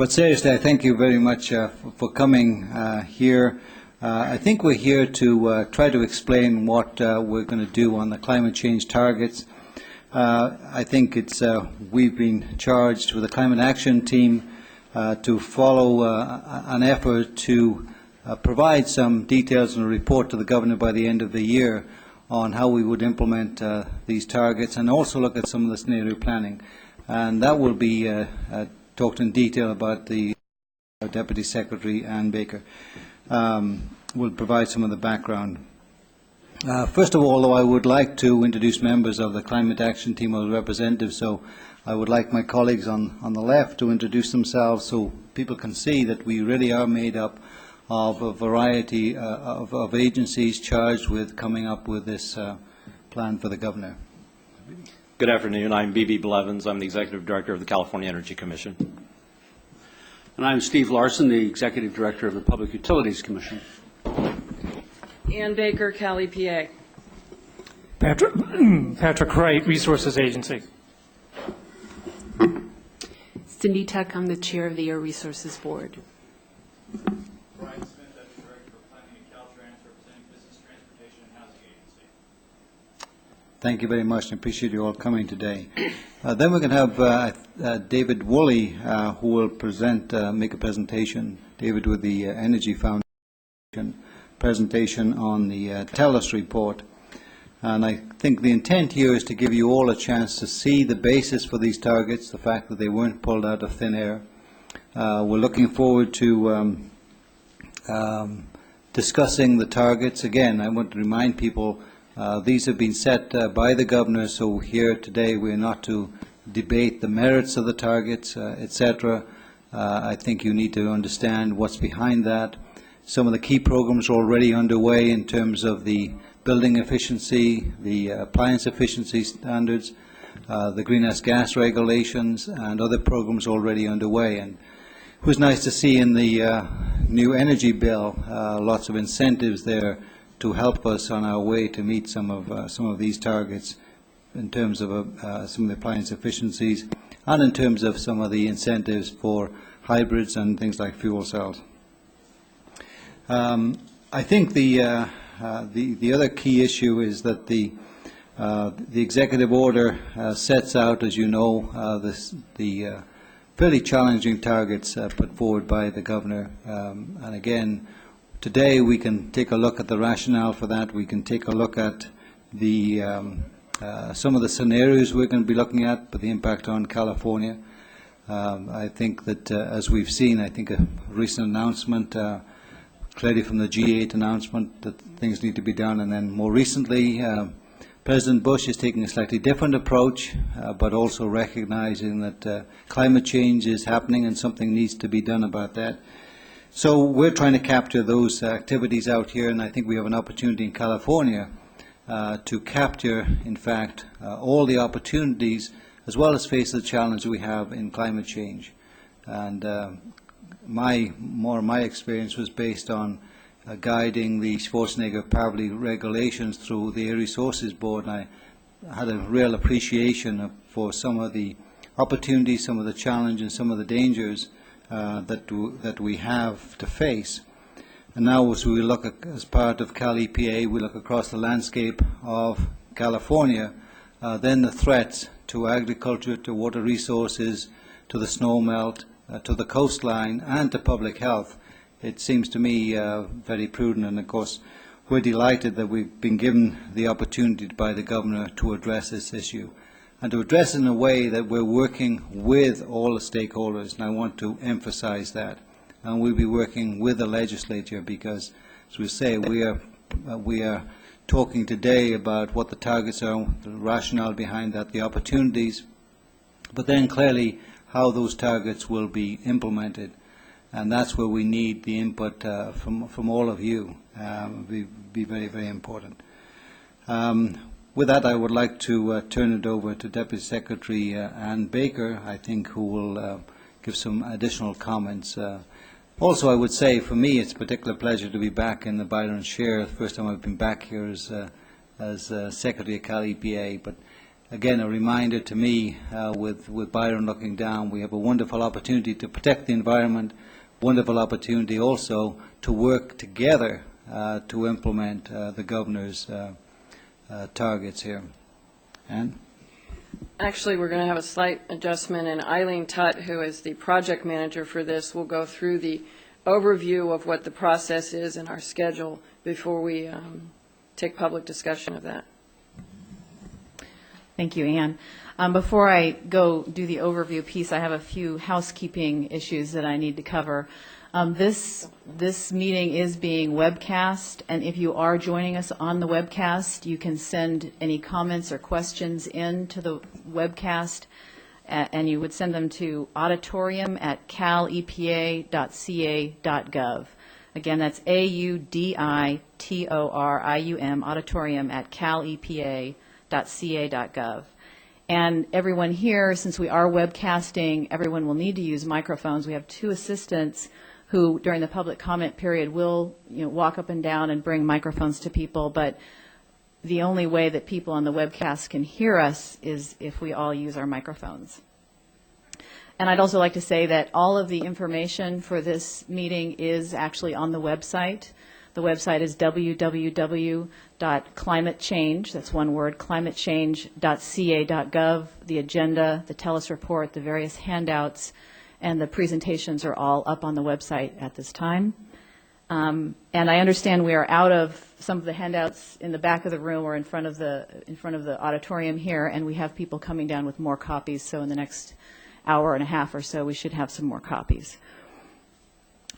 But seriously, I thank you very much for coming here. I think we're here to try to explain what we're going to do on the climate change targets. I think we've been charged with the Climate Action Team to follow an effort to provide some details and a report to the Governor by the end of the year on how we would implement these targets, and also look at some of the scenario planning. And that will be talked in detail about. The Deputy Secretary Ann Baker will provide some of the background. First of all, though, I would like to introduce members of the Climate Action Team or the representatives, so I would like my colleagues on the left to introduce themselves so people can see that we really are made up of a variety of agencies charged with coming up with this plan for the Governor. Good afternoon. I'm B.B. Blevins. I'm the Executive Director of the California Energy Commission. And I'm Steve Larson, the Executive Director of the Public Utilities Commission. Ann Baker, Cal EPA. Patrick Wright, Resources Agency. Cindy Tuck, I'm the Chair of the Air Resources Board. Brian Smith, Deputy Director of Planning at Caltrans, representing Business, Transportation, and Housing Agency. Thank you very much. I appreciate you all coming today. Then we're going to have David Woolley, who will make a presentation. David with the Energy Foundation presentation on the TELUS report. And I think the intent here is to give you all a chance to see the basis for these targets, the fact that they weren't pulled out of thin air. We're looking forward to discussing the targets. Again, I want to remind people these have been set by the Governor, so here today we're not to debate the merits of the targets, etc. I think you need to understand what's behind that. Some of the key programs are already underway in terms of the building efficiency, the appliance efficiency standards, the greenhouse gas regulations, and other programs already underway. And it was nice to see in the new energy bill lots of incentives there to help us on our way to meet some of these targets in terms of some of the appliance efficiencies, and in terms of some of the incentives for hybrids and things like fuel cells. I think the other key issue is that the executive order sets out, as you know, the fairly challenging targets put forward by the Governor. And again, today we can take a look at the rationale for that. We can take a look at the some of the scenarios we're going to be looking at, but the impact on California. I think that as we've seen, I think a recent announcement, clearly from the G8 announcement, that things need to be done, and then more recently, President Bush is taking a slightly different approach, but also recognizing that climate change is happening and something needs to be done about that. So we're trying to capture those activities out here, and I think we have an opportunity in California to capture, in fact, all the opportunities as well as face the challenge we have in climate change. And more of my experience was based on guiding the Schwarzenegger-Paveley regulations through the Air Resources Board, and I had a real appreciation for some of the opportunities, some of the challenges, and some of the dangers that we have to face. And now as we look at, as part of Cal EPA, we look across the landscape of California, then the threats to agriculture, to water resources, to the snowmelt, to the coastline, and to public health. It seems to me very prudent, and of course we're delighted that we've been given the opportunity by the Governor to address this issue, and to address it in a way that we're working with all the stakeholders, and I want to emphasize that. And we'll be working with the legislature because, as we say, we are talking today about what the targets are, the rationale behind that, the opportunities, but then clearly how those targets will be implemented. And that's where we need the input from all of you. Be very, very important. With that, I would like to turn it over to Deputy Secretary Ann Baker, I think, who will give some additional comments. Also, I would say, for me, it's a particular pleasure to be back in the Byron Share. The first time I've been back here as Secretary of Cal EPA. But again, a reminder to me, with Byron looking down, we have a wonderful opportunity to protect the environment, wonderful opportunity also to work together to implement the governor's targets here. Anne? Actually, we're going to have a slight adjustment, and Eileen Tutt, who is the project manager for this, will go through the overview of what the process is and our schedule before we take public discussion of that. Thank you, Anne. Before I go do the overview piece, I have a few housekeeping issues that I need to cover. This meeting is being webcast, and if you are joining us on the webcast, you can send any comments or questions in to the webcast, and you would send them to auditorium@calepa.ca.gov. Again, that's auditorium, auditorium@calepa.ca.gov. And everyone here, since we are webcasting, everyone will need to use microphones. We have 2 assistants who, during the public comment period, will walk up and down and bring microphones to people, but the only way that people on the webcast can hear us is if we all use our microphones. And I'd also like to say that all of the information for this meeting is actually on the website. The website is www.climatechange, that's one word, climatechange.ca.gov. The agenda, the TELUS report, the various handouts, and the presentations are all up on the website at this time. And I understand we are out of some of the handouts in the back of the room or in front of the auditorium here, and we have people coming down with more copies, so in the next hour and a half or so we should have some more copies.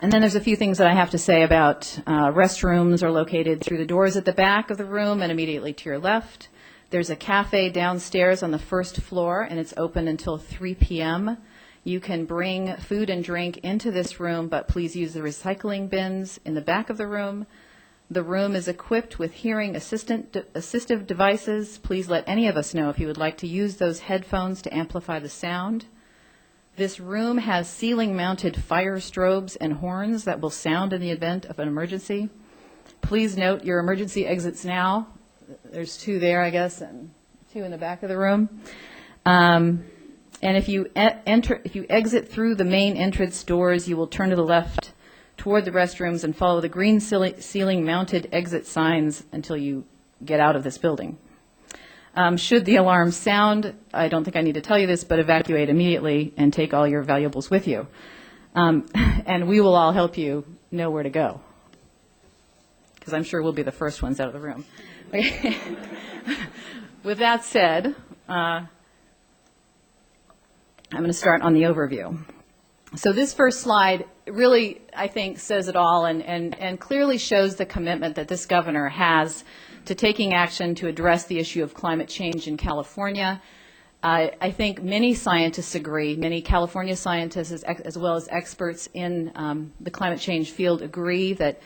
And then there's a few things that I have to say about restrooms are located through the doors at the back of the room and immediately to your left. There's a cafe downstairs on the first floor, and it's open until 3 p.m. You can bring food and drink into this room, but please use the recycling bins in the back of the room. The room is equipped with hearing assistive devices. Please let any of us know if you would like to use those headphones to amplify the sound. This room has ceiling-mounted fire strobes and horns that will sound in the event of an emergency. Please note your emergency exits now. There's 2 there, I guess, and 2 in the back of the room. And if you exit through the main entrance doors, you will turn to the left toward the restrooms and follow the green ceiling-mounted exit signs until you get out of this building. Should the alarm sound, I don't think I need to tell you this, but evacuate immediately and take all your valuables with you. And we will all help you know where to go, because I'm sure we'll be the first ones out of the room. Okay. With that said, I'm going to start on the overview. So this first slide really, I think, says it all and clearly shows the commitment that this governor has to taking action to address the issue of climate change in California. I think many scientists agree, many California scientists as well as experts in the climate change field agree that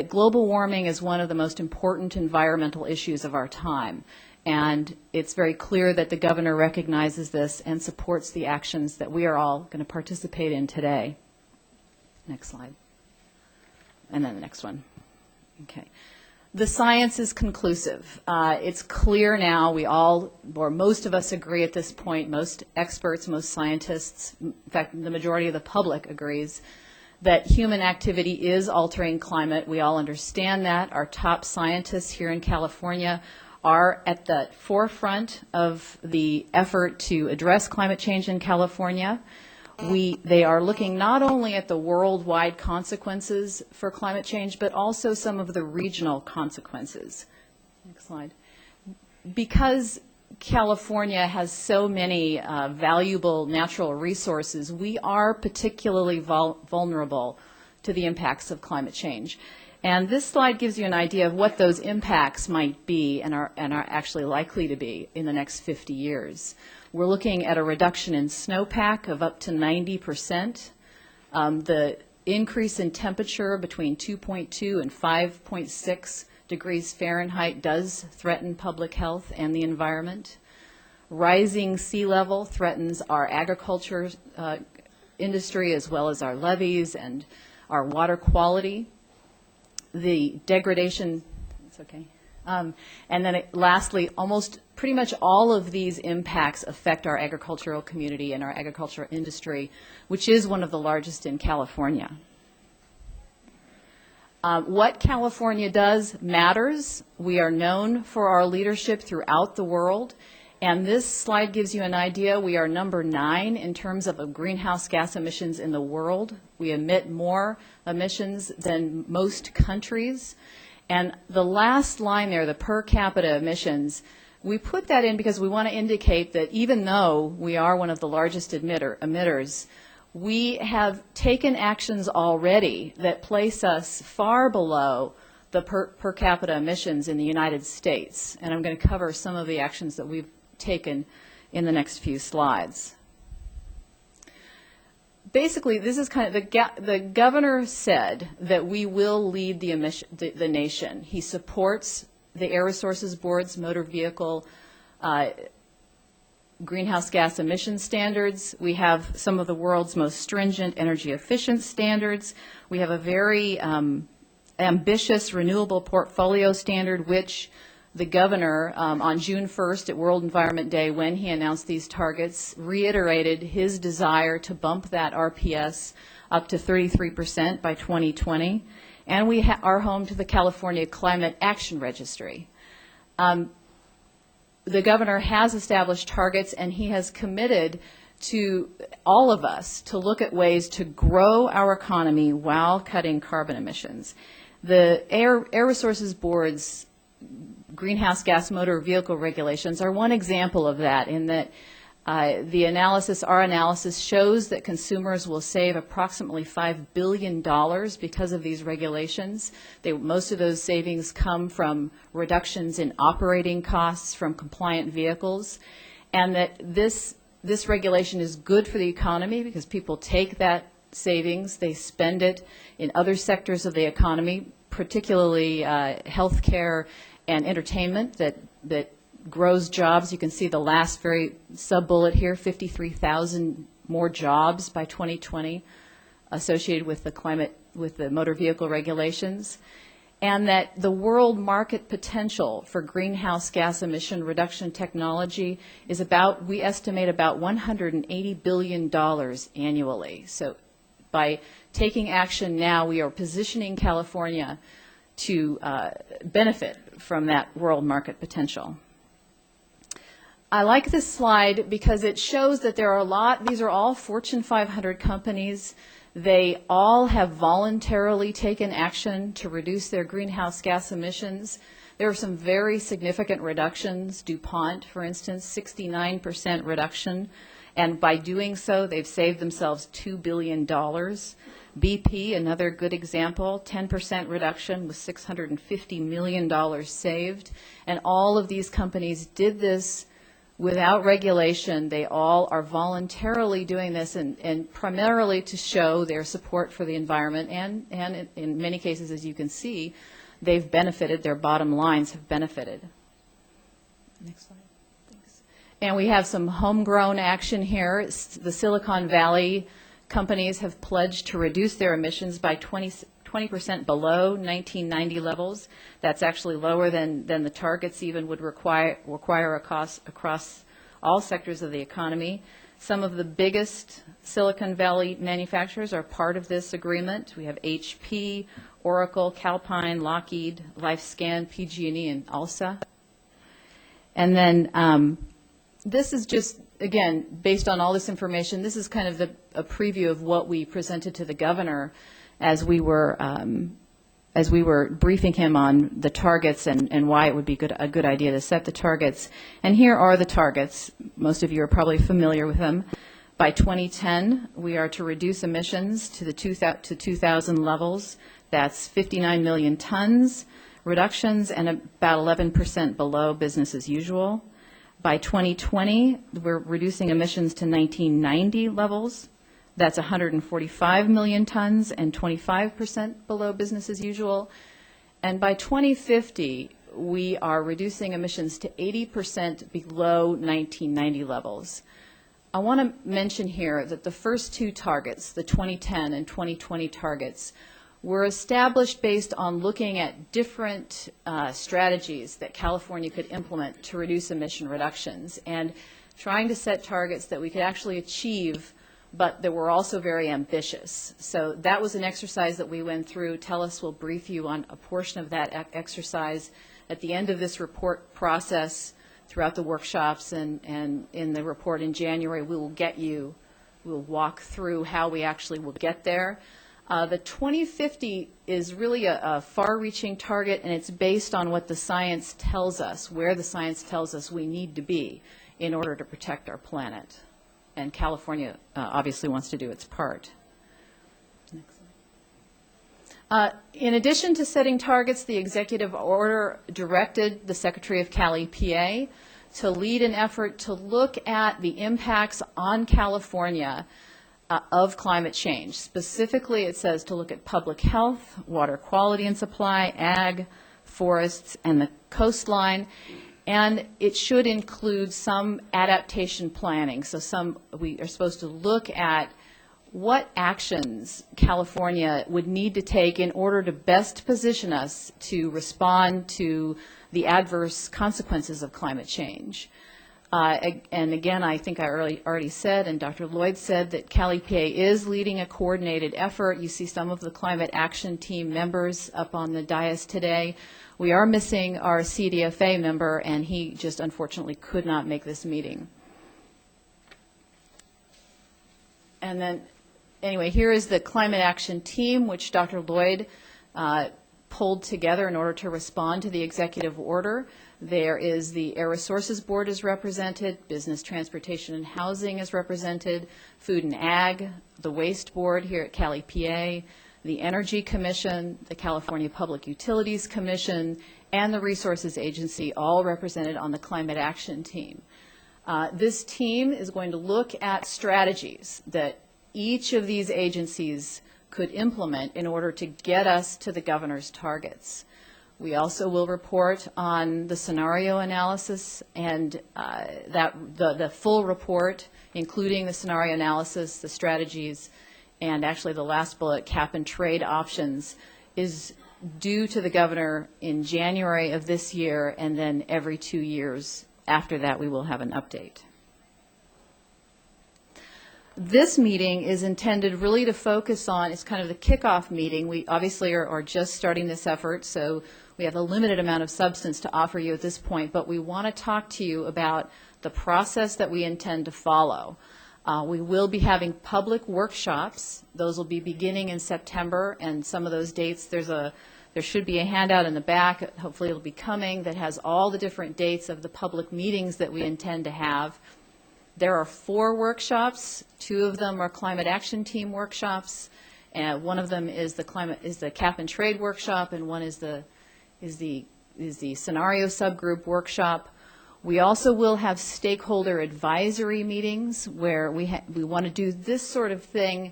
global warming is one of the most important environmental issues of our time. And it's very clear that the governor recognizes this and supports the actions that we are all going to participate in today. Next slide. And then the next one. Okay. The science is conclusive. It's clear now, we all, or most of us agree at this point, most experts, most scientists, in fact, the majority of the public agrees, that human activity is altering climate. We all understand that. Our top scientists here in California are at the forefront of the effort to address climate change in California. They are looking not only at the worldwide consequences for climate change, but also some of the regional consequences. Next slide. Because California has so many valuable natural resources, we are particularly vulnerable to the impacts of climate change. And this slide gives you an idea of what those impacts might be and are actually likely to be in the next 50 years. We're looking at a reduction in snowpack of up to 90%. The increase in temperature between 2.2 and 5.6 degrees Fahrenheit does threaten public health and the environment. Rising sea level threatens our agriculture industry as well as our levees and our water quality. The degradation, it's okay. And then lastly, almost pretty much all of these impacts affect our agricultural community and our agricultural industry, which is one of the largest in California. What California does matters. We are known for our leadership throughout the world. And this slide gives you an idea. We are number 9 in terms of greenhouse gas emissions in the world. We emit more emissions than most countries. And the last line there, the per capita emissions, we put that in because we want to indicate that even though we are one of the largest emitters, we have taken actions already that place us far below the per capita emissions in the United States. And I'm going to cover some of the actions that we've taken in the next few slides. Basically, this is kind of the governor said that we will lead the nation. He supports the Air Resources Board's motor vehicle greenhouse gas emission standards. We have some of the world's most stringent energy efficient standards. We have a very ambitious renewable portfolio standard, which the governor on June 1st at World Environment Day, when he announced these targets, reiterated his desire to bump that RPS up to 33% by 2020. And we are home to the California Climate Action Registry. The governor has established targets, and he has committed to all of us to look at ways to grow our economy while cutting carbon emissions. The Air Resources Board's greenhouse gas motor vehicle regulations are one example of that, in that our analysis shows that consumers will save approximately $5 billion because of these regulations. Most of those savings come from reductions in operating costs from compliant vehicles, and that this regulation is good for the economy because people take that savings, they spend it in other sectors of the economy, particularly healthcare and entertainment that grows jobs. You can see the last very sub-bullet here, 53,000 more jobs by 2020 associated with the motor vehicle regulations. And that the world market potential for greenhouse gas emission reduction technology is we estimate about $180 billion annually. So by taking action now, we are positioning California to benefit from that world market potential. I like this slide because it shows that these are all Fortune 500 companies. They all have voluntarily taken action to reduce their greenhouse gas emissions. There are some very significant reductions. DuPont, for instance, 69% reduction. And by doing so, they've saved themselves $2 billion. BP, another good example, 10% reduction with $650 million saved. And all of these companies did this without regulation. They all are voluntarily doing this and primarily to show their support for the environment. And in many cases, as you can see, they've benefited. Their bottom lines have benefited. Next slide. Thanks. And we have some homegrown action here. The Silicon Valley companies have pledged to reduce their emissions by 20% below 1990 levels. That's actually lower than the targets even would require across all sectors of the economy. Some of the biggest Silicon Valley manufacturers are part of this agreement. We have HP, Oracle, Calpine, Lockheed, LifeScan, PG&E, and ALSA. And then this is just, again, based on all this information, this is kind of a preview of what we presented to the governor as we were briefing him on the targets and why it would be a good idea to set the targets. And here are the targets. Most of you are probably familiar with them. By 2010, we are to reduce emissions to 2000 levels. That's 59 million tons reductions and about 11% below business as usual. By 2020, we're reducing emissions to 1990 levels. That's 145 million tons and 25% below business as usual. And by 2050, we are reducing emissions to 80% below 1990 levels. I want to mention here that the first two targets, the 2010 and 2020 targets, were established based on looking at different strategies that California could implement to reduce emission reductions and trying to set targets that we could actually achieve, but that were also very ambitious. So that was an exercise that we went through. Telus will brief you on a portion of that exercise at the end of this report process throughout the workshops, and in the report in January, we'll walk through how we actually will get there. The 2050 is really a far-reaching target, and it's based on what the science tells us, where the science tells us we need to be in order to protect our planet. And California obviously wants to do its part. Next slide. In addition to setting targets, the executive order directed the Secretary of Cal EPA to lead an effort to look at the impacts on California of climate change. Specifically, it says to look at public health, water quality and supply, ag, forests, and the coastline. And it should include some adaptation planning. So we are supposed to look at what actions California would need to take in order to best position us to respond to the adverse consequences of climate change. And again, I think I already said, and Dr. Lloyd said, that Cal EPA is leading a coordinated effort. You see some of the climate action team members up on the dais today. We are missing our CDFA member, and he just unfortunately could not make this meeting. And then, anyway, here is the climate action team, which Dr. Lloyd pulled together in order to respond to the executive order. There is the Air Resources Board is represented, Business, Transportation, and Housing is represented, Food and Ag, the Waste Board here at Cal EPA, the Energy Commission, the California Public Utilities Commission, and the Resources Agency, all represented on the climate action team. This team is going to look at strategies that each of these agencies could implement in order to get us to the governor's targets. We also will report on the scenario analysis and the full report, including the scenario analysis, the strategies, and actually the last bullet, cap and trade options, is due to the governor in January of this year, and then every 2 years after that we will have an update. This meeting is intended really to focus on, it's kind of the kickoff meeting. We obviously are just starting this effort, so we have a limited amount of substance to offer you at this point, but we want to talk to you about the process that we intend to follow. We will be having public workshops. Those will be beginning in September, and some of those dates, there should be a handout in the back, hopefully it'll be coming, that has all the different dates of the public meetings that we intend to have. There are 4 workshops. 2 of them are climate action team workshops, and one of them is the cap and trade workshop, and one is the scenario subgroup workshop. We also will have stakeholder advisory meetings where we want to do this sort of thing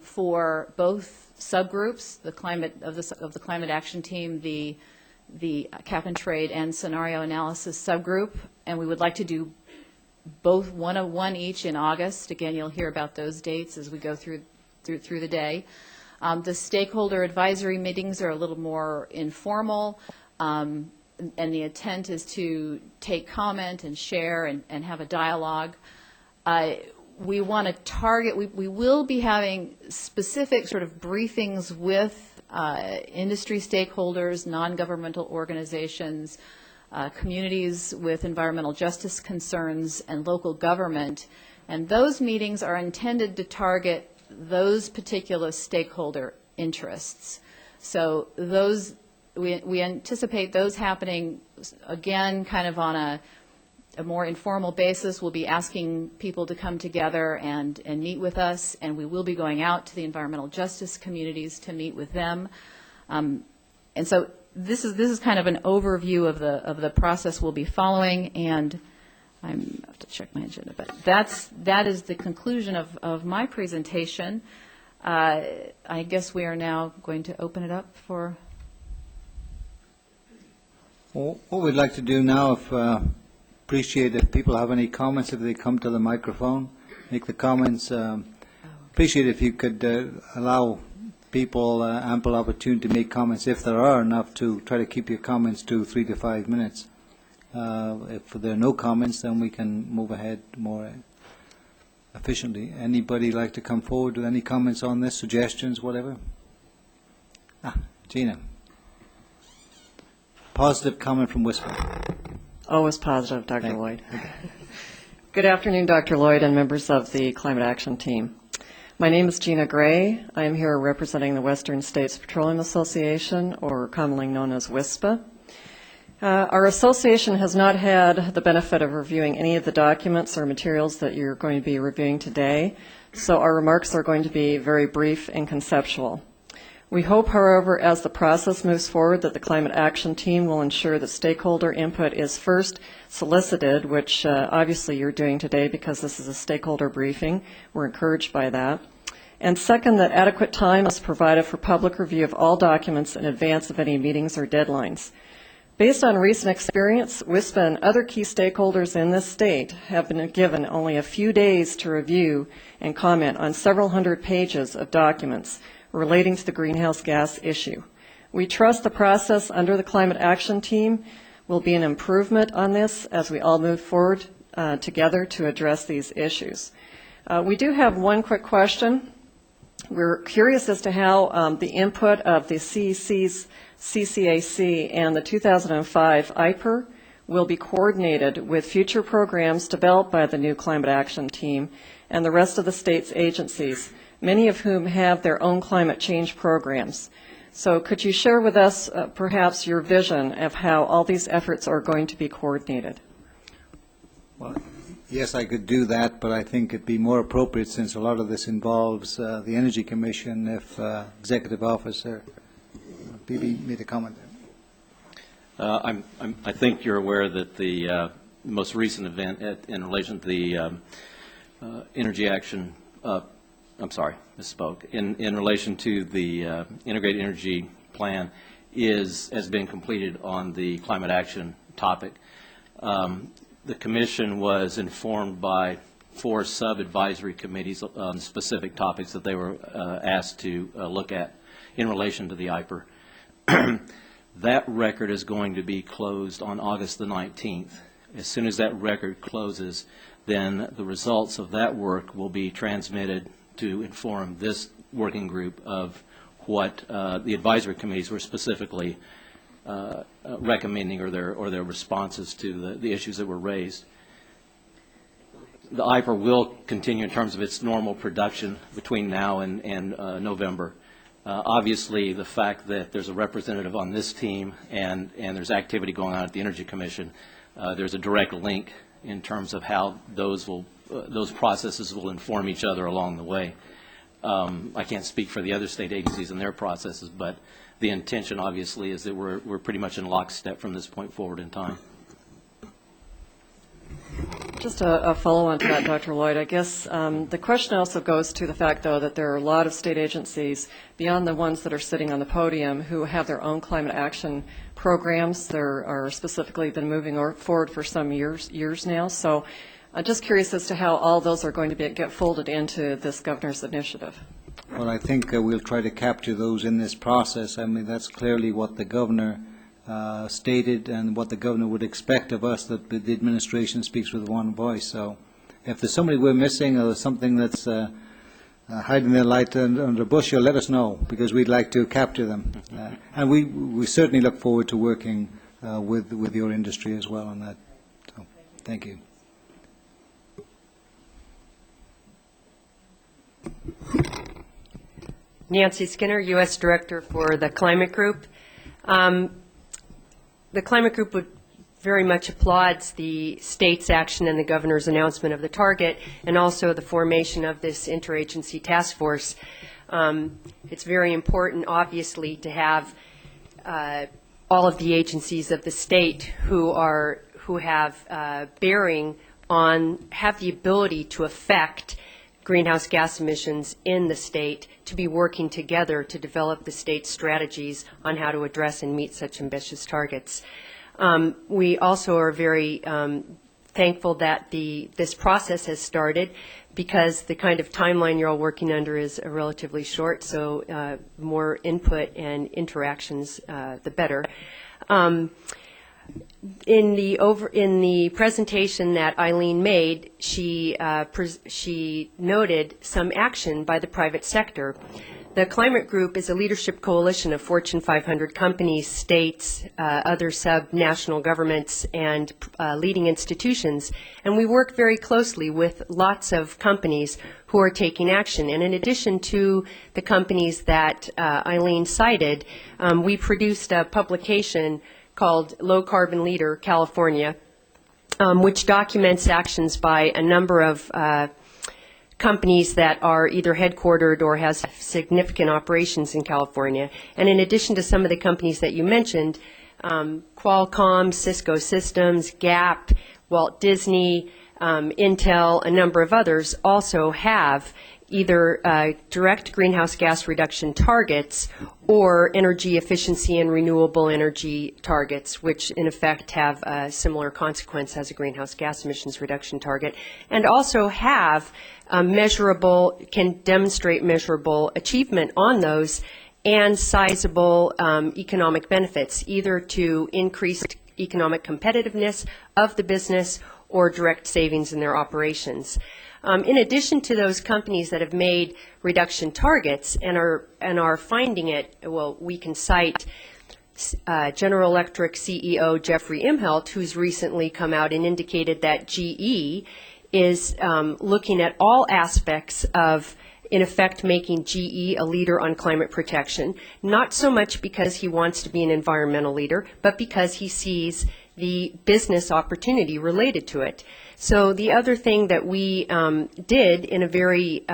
for both subgroups, the climate action team, the cap and trade and scenario analysis subgroup, and we would like to do both one each in August. Again, you'll hear about those dates as we go through the day. The stakeholder advisory meetings are a little more informal, and the intent is to take comment and share and have a dialogue. We want to target, we will be having specific sort of briefings with industry stakeholders, non-governmental organizations, communities with environmental justice concerns, and local government. And those meetings are intended to target those particular stakeholder interests. So those, we anticipate those happening, again, kind of on a more informal basis. We'll be asking people to come together and meet with us, and we will be going out to the environmental justice communities to meet with them. And so this is kind of an overview of the process we'll be following, and I have to check my agenda, but that is the conclusion of my presentation. I guess we are now going to open it up for. Well, what we'd like to do now, appreciate if people have any comments, if they come to the microphone, make the comments. Appreciate if you could allow people ample opportunity to make comments, if there are enough, to try to keep your comments to 3 to 5 minutes. If there are no comments, then we can move ahead more efficiently. Anybody like to come forward with any comments on this, suggestions, whatever? Gina. Positive comment from Whisper. Always positive, Dr. Thank- Lloyd. Good afternoon, Dr. Lloyd and members of the Climate Action Team. My name is Gina Gray. I am here representing the Western States Petroleum Association, or commonly known as WSPA. Our association has not had the benefit of reviewing any of the documents or materials that you're going to be reviewing today, so our remarks are going to be very brief and conceptual. We hope, however, as the process moves forward, that the Climate Action Team will ensure that stakeholder input is first solicited, which obviously you're doing today because this is a stakeholder briefing. We're encouraged by that. And second, that adequate time is provided for public review of all documents in advance of any meetings or deadlines. Based on recent experience, WSPA and other key stakeholders in this state have been given only a few days to review and comment on several hundred pages of documents relating to the greenhouse gas issue. We trust the process under the Climate Action Team will be an improvement on this as we all move forward together to address these issues. We do have one quick question. We're curious as to how the input of the CCAC and the 2005 IPER will be coordinated with future programs developed by the new Climate Action Team and the rest of the state's agencies, many of whom have their own climate change programs. So could you share with us perhaps your vision of how all these efforts are going to be coordinated? Well, yes, I could do that, but I think it'd be more appropriate, since a lot of this involves the Energy Commission, if Executive Officer Bibi made a comment. I think you're aware that the most recent event in relation to the energy action, I'm sorry, misspoke, in relation to the Integrated Energy Plan has been completed on the climate action topic. The Commission was informed by 4 sub-advisory committees on specific topics that they were asked to look at in relation to the IPER. That record is going to be closed on August the 19th. As soon as that record closes, then the results of that work will be transmitted to inform this working group of what the advisory committees were specifically recommending, or their responses to the issues that were raised. The IPER will continue in terms of its normal production between now and November. Obviously, the fact that there's a representative on this team and there's activity going on at the Energy Commission, there's a direct link in terms of how those processes will inform each other along the way. I can't speak for the other state agencies and their processes, but the intention, obviously, is that we're pretty much in lockstep from this point forward in time. Just a follow-on to that, Dr. Lloyd. I guess the question also goes to the fact, though, that there are a lot of state agencies beyond the ones that are sitting on the podium who have their own climate action programs. They are specifically been moving forward for some years now. So I'm just curious as to how all those are going to get folded into this governor's initiative. Well, I think we'll try to capture those in this process. I mean, that's clearly what the governor stated and what the governor would expect of us, that the administration speaks with one voice. So if there's somebody we're missing or something that's hiding their light under a bushel, let us know, because we'd like to capture them. And we certainly look forward to working with your industry as well on that. So thank you. Nancy Skinner, U.S. Director for the Climate Group. The Climate Group would very much applauds the state's action and the governor's announcement of the target, and also the formation of this interagency task force. It's very important, obviously, to have all of the agencies of the state who have bearing on, have the ability to affect greenhouse gas emissions in the state, to be working together to develop the state's strategies on how to address and meet such ambitious targets. We also are very thankful that this process has started, because the kind of timeline you're all working under is relatively short, so more input and interactions, the better. In the presentation that Eileen made, she noted some action by the private sector. The Climate Group is a leadership coalition of Fortune 500 companies, states, other sub-national governments, and leading institutions. And we work very closely with lots of companies who are taking action. And in addition to the companies that Eileen cited, we produced a publication called Low Carbon Leader California, which documents actions by a number of companies that are either headquartered or has significant operations in California. And in addition to some of the companies that you mentioned, Qualcomm, Cisco Systems, Gap, Walt Disney, Intel, a number of others also have either direct greenhouse gas reduction targets or energy efficiency and renewable energy targets, which in effect have a similar consequence as a greenhouse gas emissions reduction target, and also have can demonstrate measurable achievement on those and sizable economic benefits, either to increased economic competitiveness of the business or direct savings in their operations. In addition to those companies that have made reduction targets and are finding it, well, we can cite General Electric CEO Jeffrey Imholt, who's recently come out and indicated that GE is looking at all aspects of, in effect, making GE a leader on climate protection, not so much because he wants to be an environmental leader, but because he sees the business opportunity related to it. So the other thing that we did in a very,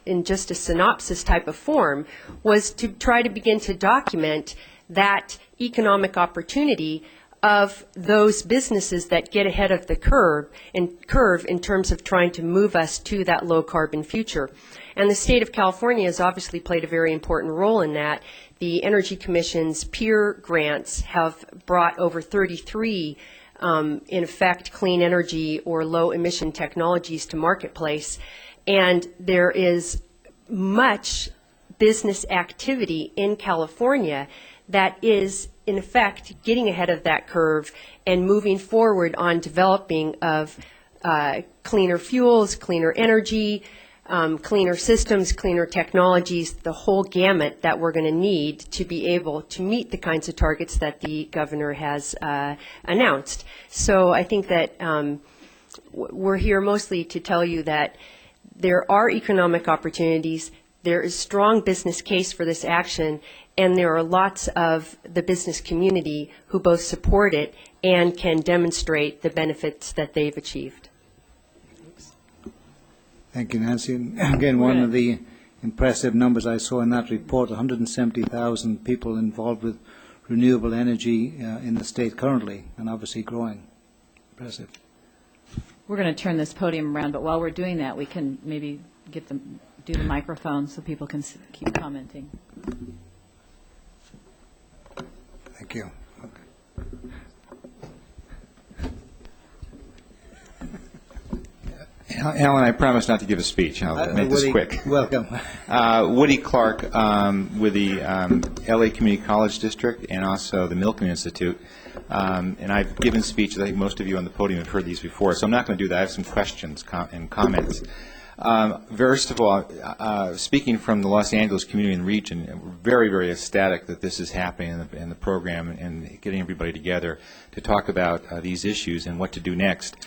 in just a synopsis type of form, was to try to begin to document that economic opportunity of those businesses that get ahead of the curve in terms of trying to move us to that low carbon future. And the state of California has obviously played a very important role in that. The Energy Commission's peer grants have brought over 33 in effect, clean energy or low emission technologies to marketplace. And there is much business activity in California that is, in effect, getting ahead of that curve and moving forward on developing of cleaner fuels, cleaner energy, cleaner systems, cleaner technologies, the whole gamut that we're going to need to be able to meet the kinds of targets that the governor has announced. So I think that we're here mostly to tell you that there are economic opportunities, there is strong business case for this action, and there are lots of the business community who both support it and can demonstrate the benefits that they've achieved. Thank you, Nancy. And again, one of the impressive numbers I saw in that report, 170,000 people involved with renewable energy in the state currently, and obviously growing. Impressive. We're going to turn this podium around, but while we're doing that, we can maybe do the microphone so people can keep commenting. Thank you. Alan, I promise not to give a speech. I'll make this quick. Welcome. Woody Clark with the LA Community College District and also the Milken Institute. And I've given speeches. I think most of you on the podium have heard these before, so I'm not going to do that. I have some questions and comments. First of all, speaking from the Los Angeles community and region, we're very, very ecstatic that this is happening in the program and getting everybody together to talk about these issues and what to do next.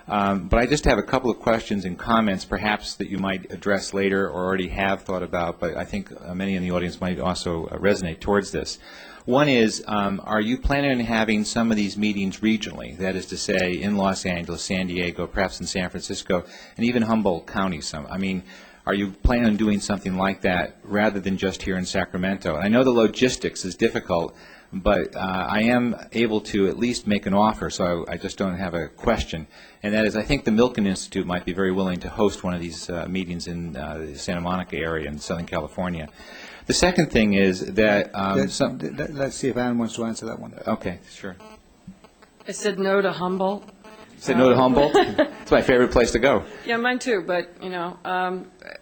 But I just have a couple of questions and comments, perhaps that you might address later or already have thought about, but I think many in the audience might also resonate towards this. One is, are you planning on having some of these meetings regionally, that is to say in Los Angeles, San Diego, perhaps in San Francisco, and even Humboldt County? Are you planning on doing something like that rather than just here in Sacramento? I know the logistics is difficult, but I am able to at least make an offer, so I just don't have a question. And that is, I think the Milken Institute might be very willing to host one of these meetings in the Santa Monica area in Southern California. The second thing is that... let's see if Ann wants to answer that one. Okay, sure. I said no to Humboldt. Say no to Humboldt? It's my favorite place to go. Yeah, mine too, but,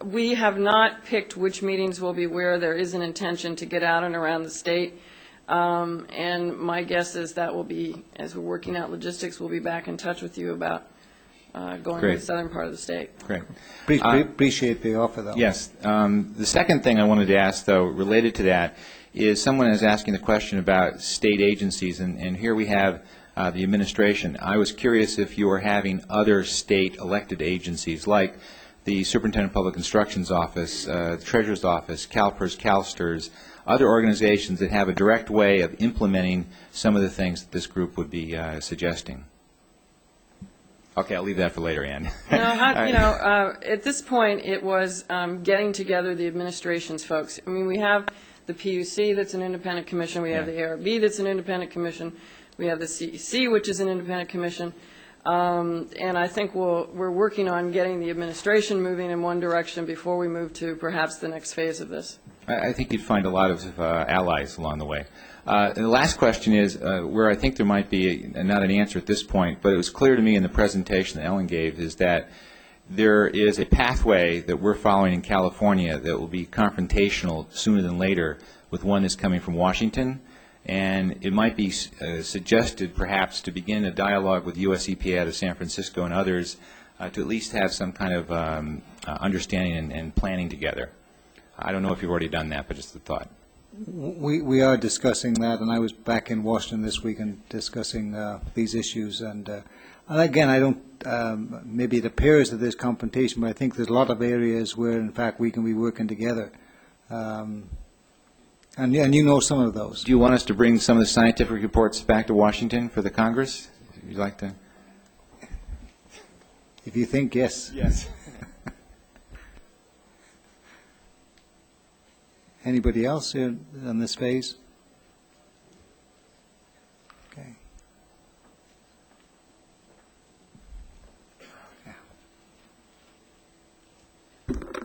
we have not picked which meetings will be where. There is an intention to get out and around the state. And my guess is that will be, as we're working out logistics, we'll be back in touch with you about going to Great. the southern part of the state. Great. Appreciate the offer, though. Yes. The second thing I wanted to ask, though, related to that, is someone is asking the question about state agencies, and here we have the administration. I was curious if you were having other state elected agencies, like the Superintendent of Public Instruction's office, the Treasurer's office, CalPERS, CalSTRS, other organizations that have a direct way of implementing some of the things that this group would be suggesting. Okay, I'll leave that for later, Ann. No, at this point, it was getting together the administration's folks. I mean, we have the PUC that's an independent commission, we have the ARB that's an independent commission, we have the CEC, which is an independent commission, and I think we're working on getting the administration moving in one direction before we move to perhaps the next phase of this. I think you'd find a lot of allies along the way. And the last question is where I think there might be not an answer at this point, but it was clear to me in the presentation that Ellen gave is that there is a pathway that we're following in California that will be confrontational sooner than later with one that's coming from Washington. And it might be suggested perhaps to begin a dialogue with U.S. EPA out of San Francisco and others to at least have some kind of understanding and planning together. I don't know if you've already done that, but just a thought. We are discussing that, and I was back in Washington this week and discussing these issues. And again, I don't, maybe it appears that there's confrontation, but I think there's a lot of areas where, in fact, we can be working together. And you know some of those. Do you want us to bring some of the scientific reports back to Washington for the Congress? Would you like to? If you think, yes. Yes. Anybody else here on this phase? Okay.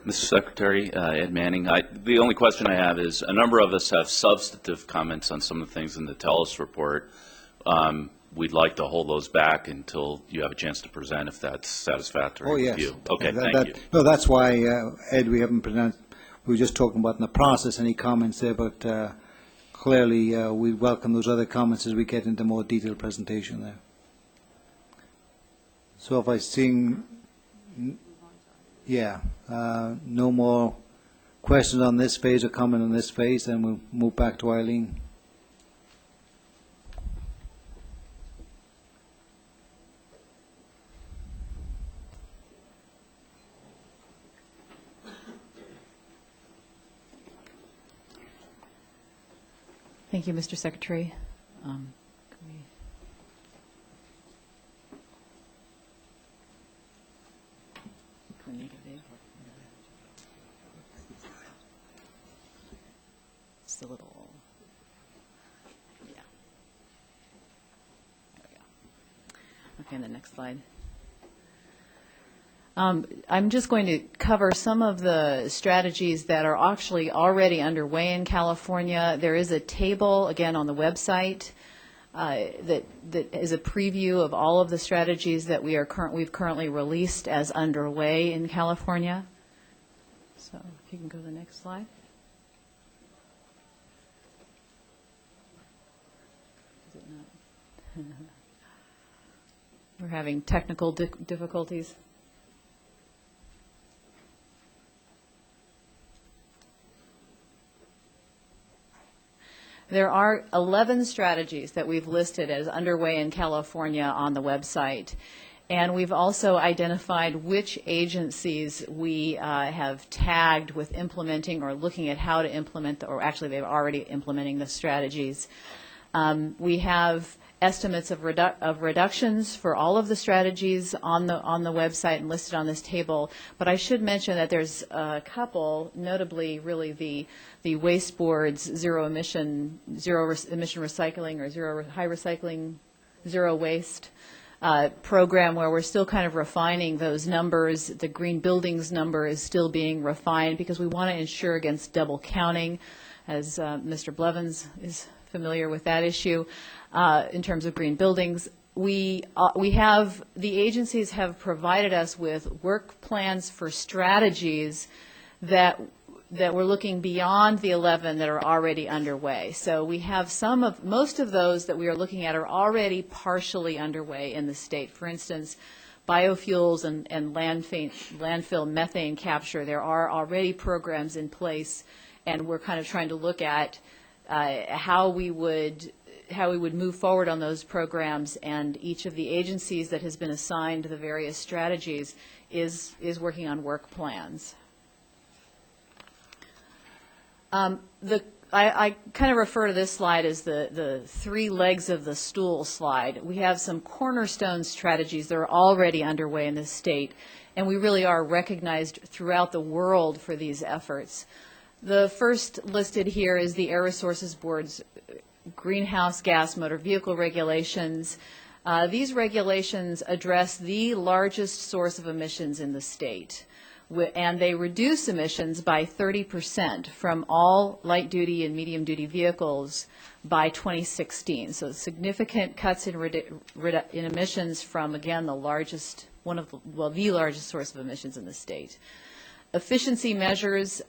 Mr. Secretary, Ed Manning, the only question I have is a number of us have substantive comments on some of the things in the TELUS report. We'd like to hold those back until you have a chance to present, if that's satisfactory with you. Okay, thank you. No, that's why, Ed, we haven't presented. We were just talking about in the process, any comments there, but clearly we welcome those other comments as we get into more detailed presentation there. So if I sing, no more questions on this phase or comment on this phase, then we'll move back to Eileen. Thank you, Mr. Secretary. It's a little, yeah. There we go. Okay, and the next slide. I'm just going to cover some of the strategies that are actually already underway in California. There is a table, again, on the website that is a preview of all of the strategies that we've currently released as underway in California. So if you can go to the next slide. Is it not? We're having technical difficulties. There are 11 strategies that we've listed as underway in California on the website. And we've also identified which agencies we have tagged with implementing or looking at how to implement, or actually they're already implementing the strategies. We have estimates of reductions for all of the strategies on the website and listed on this table. But I should mention that there's a couple, notably really the Waste Board's zero emission recycling or high recycling, zero waste program, where we're still kind of refining those numbers. The green buildings number is still being refined because we want to ensure against double counting, as Mr. Blevins is familiar with that issue. In terms of green buildings, the agencies have provided us with work plans for strategies that we're looking beyond the 11 that are already underway. So we have most of those that we are looking at are already partially underway in the state. For instance, biofuels and landfill methane capture, there are already programs in place, and we're kind of trying to look at how we would move forward on those programs, and each of the agencies that has been assigned the various strategies is working on work plans. I kind of refer to this slide as the three legs of the stool slide. We have some cornerstone strategies that are already underway in this state, and we really are recognized throughout the world for these efforts. The first listed here is the Air Resources Board's greenhouse gas motor vehicle regulations. These regulations address the largest source of emissions in the state, and they reduce emissions by 30% from all light-duty and medium-duty vehicles by 2016. So significant cuts in emissions from, again, the largest source of emissions in the state. Efficiency measures,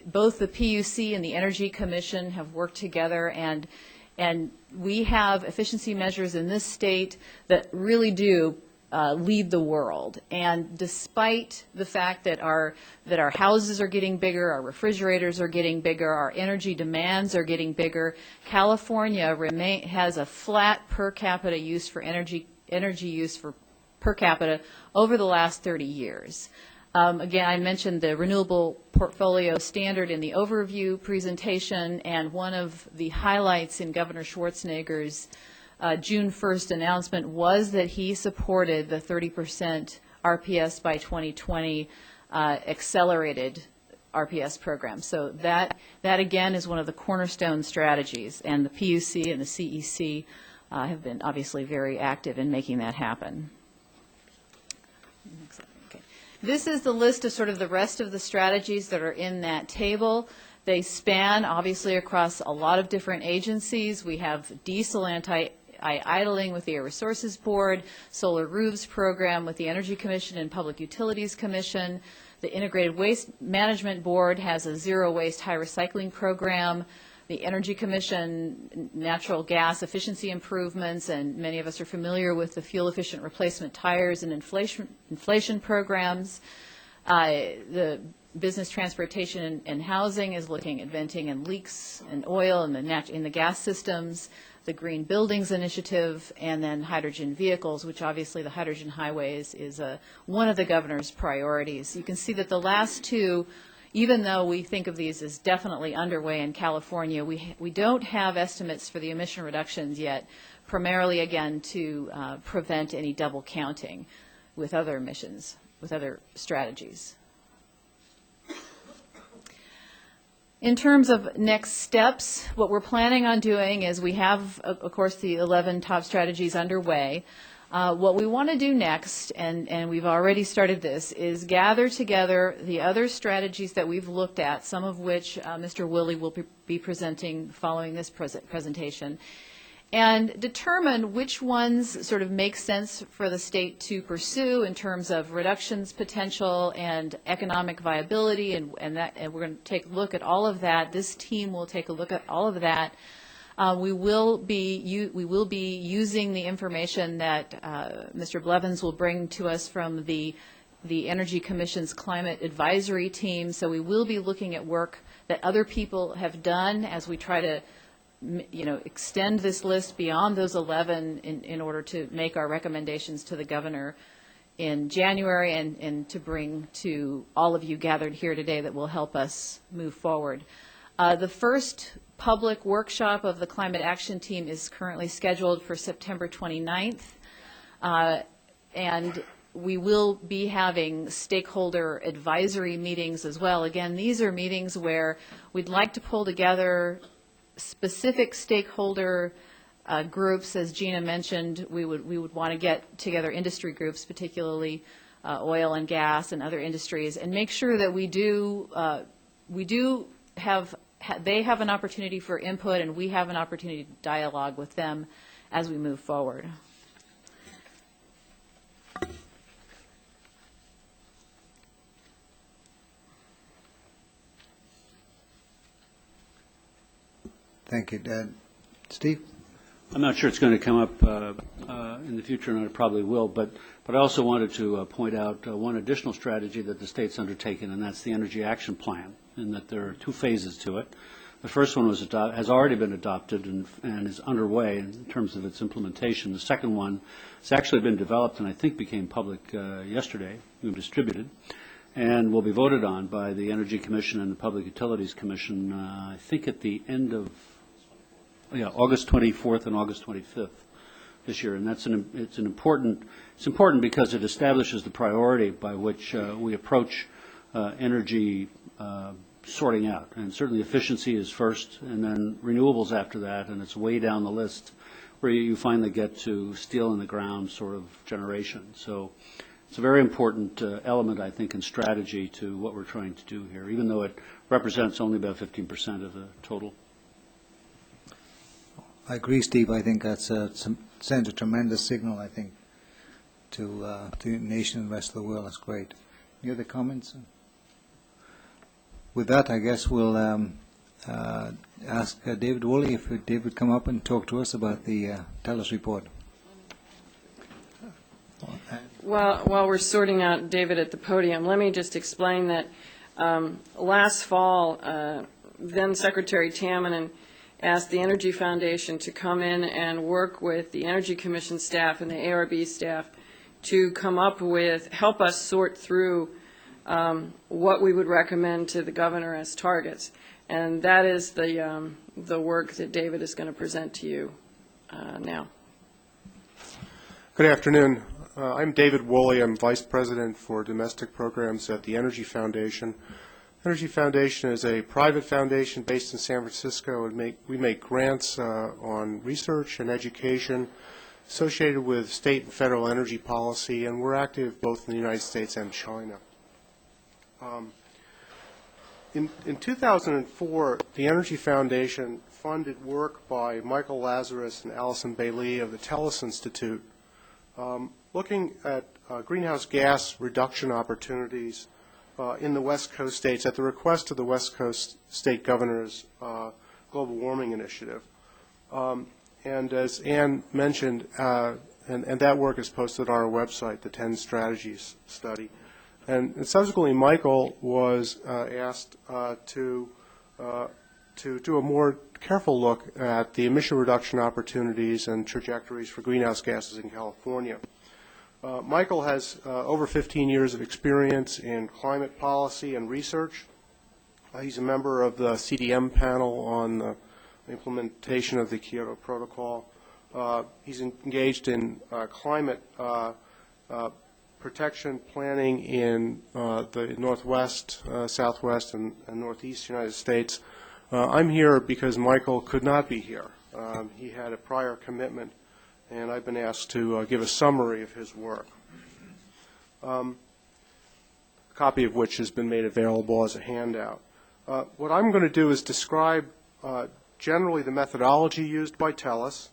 both the PUC and the Energy Commission have worked together, and we have efficiency measures in this state that really do lead the world. And despite the fact that our houses are getting bigger, our refrigerators are getting bigger, our energy demands are getting bigger, California has a flat per capita use for energy use per capita over the last 30 years. Again, I mentioned the Renewable Portfolio Standard in the overview presentation, and one of the highlights in Governor Schwarzenegger's June 1st announcement was that he supported the 30% RPS by 2020 accelerated RPS program. So that again is one of the cornerstone strategies, and the PUC and the CEC have been obviously very active in making that happen. Okay. This is the list of sort of the rest of the strategies that are in that table. They span obviously across a lot of different agencies. We have diesel anti-idling with the Air Resources Board, solar roofs program with the Energy Commission and Public Utilities Commission. The Integrated Waste Management Board has a zero waste high recycling program. The Energy Commission, natural gas efficiency improvements, and many of us are familiar with the fuel efficient replacement tires and inflation programs. The Business Transportation and Housing is looking at venting and leaks and oil in the gas systems. The Green Buildings Initiative, and then hydrogen vehicles, which obviously the hydrogen highways is one of the governor's priorities. You can see that the last two, even though we think of these as definitely underway in California, we don't have estimates for the emission reductions yet, primarily, again, to prevent any double counting with other emissions, with other strategies. In terms of next steps, what we're planning on doing is we have, of course, the 11 top strategies underway. What we want to do next, and we've already started this, is gather together the other strategies that we've looked at, some of which Mr. Willey will be presenting following this presentation, and determine which ones sort of make sense for the state to pursue in terms of reductions potential and economic viability, and we're going to take a look at all of that. This team will take a look at all of that. We will be using the information that Mr. Blevins will bring to us from the Energy Commission's Climate Advisory Team. So we will be looking at work that other people have done as we try to extend this list beyond those 11 in order to make our recommendations to the governor in January, and to bring to all of you gathered here today that will help us move forward. The first public workshop of the Climate Action Team is currently scheduled for September 29th, and we will be having stakeholder advisory meetings as well. Again, these are meetings where we'd like to pull together specific stakeholder groups. As Gina mentioned, we would want to get together industry groups, particularly oil and gas and other industries, and make sure that they have an opportunity for input, and we have an opportunity to dialogue with them as we move forward. Thank you. Steve? I'm not sure it's going to come up in the future, and it probably will, but I also wanted to point out one additional strategy that the state's undertaken, and that's the Energy Action Plan, and that there are 2 phases to it. The first one has already been adopted and is underway in terms of its implementation. The second one has actually been developed and I think became public yesterday, distributed, and will be voted on by the Energy Commission and the Public Utilities Commission, I think at the end of August 24th and August 25th this year. And it's important because it establishes the priority by which we approach energy sorting out. And certainly efficiency is first, and then renewables after that, and it's way down the list where you finally get to steel in the ground sort of generation. So it's a very important element, I think, in strategy to what we're trying to do here, even though it represents only about 15% of the total. I agree, Steve. I think that sends a tremendous signal, I think, to the nation and the rest of the world. That's great. Any other comments? With that, I guess we'll ask David Woolley if David would come up and talk to us about the TELUS report. While we're sorting out David at the podium, let me just explain that last fall, then Secretary Tamminen asked the Energy Foundation to come in and work with the Energy Commission staff and the ARB staff to come up with, help us sort through what we would recommend to the governor as targets. And that is the work that David is going to present to you now. Good afternoon. I'm David Woolley. I'm Vice President for Domestic Programs at the Energy Foundation. Energy Foundation is a private foundation based in San Francisco, and we make grants on research and education associated with state and federal energy policy, and we're active both in the United States and China. In 2004, the Energy Foundation funded work by Michael Lazarus and Allison Bailey of the TELUS Institute looking at greenhouse gas reduction opportunities in the West Coast states at the request of the West Coast state governor's global warming initiative. And as Ann mentioned, and that work is posted on our website, the 10 Strategies study. And subsequently, Michael was asked to do a more careful look at the emission reduction opportunities and trajectories for greenhouse gases in California. Michael has over 15 years of experience in climate policy and research. He's a member of the CDM panel on the implementation of the Kyoto Protocol. He's engaged in climate protection planning in the Northwest, Southwest, and Northeast United States. I'm here because Michael could not be here. He had a prior commitment, and I've been asked to give a summary of his work, a copy of which has been made available as a handout. What I'm going to do is describe generally the methodology used by TELUS,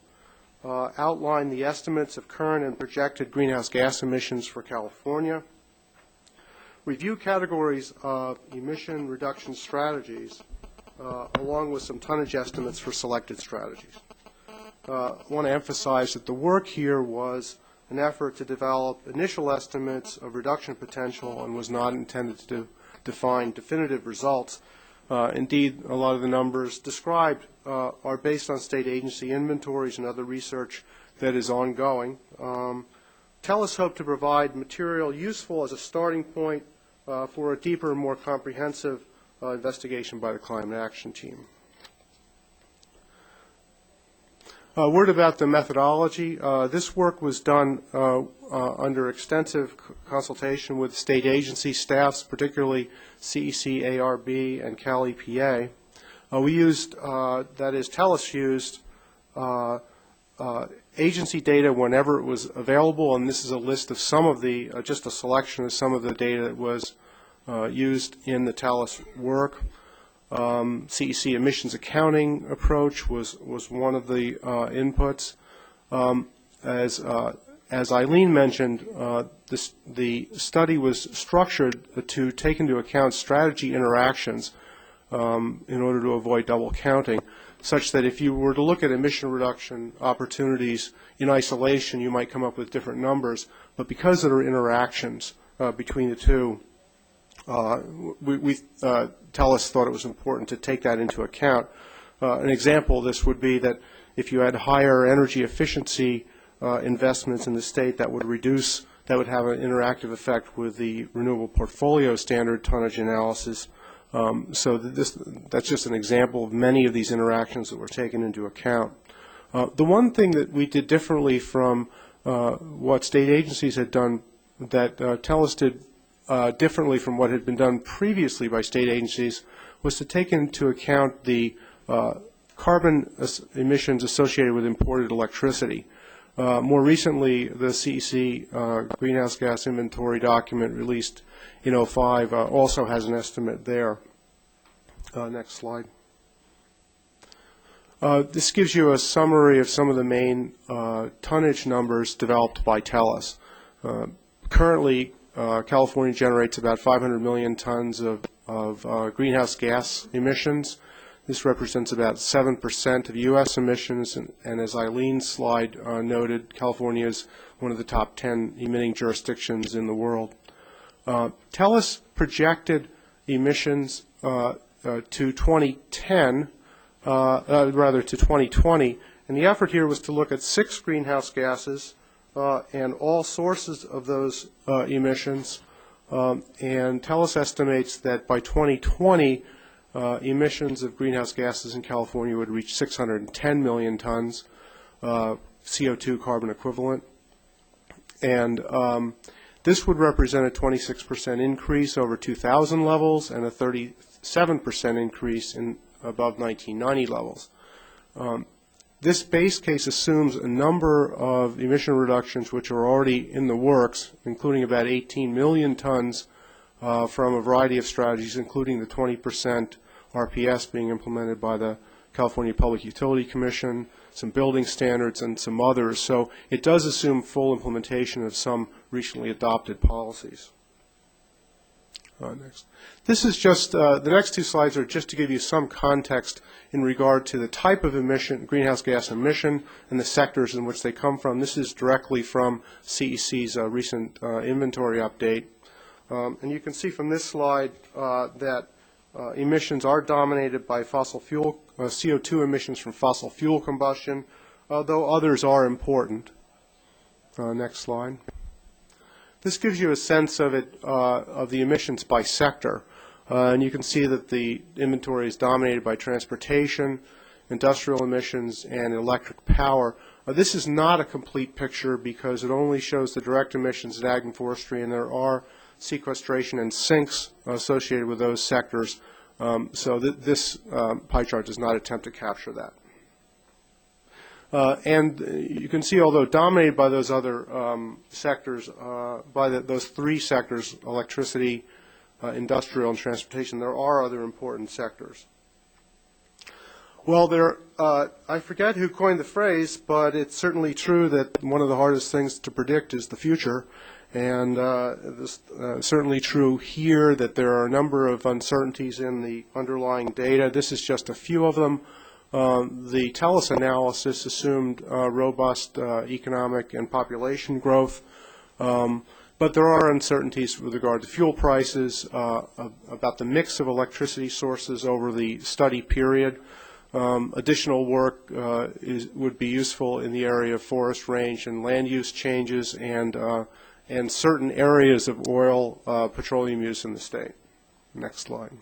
outline the estimates of current and projected greenhouse gas emissions for California, review categories of emission reduction strategies, along with some tonnage estimates for selected strategies. I want to emphasize that the work here was an effort to develop initial estimates of reduction potential and was not intended to define definitive results. Indeed, a lot of the numbers described are based on state agency inventories and other research that is ongoing. TELUS hoped to provide material useful as a starting point for a deeper and more comprehensive investigation by the Climate Action Team. A word about the methodology. This work was done under extensive consultation with state agency staffs, particularly CEC, ARB, and Cal EPA. We used, that is, TELUS used agency data whenever it was available, and this is a list of some of the, just a selection of some of the data that was used in the TELUS work. CEC emissions accounting approach was one of the inputs. As Eileen mentioned, the study was structured to take into account strategy interactions in order to avoid double counting, such that if you were to look at emission reduction opportunities in isolation, you might come up with different numbers. But because there are interactions between the two, TELUS thought it was important to take that into account. An example of this would be that if you had higher energy efficiency investments in the state, that would have an interactive effect with the renewable portfolio standard tonnage analysis. So that's just an example of many of these interactions that were taken into account. The one thing that we did differently from what state agencies had done, that TELUS did differently from what had been done previously by state agencies, was to take into account the carbon emissions associated with imported electricity. More recently, the CEC greenhouse gas inventory document released in 2005 also has an estimate there. Next slide. This gives you a summary of some of the main tonnage numbers developed by TELUS. Currently, California generates about 500 million tons of greenhouse gas emissions. This represents about 7% of U.S. emissions, and as Eileen's slide noted, California is one of the top 10 emitting jurisdictions in the world. TELUS projected emissions to 2010, rather to 2020, and the effort here was to look at 6 greenhouse gases and all sources of those emissions, and TELUS estimates that by 2020, emissions of greenhouse gases in California would reach 610 million tons CO2 carbon equivalent. And this would represent a 26% increase over 2000 levels and a 37% increase in above 1990 levels. This base case assumes a number of emission reductions which are already in the works, including about 18 million tons from a variety of strategies, including the 20% RPS being implemented by the California Public Utility Commission, some building standards, and some others. So it does assume full implementation of some recently adopted policies. Next. This is just, the next 2 slides are just to give you some context in regard to the type of emission, greenhouse gas emission, and the sectors in which they come from. This is directly from CEC's recent inventory update. And you can see from this slide that emissions are dominated by fossil fuel, CO2 emissions from fossil fuel combustion, though others are important. Next slide. This gives you a sense of the emissions by sector. And you can see that the inventory is dominated by transportation, industrial emissions, and electric power. This is not a complete picture because it only shows the direct emissions in ag and forestry, and there are sequestration and sinks associated with those sectors. So this pie chart does not attempt to capture that. And you can see, although dominated by those other sectors, by those 3 sectors, electricity, industrial, and transportation, there are other important sectors. Well, I forget who coined the phrase, but it's certainly true that one of the hardest things to predict is the future. And it's certainly true here that there are a number of uncertainties in the underlying data. This is just a few of them. The TELUS analysis assumed robust economic and population growth, but there are uncertainties with regard to fuel prices, about the mix of electricity sources over the study period. Additional work would be useful in the area of forest range and land use changes and certain areas of oil, petroleum use in the state. Next slide.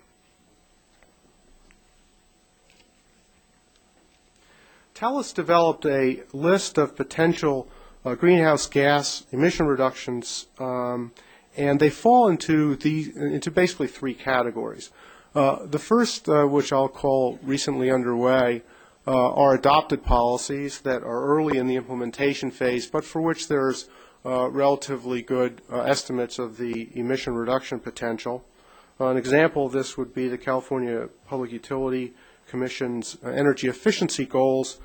TELUS developed a list of potential greenhouse gas emission reductions, and they fall into basically 3 categories. The first, which I'll call recently underway, are adopted policies that are early in the implementation phase, but for which there's relatively good estimates of the emission reduction potential. An example of this would be the California Public Utility Commission's energy efficiency goals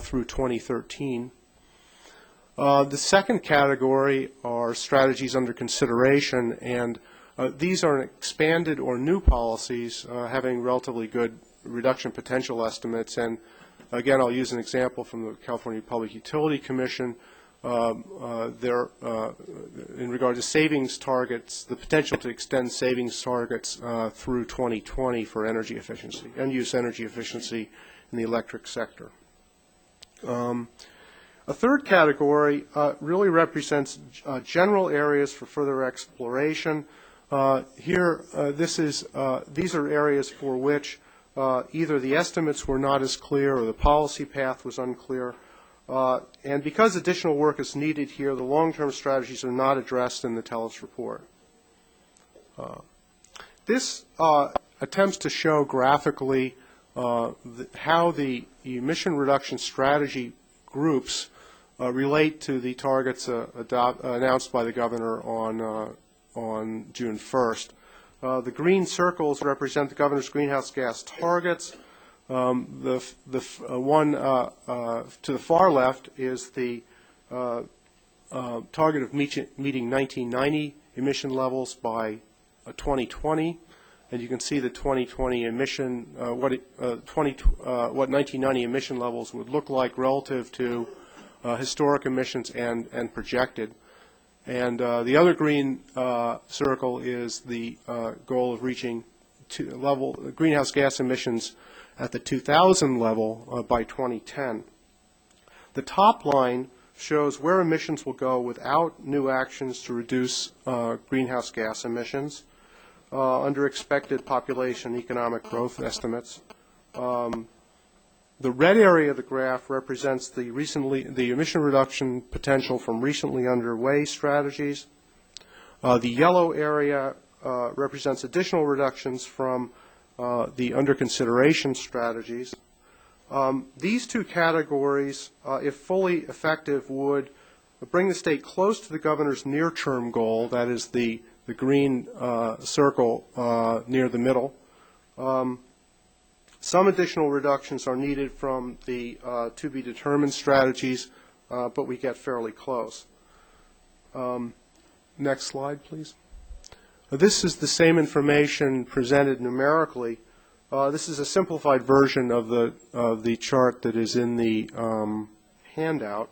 through 2013. The second category are strategies under consideration, and These are expanded or new policies having relatively good reduction potential estimates. And again, I'll use an example from the California Public Utility Commission. In regard to savings targets, the potential to extend savings targets through 2020 for energy efficiency, end-use energy efficiency in the electric sector. A third category really represents general areas for further exploration. These are areas for which either the estimates were not as clear or the policy path was unclear. And because additional work is needed here, the long-term strategies are not addressed in the TELUS report. This attempts to show graphically how the emission reduction strategy groups relate to the targets announced by the governor on June 1st. The green circles represent the governor's greenhouse gas targets. The one to the far left is the target of meeting 1990 emission levels by 2020, and you can see the 2020 emission, what 1990 emission levels would look like relative to historic emissions and projected. And the other green circle is the goal of reaching greenhouse gas emissions at the 2000 level by 2010. The top line shows where emissions will go without new actions to reduce greenhouse gas emissions under expected population economic growth estimates. The red area of the graph represents the emission reduction potential from recently underway strategies. The yellow area represents additional reductions from the under consideration strategies. These two categories, if fully effective, would bring the state close to the governor's near-term goal, that is the green circle near the middle. Some additional reductions are needed from the to-be-determined strategies, but we get fairly close. Next slide, please. This is the same information presented numerically. This is a simplified version of the chart that is in the handout.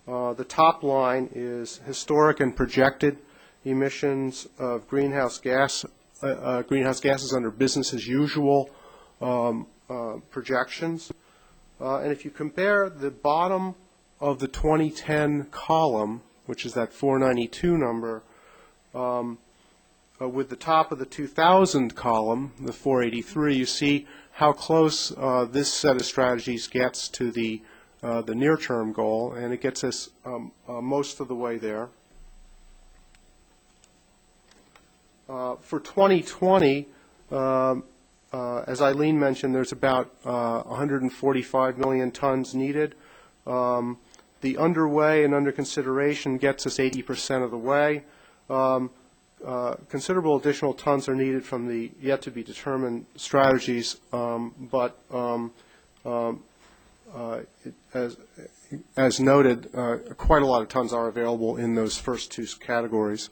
The top line is historic and projected emissions of greenhouse gases under business as usual projections. And if you compare the bottom of the 2010 column, which is that 492 number, with the top of the 2000 column, the 483, you see how close this set of strategies gets to the near-term goal, and it gets us most of the way there. For 2020, as Eileen mentioned, there's about 145 million tons needed. The underway and under consideration gets us 80% of the way. Considerable additional tons are needed from the yet-to-be-determined strategies, but as noted, quite a lot of tons are available in those first two categories.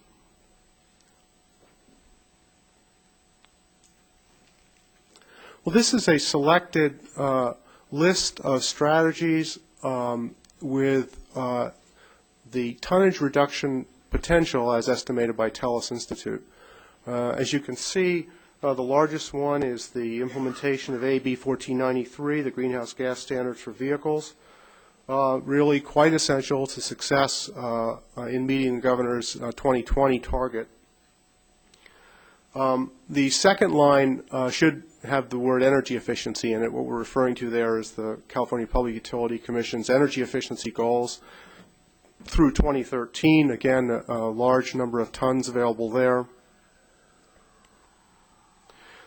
Well, this is a selected list of strategies with the tonnage reduction potential as estimated by TELUS Institute. As you can see, the largest one is the implementation of AB 1493, the greenhouse gas standards for vehicles. Really quite essential to success in meeting the governor's 2020 target. The second line should have the word energy efficiency in it. What we're referring to there is the California Public Utility Commission's energy efficiency goals through 2013. Again, a large number of tons available there.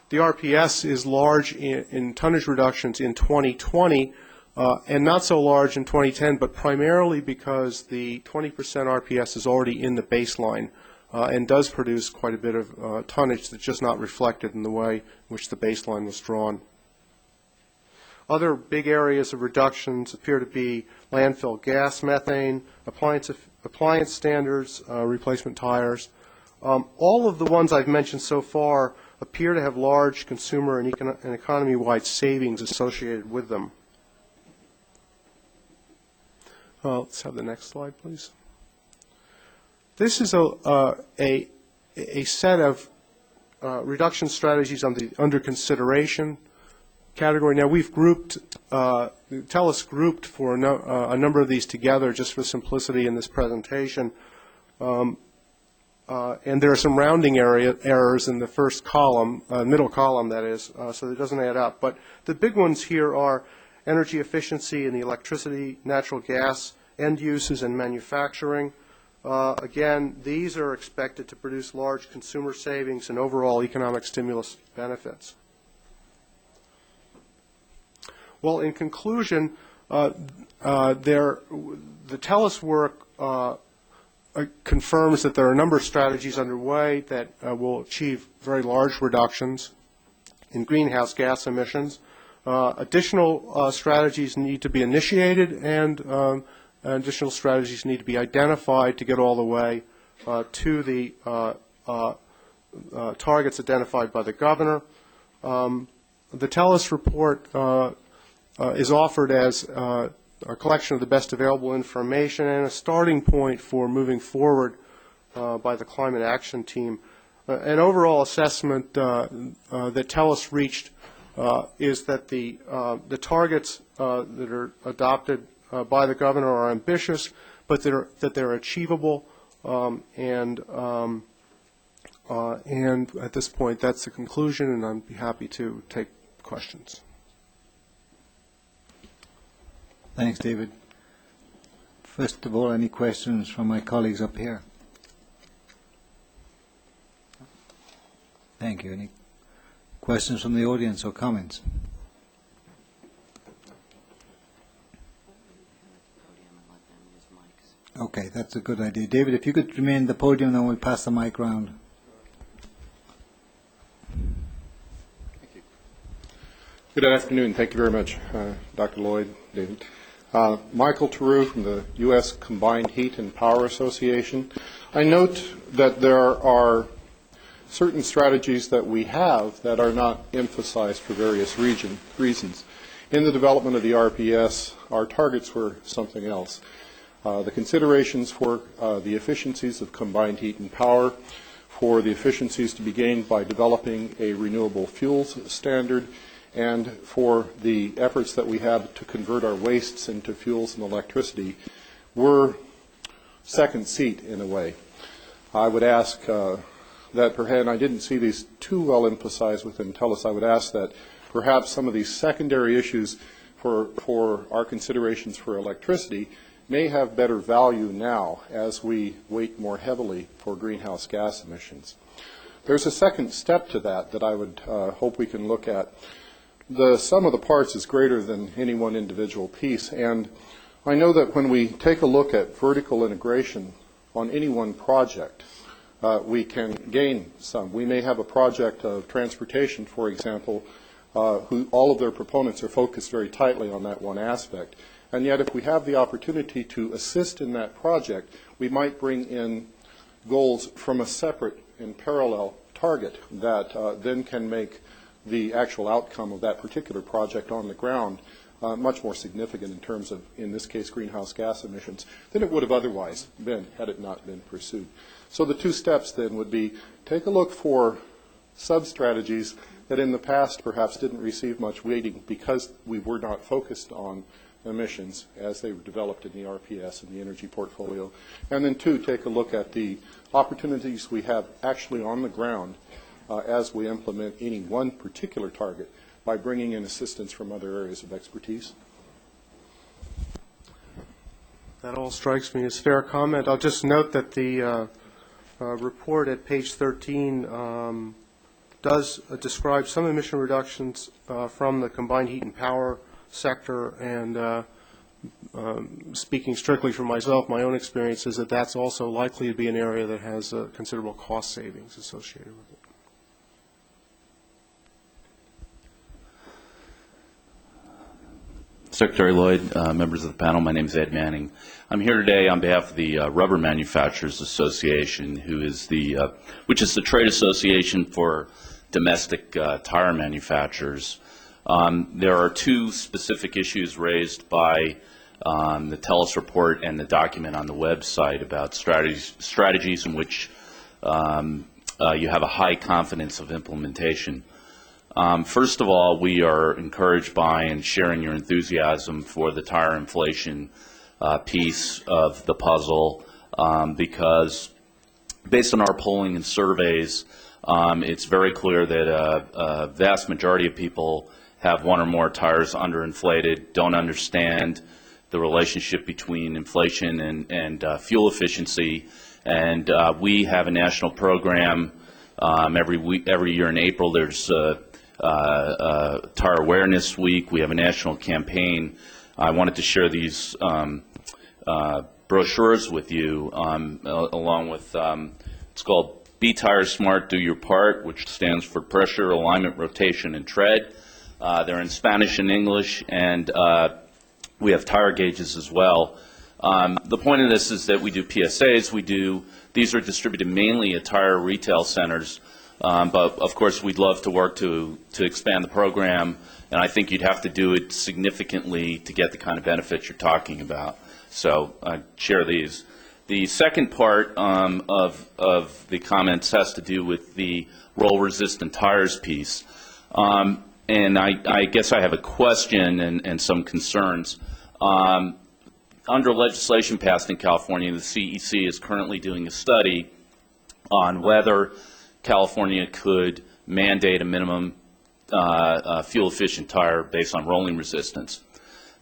The RPS is large in tonnage reductions in 2020 and not so large in 2010, but primarily because the 20% RPS is already in the baseline and does produce quite a bit of tonnage that's just not reflected in the way in which the baseline was drawn. Other big areas of reductions appear to be landfill gas methane, appliance standards, replacement tires, All of the ones I've mentioned so far appear to have large consumer and economy-wide savings associated with them. Let's have the next slide, please. This is a set of reduction strategies under consideration category. Now, we've grouped, TELUS grouped for a number of these together just for simplicity in this presentation. And there are some rounding errors in the first column, middle column that is, so it doesn't add up. But the big ones here are energy efficiency in the electricity, natural gas, end uses, and manufacturing. Again, these are expected to produce large consumer savings and overall economic stimulus benefits. Well, in conclusion, the TELUS work confirms that there are a number of strategies underway that will achieve very large reductions in greenhouse gas emissions. Additional strategies need to be initiated, and additional strategies need to be identified to get all the way to the targets identified by the governor. The TELUS report is offered as a collection of the best available information and a starting point for moving forward by the Climate Action Team. An overall assessment that TELUS reached is that the targets that are adopted by the governor are ambitious, but that they're achievable, and at this point that's the conclusion, and I'd be happy to take questions. Thanks, David. First of all, any questions from my colleagues up here? Thank you. Any questions from the audience or comments? Okay, that's a good idea. David, if you could remain at the podium, then we'll pass the mic round. Thank you. Good afternoon. Thank you very much, Dr. Lloyd, David. Michael Tarou from the U.S. Combined Heat and Power Association. I note that there are certain strategies that we have that are not emphasized for various reasons. In the development of the RPS, our targets were something else. The considerations for the efficiencies of combined heat and power, for the efficiencies to be gained by developing a renewable fuels standard, and for the efforts that we have to convert our wastes into fuels and electricity were second seat in a way. I would ask that perhaps, and I didn't see these too well emphasized within TELUS, I would ask that perhaps some of these secondary issues for our considerations for electricity may have better value now as we weight more heavily for greenhouse gas emissions. There's a second step to that I would hope we can look at. The sum of the parts is greater than any one individual piece, and I know that when we take a look at vertical integration on any one project, we can gain some. We may have a project of transportation, for example, who all of their proponents are focused very tightly on that one aspect. And yet if we have the opportunity to assist in that project, we might bring in goals from a separate and parallel target that then can make the actual outcome of that particular project on the ground much more significant in terms of, in this case, greenhouse gas emissions than it would have otherwise been had it not been pursued. So the two steps then would be take a look for sub-strategies that in the past perhaps didn't receive much weighting because we were not focused on emissions as they were developed in the RPS and the energy portfolio. And then two, take a look at the opportunities we have actually on the ground as we implement any one particular target by bringing in assistance from other areas of expertise. That all strikes me as fair comment. I'll just note that the report at page 13 does describe some emission reductions from the combined heat and power sector, and speaking strictly for myself, my own experience is that that's also likely to be an area that has considerable cost savings associated with it. Secretary Lloyd, members of the panel, my name is Ed Manning. I'm here today on behalf of the Rubber Manufacturers Association, which is the trade association for domestic tire manufacturers. There are two specific issues raised by the TELUS report and the document on the website about strategies in which you have a high confidence of implementation. First of all, we are encouraged by and sharing your enthusiasm for the tire inflation piece of the puzzle because based on our polling and surveys, it's very clear that a vast majority of people have one or more tires underinflated, don't understand the relationship between inflation and fuel efficiency, and we have a national program every year in April. There's Tire Awareness Week. We have a national campaign. I wanted to share these brochures with you along with, it's called Be Tire Smart, Do Your Part, which stands for Pressure, Alignment, Rotation, and Tread. They're in Spanish and English, and we have tire gauges as well. The point of this is that we do PSAs. These are distributed mainly at tire retail centers, but of course we'd love to work to expand the program, and I think you'd have to do it significantly to get the kind of benefits you're talking about. So I share these. The second part of the comments has to do with the roll-resistant tires piece. And I guess I have a question and some concerns. Under legislation passed in California, the CEC is currently doing a study on whether California could mandate a minimum fuel-efficient tire based on rolling resistance.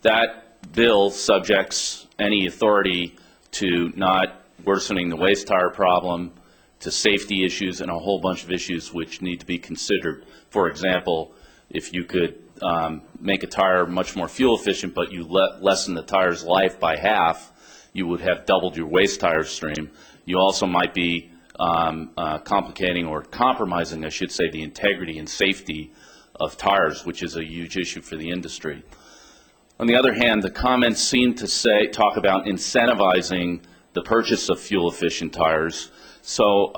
That bill subjects any authority to not worsening the waste tire problem, to safety issues, and a whole bunch of issues which need to be considered. For example, if you could make a tire much more fuel efficient, but you lessen the tire's life by half, you would have doubled your waste tire stream. You also might be complicating or compromising, I should say, the integrity and safety of tires, which is a huge issue for the industry. On the other hand, the comments seem to talk about incentivizing the purchase of fuel efficient tires. So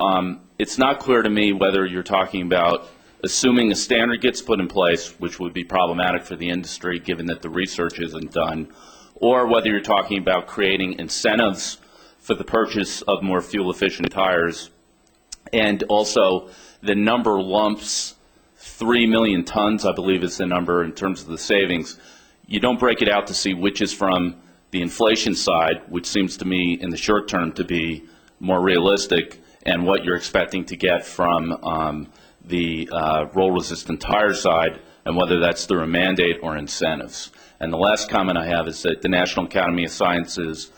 it's not clear to me whether you're talking about assuming a standard gets put in place, which would be problematic for the industry given that the research isn't done, or whether you're talking about creating incentives for the purchase of more fuel-efficient tires. And also, the number lumps 3 million tons, I believe is the number in terms of the savings. You don't break it out to see which is from the inflation side, which seems to me in the short term to be more realistic, and what you're expecting to get from the roll-resistant tire side, and whether that's through a mandate or incentives. And the last comment I have is that the National Academy of Sciences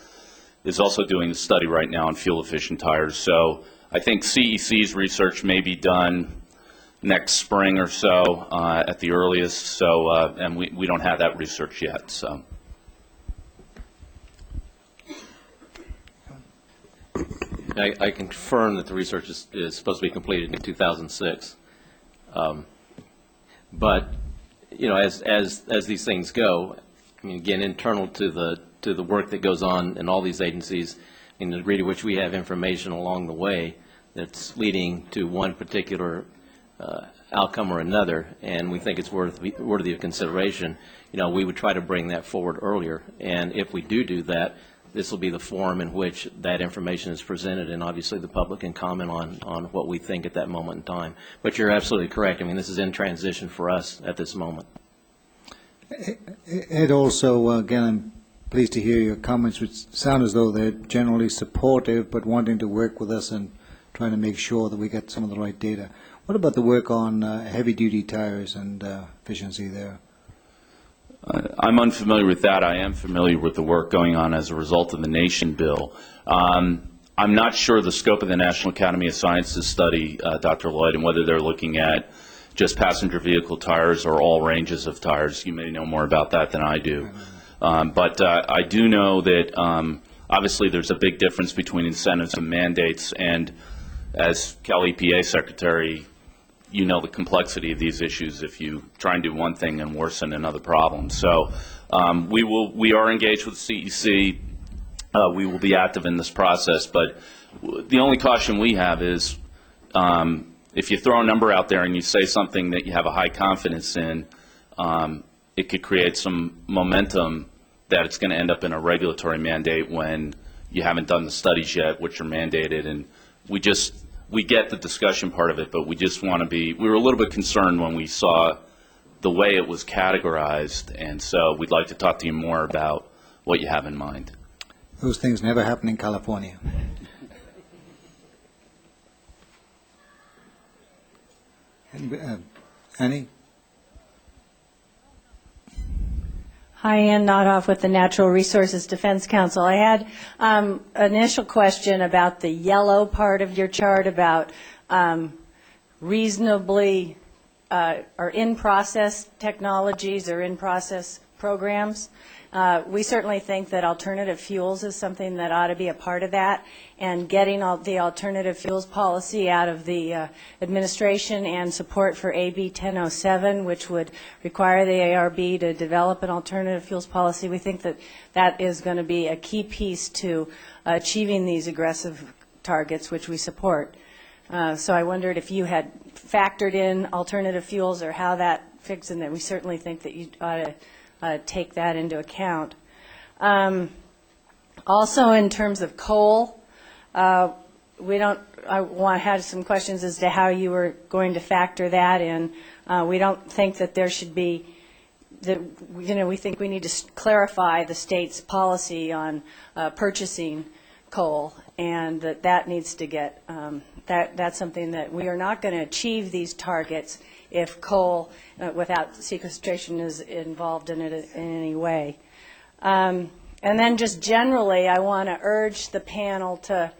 is also doing a study right now on fuel-efficient tires. So I think CEC's research may be done next spring or so at the earliest. So and we don't have that research yet. So. I can confirm that the research is supposed to be completed in 2006. But you know, as these things go, I mean, again, internal to the work that goes on in all these agencies, in the degree to which we have information along the way that's leading to one particular outcome or another, and we think it's worthy of consideration, you know, we would try to bring that forward earlier. And if we do that, this will be the forum in which that information is presented, and obviously the public can comment on what we think at that moment in time. But you're absolutely correct. I mean, this is in transition for us at this moment. Ed, also, again, I'm pleased to hear your comments, which sound as though they're generally supportive, but wanting to work with us and trying to make sure that we get some of the right data. What about the work on heavy-duty tires and efficiency there? I'm unfamiliar with that. I am familiar with the work going on as a result of the Nation bill. I'm not sure the scope of the National Academy of Sciences study, Dr. Lloyd, and whether they're looking at just passenger vehicle tires or all ranges of tires. You may know more about that than I do. But I do know that obviously there's a big difference between incentives and mandates, and as Cal EPA Secretary you know the complexity of these issues if you try and do one thing and worsen another problem. So we are engaged with CEC. We will be active in this process, but the only caution we have is if you throw a number out there and you say something that you have a high confidence in, it could create some momentum that it's going to end up in a regulatory mandate when you haven't done the studies yet, which are mandated. And we get the discussion part of it, but we just want to be, we were a little bit concerned when we saw the way it was categorized, and so we'd like to talk to you more about what you have in mind. Those things never happen in California. Annie? Hi, Ann Nothoff with the Natural Resources Defense Council. I had an initial question about the yellow part of your chart about reasonably or in-process technologies or in-process programs. We certainly think that alternative fuels is something that ought to be a part of that, and getting the alternative fuels policy out of the administration and support for AB 1007, which would require the ARB to develop an alternative fuels policy. We think that that is going to be a key piece to achieving these aggressive targets, which we support. So I wondered if you had factored in alternative fuels or how that fits in there. We certainly think that you ought to take that into account. Also, in terms of coal, I had some questions as to how you were going to factor that in. We don't think that there should be, we think we need to clarify the state's policy on purchasing coal, and that needs to get, that's something that we are not going to achieve these targets if coal without sequestration is involved in it in any way. And then just generally, I want to urge the panel to,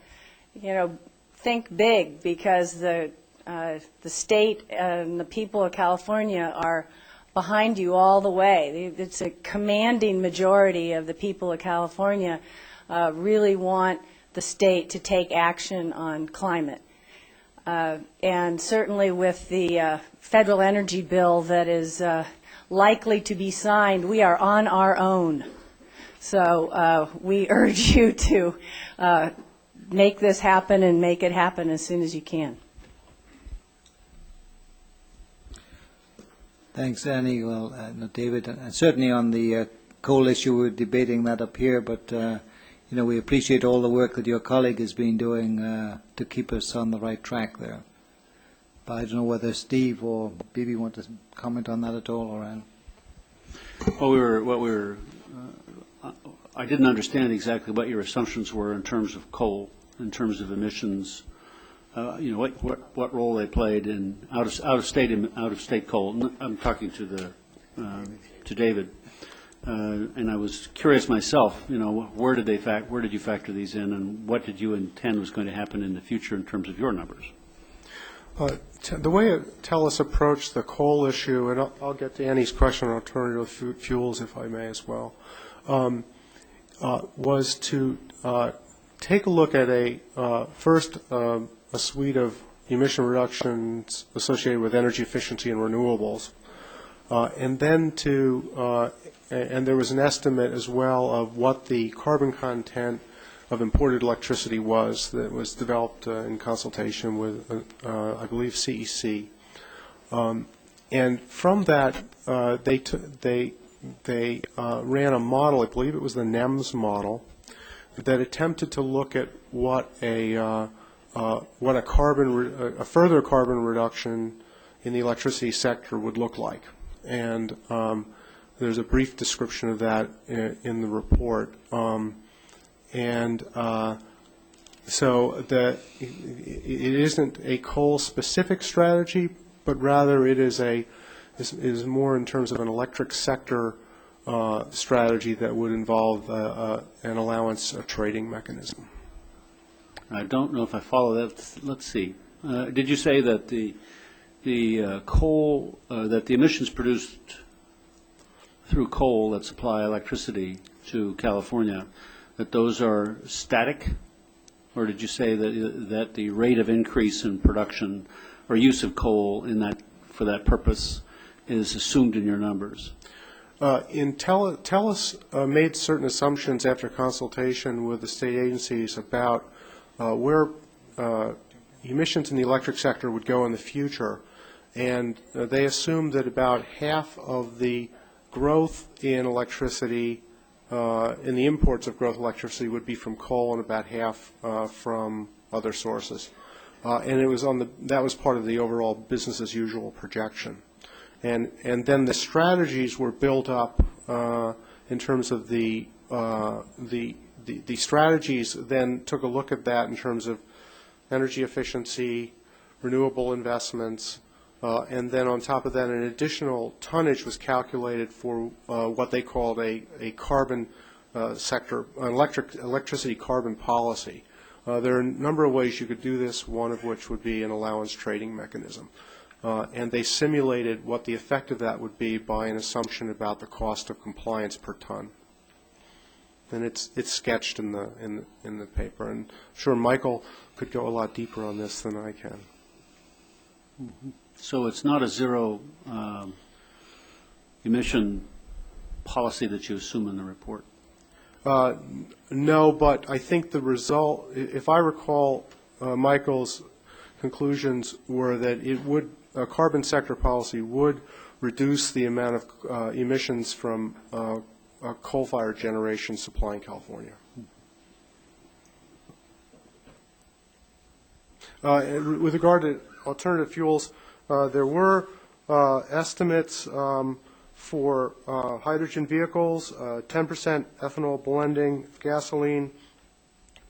think big, because the state and the people of California are behind you all the way. It's a commanding majority of the people of California really want the state to take action on climate. And certainly with the federal energy bill that is likely to be signed, we are on our own. So we urge you to make this happen and make it happen as soon as you can. Thanks, Annie. Well, David, certainly on the coal issue, we're debating that up here, but we appreciate all the work that your colleague has been doing to keep us on the right track there. But I don't know whether Steve or Bibi want to comment on that at all, or Ann. Well, I didn't understand exactly what your assumptions were in terms of coal, in terms of emissions. What role they played in out of state coal. I'm talking to David. And I was curious myself, where did you factor these in, and what did you intend was going to happen in the future in terms of your numbers? The way TELUS approached the coal issue, and I'll get to Annie's question on alternative fuels, if I may as well, was to take a look at first a suite of emission reductions associated with energy efficiency and renewables, and then and there was an estimate as well of what the carbon content of imported electricity was that was developed in consultation with, I believe, CEC. And from that, they ran a model, I believe it was the NEMS model, that attempted to look at what a further carbon reduction in the electricity sector would look like. And there's a brief description of that in the report. So it isn't a coal-specific strategy, but rather it is more in terms of an electric sector strategy that would involve an allowance trading mechanism. I don't know if I follow that. Let's see. Did you say that the coal, that the emissions produced through coal that supply electricity to California, that those are static? Or did you say that the rate of increase in production or use of coal in that, for that purpose is assumed in your numbers? TELUS made certain assumptions after consultation with the state agencies about where emissions in the electric sector would go in the future, and they assumed that about half of the growth in electricity, in the imports of growth electricity, would be from coal and about half from other sources. And it was that was part of the overall business as usual projection. And then the strategies were built up in terms of the strategies then took a look at that in terms of energy efficiency, renewable investments, and then on top of that an additional tonnage was calculated for what they called a carbon sector, an electricity carbon policy. There are a number of ways you could do this, one of which would be an allowance trading mechanism. And they simulated what the effect of that would be by an assumption about the cost of compliance per ton. And it's sketched in the paper. And I'm sure Michael could go a lot deeper on this than I can. Mm-hmm. So it's not a zero emission policy that you assume in the report? No, but I think the result, if I recall, Michael's conclusions were that it would, a carbon sector policy would reduce the amount of emissions from coal-fired generation supplying California. With regard to alternative fuels, there were estimates for hydrogen vehicles, 10% ethanol blending, gasoline,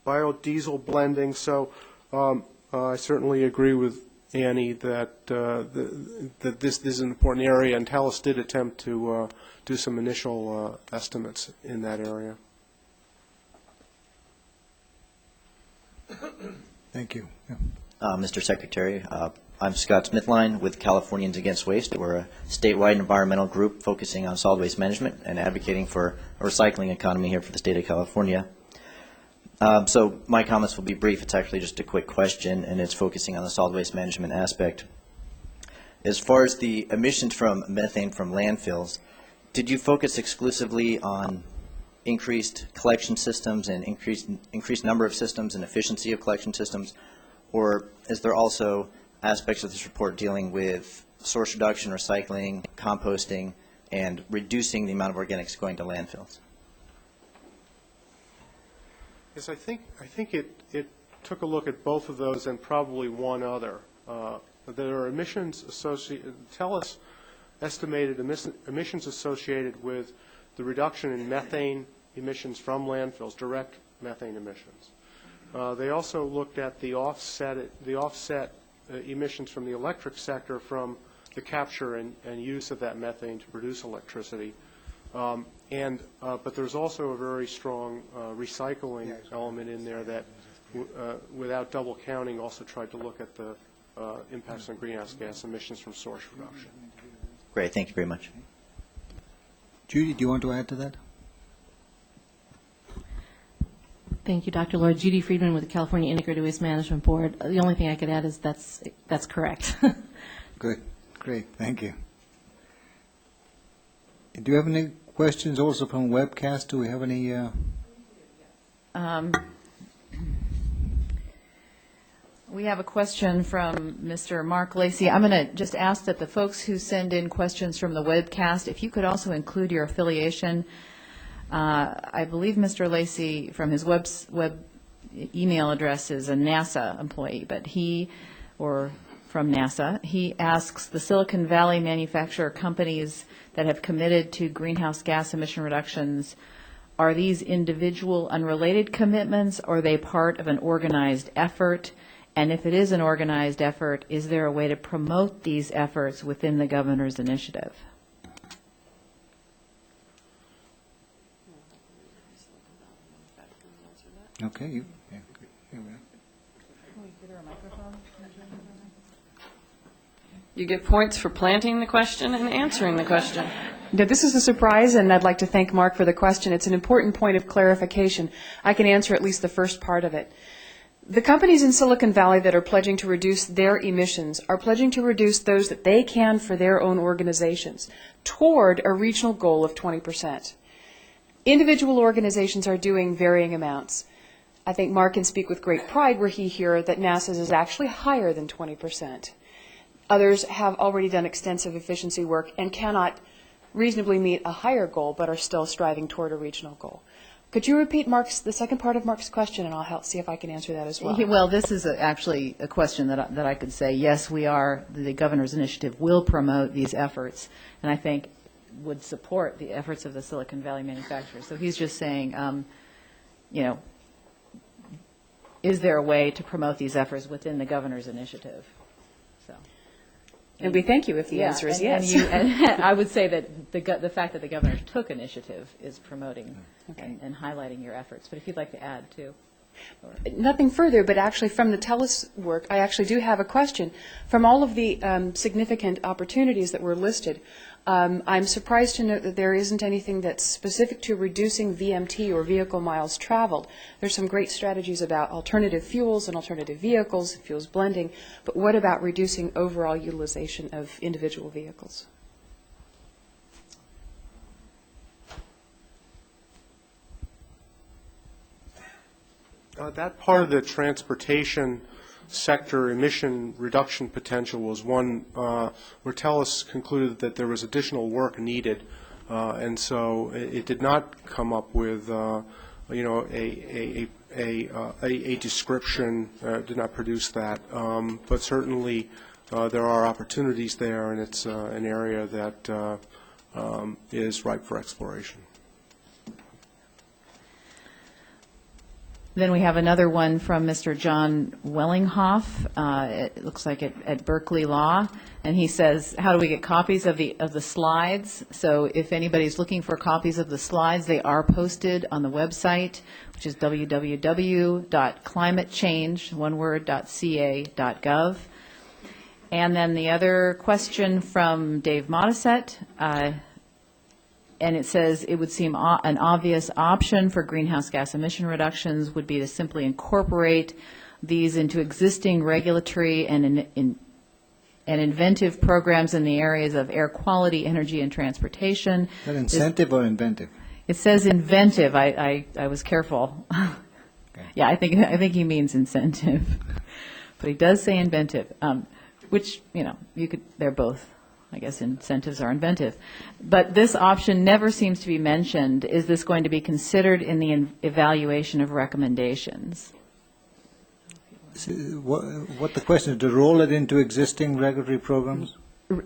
biodiesel blending. So I certainly agree with Annie that that this is an important area, and TELUS did attempt to do some initial estimates in that area. Thank you. Yeah. Mr. Secretary, I'm Scott Smithline with Californians Against Waste. We're a statewide environmental group focusing on solid waste management and advocating for a recycling economy here for the state of California. So my comments will be brief. It's actually just a quick question, and it's focusing on the solid waste management aspect. As far as the emissions from methane from landfills, did you focus exclusively on increased collection systems and increased number of systems and efficiency of collection systems, or is there also aspects of this report dealing with source reduction, recycling, composting, and reducing the amount of organics going to landfills? Yes, I think it took a look at both of those and probably one other. There are emissions associated. TELUS estimated emissions associated with the reduction in methane emissions from landfills, direct methane emissions. They also looked at the offset emissions from the electric sector from the capture and use of that methane to produce electricity. But there's also a very strong recycling element in there that, without double counting, also tried to look at the impacts on greenhouse gas emissions from source reduction. Great. Thank you very much. Judy, do you want to add to that? Thank you, Dr. Lloyd. Judy Friedman with the California Integrated Waste Management Board. The only thing I could add is that's correct. Good. Great. Thank you. Do you have any questions also from webcast? Do we have any? We have a question from Mr. Mark Lacey. I'm going to just ask that the folks who send in questions from the webcast, if you could also include your affiliation. I believe Mr. Lacey, from his web email address, is a NASA employee, but from NASA, he asks the Silicon Valley manufacturer companies that have committed to greenhouse gas emission reductions, are these individual unrelated commitments, or are they part of an organized effort? And if it is an organized effort, is there a way to promote these efforts within the governor's initiative? Okay. Here we are. You get points for planting the question and answering the question. No, this is a surprise, and I'd like to thank Mark for the question. It's an important point of clarification. I can answer at least the first part of it. The companies in Silicon Valley that are pledging to reduce their emissions are pledging to reduce those that they can for their own organizations toward a regional goal of 20%. Individual organizations are doing varying amounts. I think Mark can speak with great pride were he here that NASA's is actually higher than 20%. Others have already done extensive efficiency work and cannot reasonably meet a higher goal but are still striving toward a regional goal. Could you repeat the second part of Mark's question, and I'll see if I can answer that as well. Well, this is actually a question that I could say, yes, the governor's initiative will promote these efforts, and I think would support the efforts of the Silicon Valley manufacturers. So he's just saying, is there a way to promote these efforts within the governor's initiative? And we thank you if the answer is yes. And I would say that the fact that the governor took initiative is promoting and highlighting your efforts. But if you'd like to add, too. Nothing further, but actually from the TELUS work, I actually do have a question. From all of the significant opportunities that were listed, I'm surprised to note that there isn't anything that's specific to reducing VMT or vehicle miles traveled. There's some great strategies about alternative fuels and alternative vehicles, fuels blending, but what about reducing overall utilization of individual vehicles? That part of the transportation sector emission reduction potential was one where TELUS concluded that there was additional work needed, and so it did not come up with a description, did not produce that, but certainly there are opportunities there, and it's an area that is ripe for exploration. Then we have another one from Mr. John Wellinghoff, it looks like at Berkeley Law, and he says, how do we get copies of the slides? So if anybody's looking for copies of the slides, they are posted on the website, which is www.climatechange.ca.gov. And then the other question from Dave Modisette, and it says it would seem an obvious option for greenhouse gas emission reductions would be to simply incorporate these into existing regulatory and inventive programs in the areas of air quality, energy, and transportation. Is that incentive or inventive? It says inventive. I was careful. Okay. Yeah, I think he means incentive, but he does say inventive, which they're both. I guess incentives are inventive. But this option never seems to be mentioned. Is this going to be considered in the evaluation of recommendations? What the question is, to roll it into existing regulatory programs?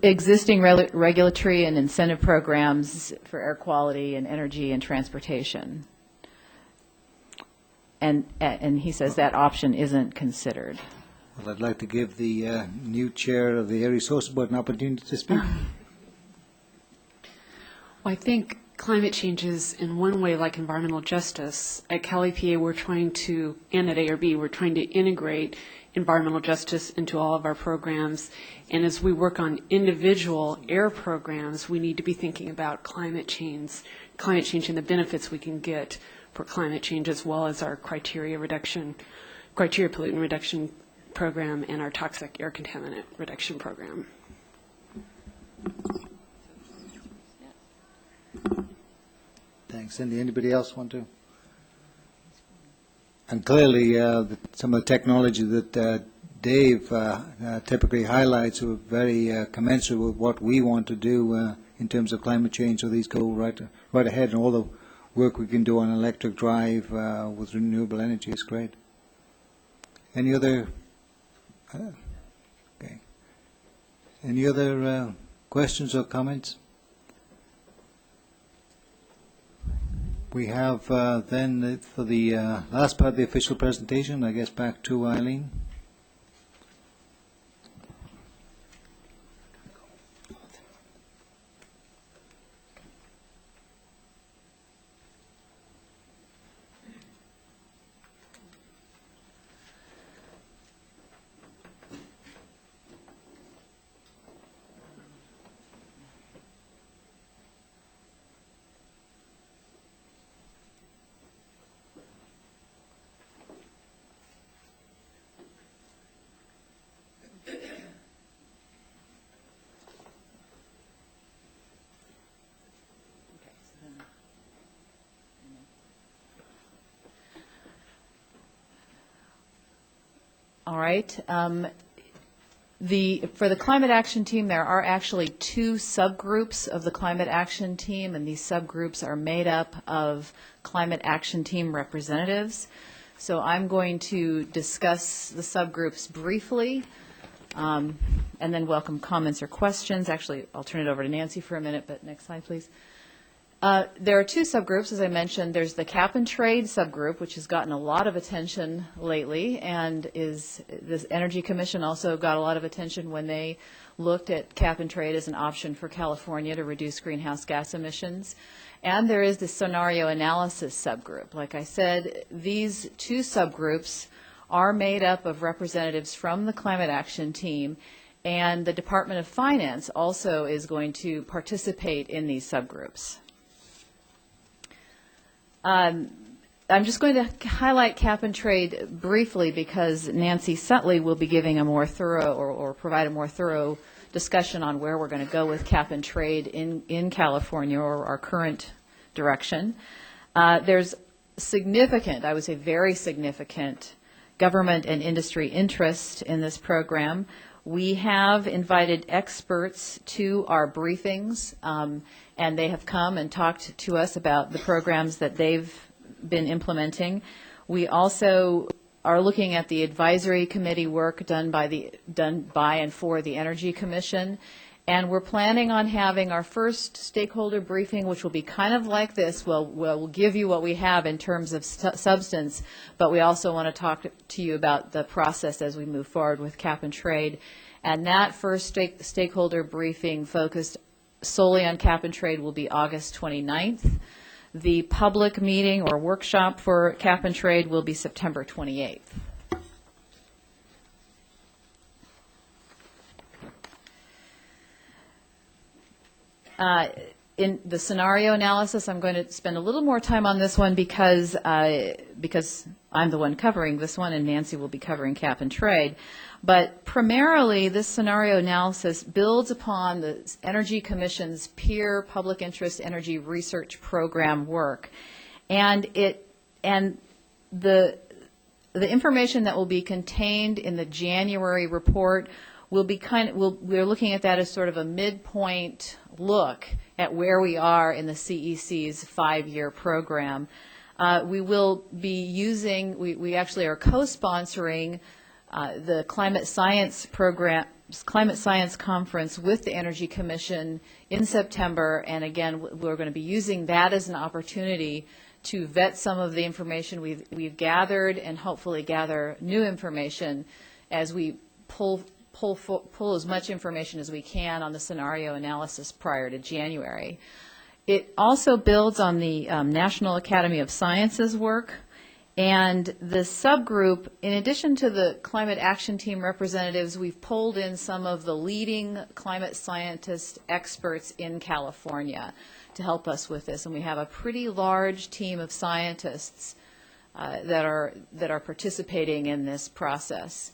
Existing regulatory and incentive programs for air quality and energy and transportation. And he says that option isn't considered. Well, I'd like to give the new chair of the Air Resources Board an opportunity to speak. Well, I think climate change is in one way like environmental justice. At CalEPA, we're trying to, and at ARB, we're trying to integrate environmental justice into all of our programs. And as we work on individual air programs, we need to be thinking about climate change and the benefits we can get for climate change, as well as our criteria pollutant reduction program and our toxic air contaminant reduction program. Thanks. Cindy, anybody else want to? And clearly, some of the technology that Dave typically highlights are very commensurate with what we want to do in terms of climate change. So these go right ahead, and all the work we can do on electric drive with renewable energy is great. Any other? Okay. Any other questions or comments? We have then for the last part of the official presentation, I guess back to Eileen. All right. For the climate action team, there are actually 2 subgroups of the climate action team, and these subgroups are made up of climate action team representatives. So I'm going to discuss the subgroups briefly, and then welcome comments or questions. Actually, I'll turn it over to Nancy for a minute, but next slide, please. There are 2 subgroups, as I mentioned. There's the cap and trade subgroup, which has gotten a lot of attention lately, and this Energy Commission also got a lot of attention when they looked at cap and trade as an option for California to reduce greenhouse gas emissions. And there is the scenario analysis subgroup. Like I said, these 2 subgroups are made up of representatives from the climate action team, and the Department of Finance also is going to participate in these subgroups. I'm just going to highlight cap and trade briefly because Nancy Sutley will be giving a more thorough or provide a more thorough discussion on where we're going to go with cap and trade in California, or our current direction. There's significant, I would say very significant, government and industry interest in this program. We have invited experts to our briefings, and they have come and talked to us about the programs that they've been implementing. We also are looking at the advisory committee work done by and for the Energy Commission, and we're planning on having our first stakeholder briefing, which will be kind of like this. We'll give you what we have in terms of substance, but we also want to talk to you about the process as we move forward with cap and trade. And that first stakeholder briefing focused solely on cap and trade will be August 29th. The public meeting or workshop for cap and trade will be September 28th. In the scenario analysis, I'm going to spend a little more time on this one because I'm the one covering this one and Nancy will be covering cap and trade. But primarily, this scenario analysis builds upon the Energy Commission's peer public interest energy research program work. And the information that will be contained in the January report will be we're looking at that as sort of a midpoint look at where we are in the CEC's 5-year program. We will be using, we actually are co-sponsoring the Climate Science Program, Climate Science Conference with the Energy Commission in September, and again, we're going to be using that as an opportunity to vet some of the information we've gathered and hopefully gather new information as we pull as much information as we can on the scenario analysis prior to January. It also builds on the National Academy of Sciences work, and the subgroup, in addition to the climate action team representatives, we've pulled in some of the leading climate scientist experts in California to help us with this, and we have a pretty large team of scientists that are participating in this process.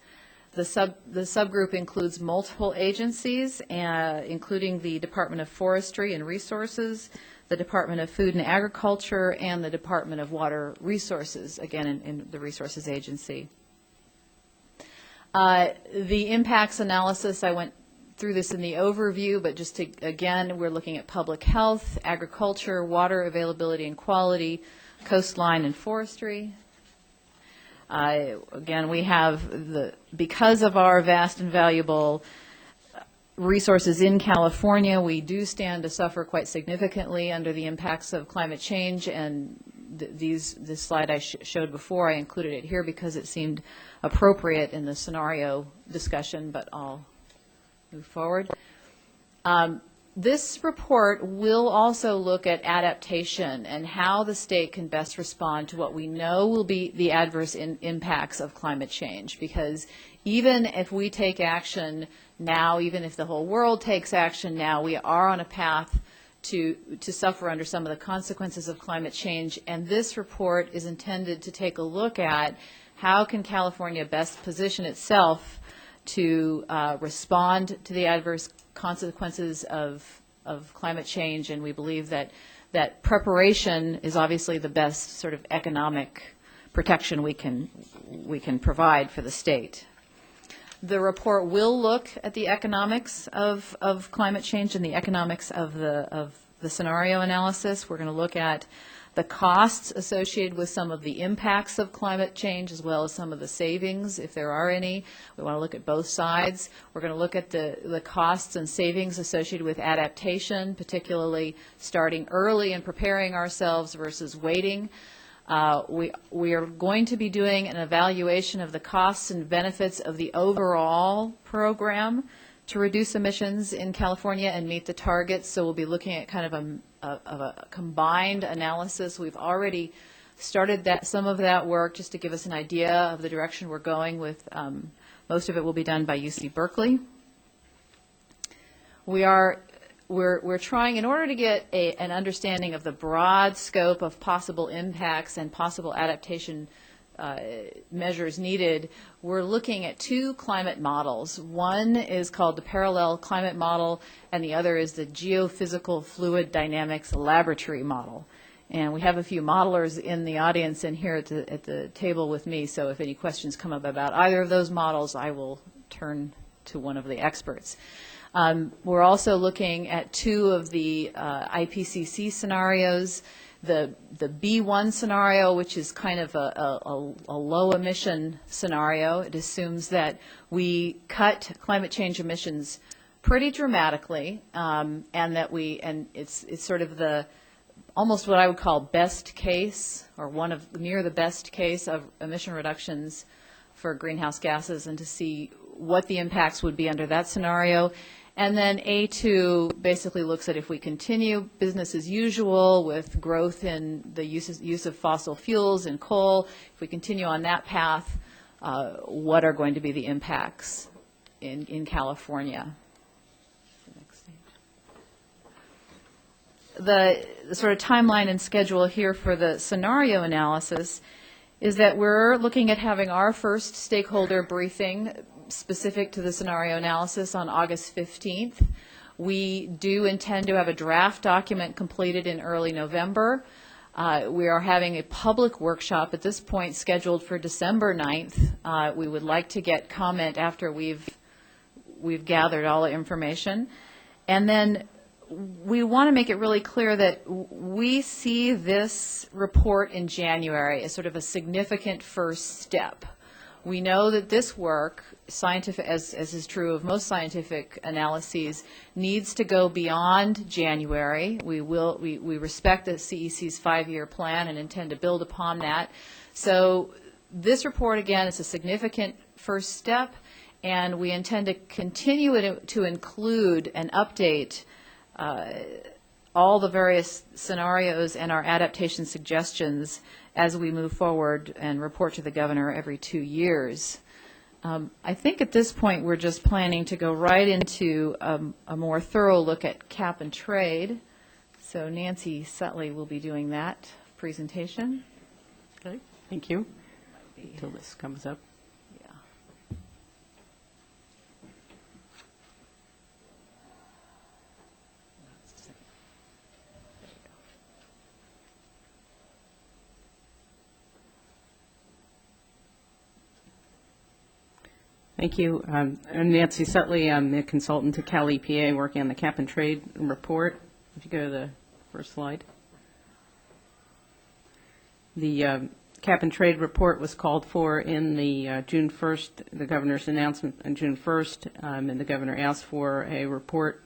The subgroup includes multiple agencies, including the Department of Forestry and Resources, the Department of Food and Agriculture, and the Department of Water Resources, again in the Resources Agency. The impacts analysis, I went through this in the overview, but just to, again, we're looking at public health, agriculture, water availability and quality, coastline and forestry. Again, we have because of our vast and valuable resources in California, we do stand to suffer quite significantly under the impacts of climate change, and this slide I showed before, I included it here because it seemed appropriate in the scenario discussion, but I'll move forward. This report will also look at adaptation and how the state can best respond to what we know will be the adverse impacts of climate change, because even if we take action now, even if the whole world takes action now, we are on a path to suffer under some of the consequences of climate change, and this report is intended to take a look at how can California best position itself to respond to the adverse consequences of climate change, and we believe that preparation is obviously the best sort of economic protection we can provide for the state. The report will look at the economics of climate change and the economics of the scenario analysis. We're going to look at the costs associated with some of the impacts of climate change as well as some of the savings, if there are any. We want to look at both sides. We're going to look at the costs and savings associated with adaptation, particularly starting early and preparing ourselves versus waiting. We are going to be doing an evaluation of the costs and benefits of the overall program to reduce emissions in California and meet the targets. So we'll be looking at kind of a combined analysis. We've already started some of that work just to give us an idea of the direction we're going with. Most of it will be done by UC Berkeley. We're trying, in order to get an understanding of the broad scope of possible impacts and possible adaptation measures needed, we're looking at two climate models. One is called the Parallel Climate Model, and the other is the Geophysical Fluid Dynamics Laboratory Model. And we have a few modelers in the audience and here at the table with me, so if any questions come up about either of those models, I will turn to one of the experts. We're also looking at two of the IPCC scenarios. The B1 scenario, which is kind of a low emission scenario. It assumes that we cut climate change emissions pretty dramatically, and it's sort of almost what I would call best case, or one of near the best case of emission reductions for greenhouse gases, and to see what the impacts would be under that scenario. And then A2 basically looks at if we continue business as usual with growth in the use of fossil fuels and coal, if we continue on that path, what are going to be the impacts in California? The sort of timeline and schedule here for the scenario analysis is that we're looking at having our first stakeholder briefing specific to the scenario analysis on August 15th. We do intend to have a draft document completed in early November. We are having a public workshop at this point scheduled for December 9th. We would like to get comment after we've gathered all the information. And then we want to make it really clear that we see this report in January as sort of a significant first step. We know that this work, scientific, as is true of most scientific analyses, needs to go beyond January. We respect the CEC's 5-year plan and intend to build upon that. So this report, again, is a significant first step, and we intend to continue it to include and update all the various scenarios and our adaptation suggestions as we move forward and report to the governor every 2 years. I think at this point we're just planning to go right into a more thorough look at cap and trade. So Nancy Sutley will be doing that presentation. Okay, thank you. Until this comes up. Thank you. I'm Nancy Sutley. I'm a consultant to Cal EPA working on the cap and trade report. If you go to the first slide. The cap and trade report was called for in the June 1st, the governor's announcement on June 1st, and the governor asked for a report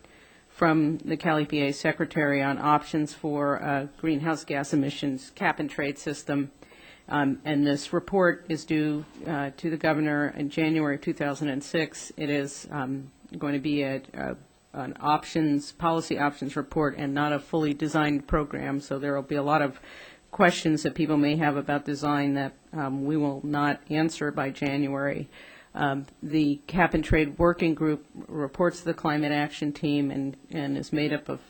from the Cal EPA secretary on options for greenhouse gas emissions cap and trade system. And this report is due to the governor in January 2006. It is going to be an policy options report and not a fully designed program. So there will be a lot of questions that people may have about design that we will not answer by January. The cap and trade working group reports to the climate action team and is made up of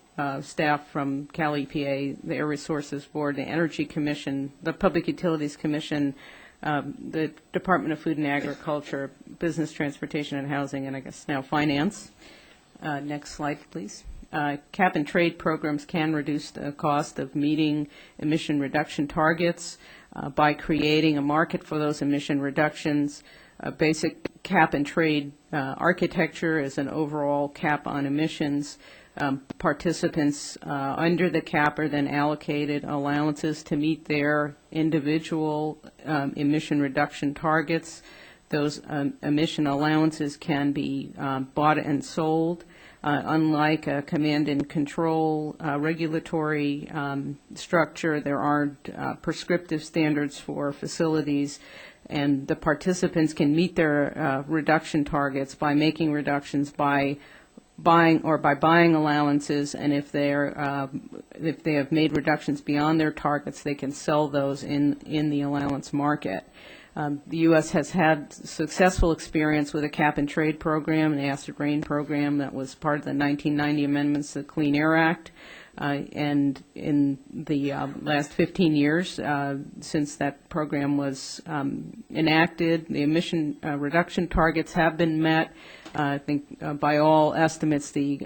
staff from Cal EPA, the Air Resources Board, the Energy Commission, the Public Utilities Commission, the Department of Food and Agriculture, Business, Transportation and Housing, and I guess now Finance. Next slide, please. Cap and trade programs can reduce the cost of meeting emission reduction targets by creating a market for those emission reductions. basic cap and trade architecture as an overall cap on emissions. Participants under the cap are then allocated allowances to meet their individual emission reduction targets. Those emission allowances can be bought and sold. Unlike a command and control regulatory structure, there aren't prescriptive standards for facilities, and the participants can meet their reduction targets by making reductions by buying allowances, and if they have made reductions beyond their targets, they can sell those in the allowance market. The U.S. has had successful experience with a cap-and-trade program, the acid rain program that was part of the 1990 amendments to the Clean Air Act. And in the last 15 years since that program was enacted, the emission reduction targets have been met. I think by all estimates, the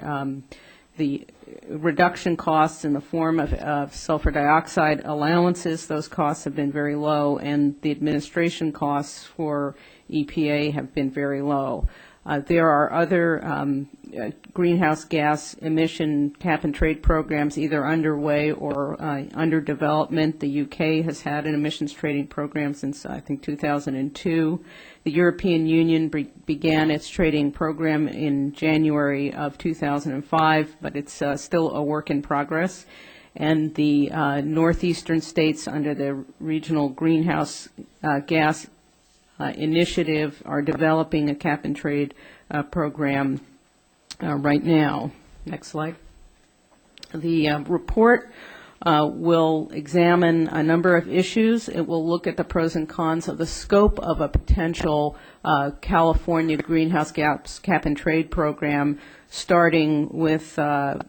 reduction costs in the form of sulfur dioxide allowances, those costs have been very low, and the administration costs for EPA have been very low. There are other greenhouse gas emission cap and trade programs either underway or under development. The UK has had an emissions trading program since, I think, 2002. The European Union began its trading program in January of 2005, but it's still a work in progress. And the northeastern states under the regional greenhouse gas initiative are developing a cap and trade program right now. Next slide. The report will examine a number of issues. It will look at the pros and cons of the scope of a potential California greenhouse gas cap and trade program, starting with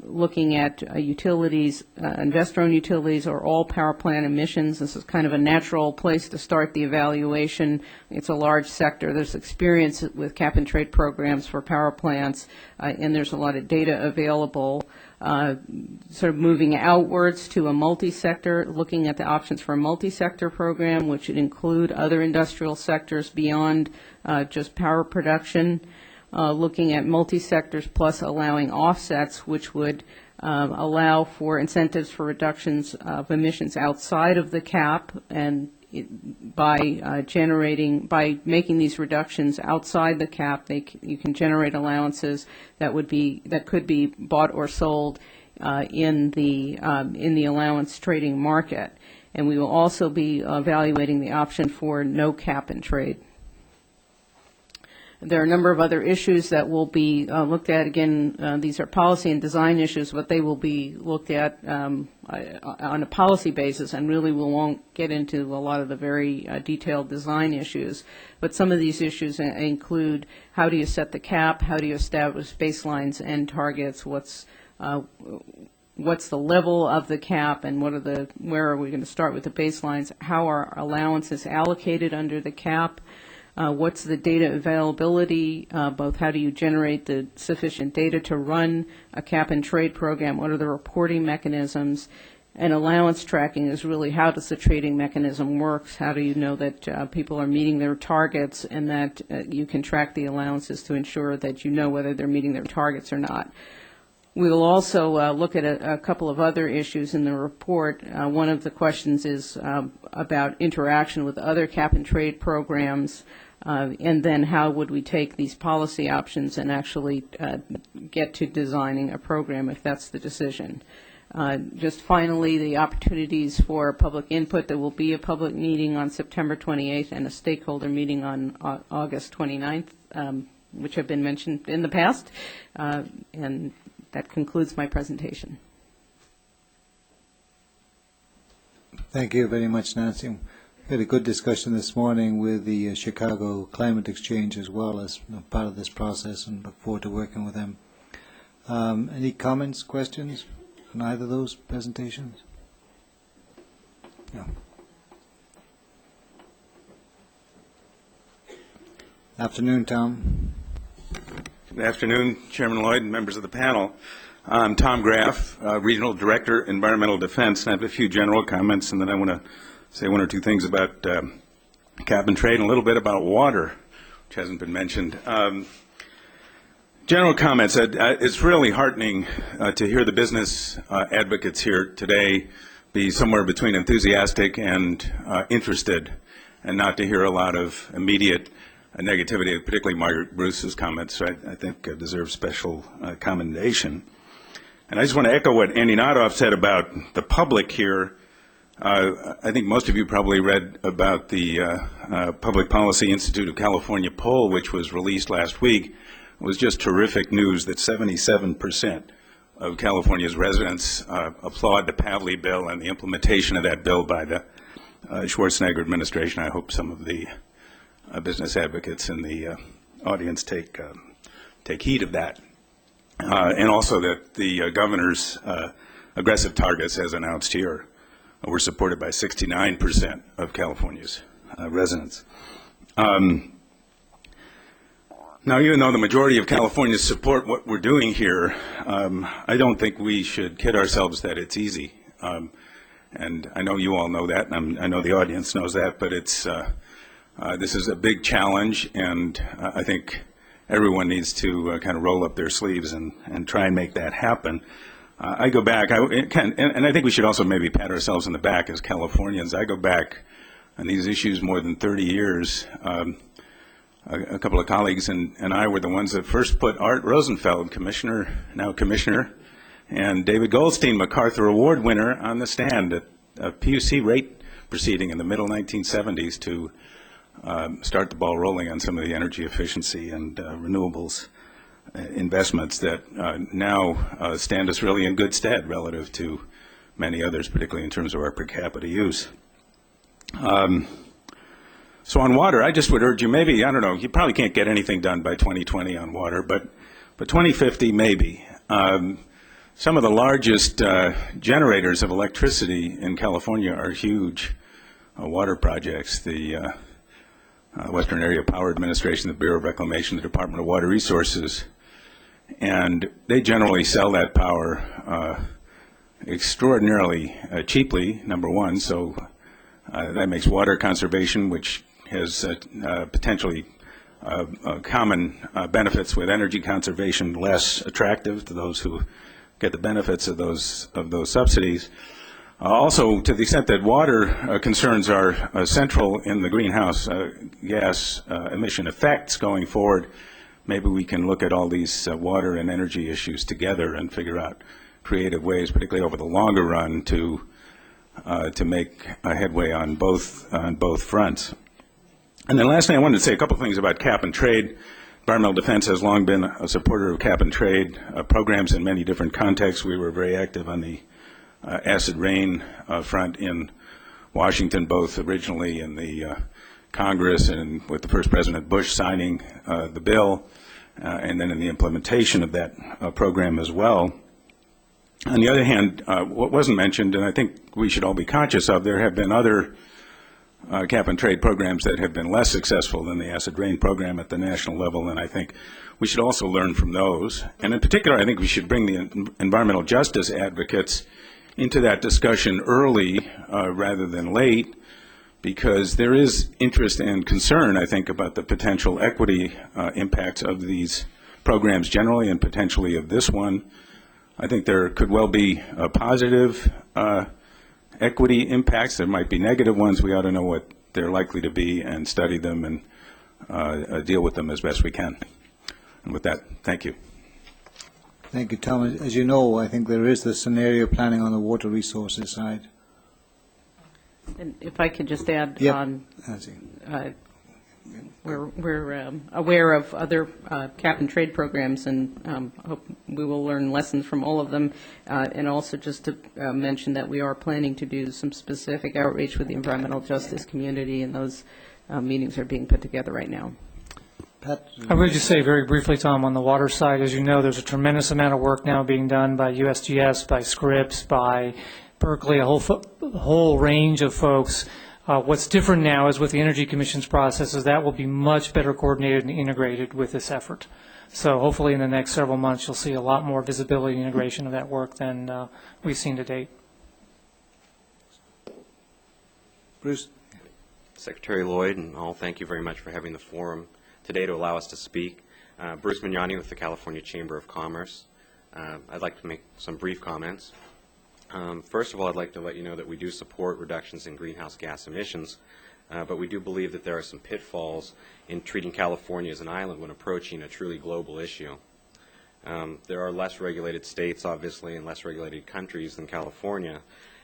looking at utilities, investor-owned utilities or all power plant emissions. This is kind of a natural place to start the evaluation. It's a large sector. There's experience with cap and trade programs for power plants, and there's a lot of data available. Sort of moving outwards to a multi-sector, looking at the options for a multi-sector program, which would include other industrial sectors beyond just power production. Looking at multi-sectors plus allowing offsets, which would allow for incentives for reductions of emissions outside of the cap, and by making these reductions outside the cap, you can generate allowances that could be bought or sold in the allowance trading market. And we will also be evaluating the option for no cap and trade. There are a number of other issues that will be looked at. Again, these are policy and design issues, but they will be looked at on a policy basis, and really we won't get into a lot of the very detailed design issues. But some of these issues include how do you set the cap, how do you establish baselines and targets, what's the level of the cap, and where are we going to start with the baselines, how are allowances allocated under the cap, what's the data availability, both how do you generate the sufficient data to run a cap and trade program, what are the reporting mechanisms, and allowance tracking is really how does the trading mechanism work, how do you know that people are meeting their targets, and that you can track the allowances to ensure that you know whether they're meeting their targets or not. We will also look at a couple of other issues in the report. One of the questions is about interaction with other cap and trade programs, and then how would we take these policy options and actually get to designing a program if that's the decision. Just finally, the opportunities for public input. There will be a public meeting on September 28th and a stakeholder meeting on August 29th, which have been mentioned in the past. And that concludes my presentation. Thank you very much, Nancy. We had a good discussion this morning with the Chicago Climate Exchange as well as part of this process, and look forward to working with them. Any comments, questions on either of those presentations? No. Afternoon, Tom. Good afternoon, Chairman Lloyd and members of the panel. I'm Tom Graff, Regional Director, Environmental Defense, and I have a few general comments, and then I want to say one or two things about cap and trade and a little bit about water. which hasn't been mentioned. General comments. It's really heartening to hear the business advocates here today be somewhere between enthusiastic and interested, and not to hear a lot of immediate negativity, particularly Margaret Bruce's comments, I think deserve special commendation. And I just want to echo what Andy Nodoff said about the public here. I think most of you probably read about the Public Policy Institute of California poll, which was released last week. It was just terrific news that 77% of California's residents applaud the Pavley bill and the implementation of that bill by the Schwarzenegger administration. I hope some of the business advocates in the audience take heed of that. And also that the governor's aggressive targets, as announced here, were supported by 69% of California's residents. Now, even though the majority of Californians support what we're doing here, I don't think we should kid ourselves that it's easy. And I know you all know that, and I know the audience knows that, but it's this is a big challenge, and I think everyone needs to kind of roll up their sleeves and try and make that happen. I go back, and I think we should also maybe pat ourselves on the back as Californians. I go back on these issues more than 30 years. A couple of colleagues and I were the ones that first put Art Rosenfeld, now commissioner, and David Goldstein, MacArthur Award winner, on the stand at a PUC rate proceeding in the middle 1970s to start the ball rolling on some of the energy efficiency and renewables investments that now stand us really in good stead relative to many others, particularly in terms of our per capita use. So on water, I just would urge you, maybe, I don't know, you probably can't get anything done by 2020 on water, but 2050 maybe. Some of the largest generators of electricity in California are huge water projects. The Western Area Power Administration, the Bureau of Reclamation, the Department of Water Resources, and they generally sell that power extraordinarily cheaply, number one, so that makes water conservation, which has potentially common benefits with energy conservation, less attractive to those who get the benefits of those subsidies. Also, to the extent that water concerns are central in the greenhouse gas emission effects going forward, maybe we can look at all these water and energy issues together and figure out creative ways, particularly over the longer run, to make a headway on both fronts. And then lastly, I wanted to say a couple of things about cap and trade. Environmental Defense has long been a supporter of cap and trade programs in many different contexts. We were very active on the acid rain front in Washington, both originally in the Congress and with the first President Bush signing the bill, and then in the implementation of that program as well. On the other hand, what wasn't mentioned, and I think we should all be conscious of, there have been other cap and trade programs that have been less successful than the acid rain program at the national level, and I think we should also learn from those. And in particular, I think we should bring the environmental justice advocates into that discussion early rather than late, because there is interest and concern, I think, about the potential equity impacts of these programs generally and potentially of this one. I think there could well be positive equity impacts. There might be negative ones. We ought to know what they're likely to be and study them and deal with them as best we can. And with that, thank you. Thank you, Tom. As you know, I think there is the scenario planning on the water resources side. And if I could just add Yep. on, we're aware of other cap and trade programs, and hope we will learn lessons from all of them. And also just to mention that we are planning to do some specific outreach with the environmental justice community, and those meetings are being put together right now. Pat? I would just say very briefly, Tom, on the water side, as you know, there's a tremendous amount of work now being done by USGS, by Scripps, by Berkeley, a whole range of folks. What's different now is with the Energy Commission's processes, that will be much better coordinated and integrated with this effort. So hopefully in the next several months, you'll see a lot more visibility and integration of that work than we've seen to date. Bruce? Secretary Lloyd and all, thank you very much for having the forum. today to allow us to speak. Bruce Mignani with the California Chamber of Commerce. I'd like to make some brief comments. First of all, I'd like to let you know that we do support reductions in greenhouse gas emissions, but we do believe that there are some pitfalls in treating California as an island when approaching a truly global issue. There are less regulated states, obviously, and less regulated countries than California,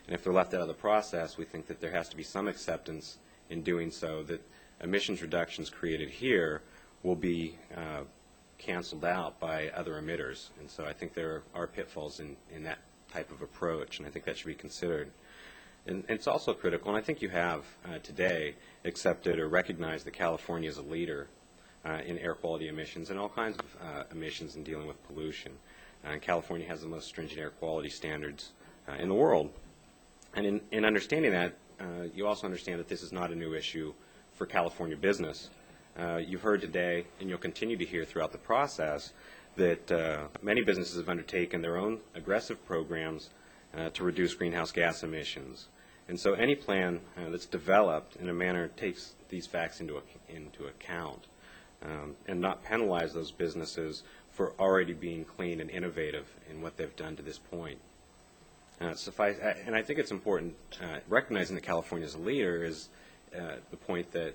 and if they're left out of the process, we think that there has to be some acceptance in doing so, that emissions reductions created here will be canceled out by other emitters. And so I think there are pitfalls in that type of approach, and I think that should be considered. And it's also critical, and I think you have today accepted or recognized that California is a leader in air quality emissions and all kinds of emissions in dealing with pollution. California has the most stringent air quality standards in the world. And in understanding that, you also understand that this is not a new issue for California business. You've heard today, and you'll continue to hear throughout the process, that many businesses have undertaken their own aggressive programs to reduce greenhouse gas emissions. And so any plan that's developed in a manner takes these facts into account and not penalize those businesses for already being clean and innovative in what they've done to this point. And I think it's important, recognizing that California is a leader, is the point that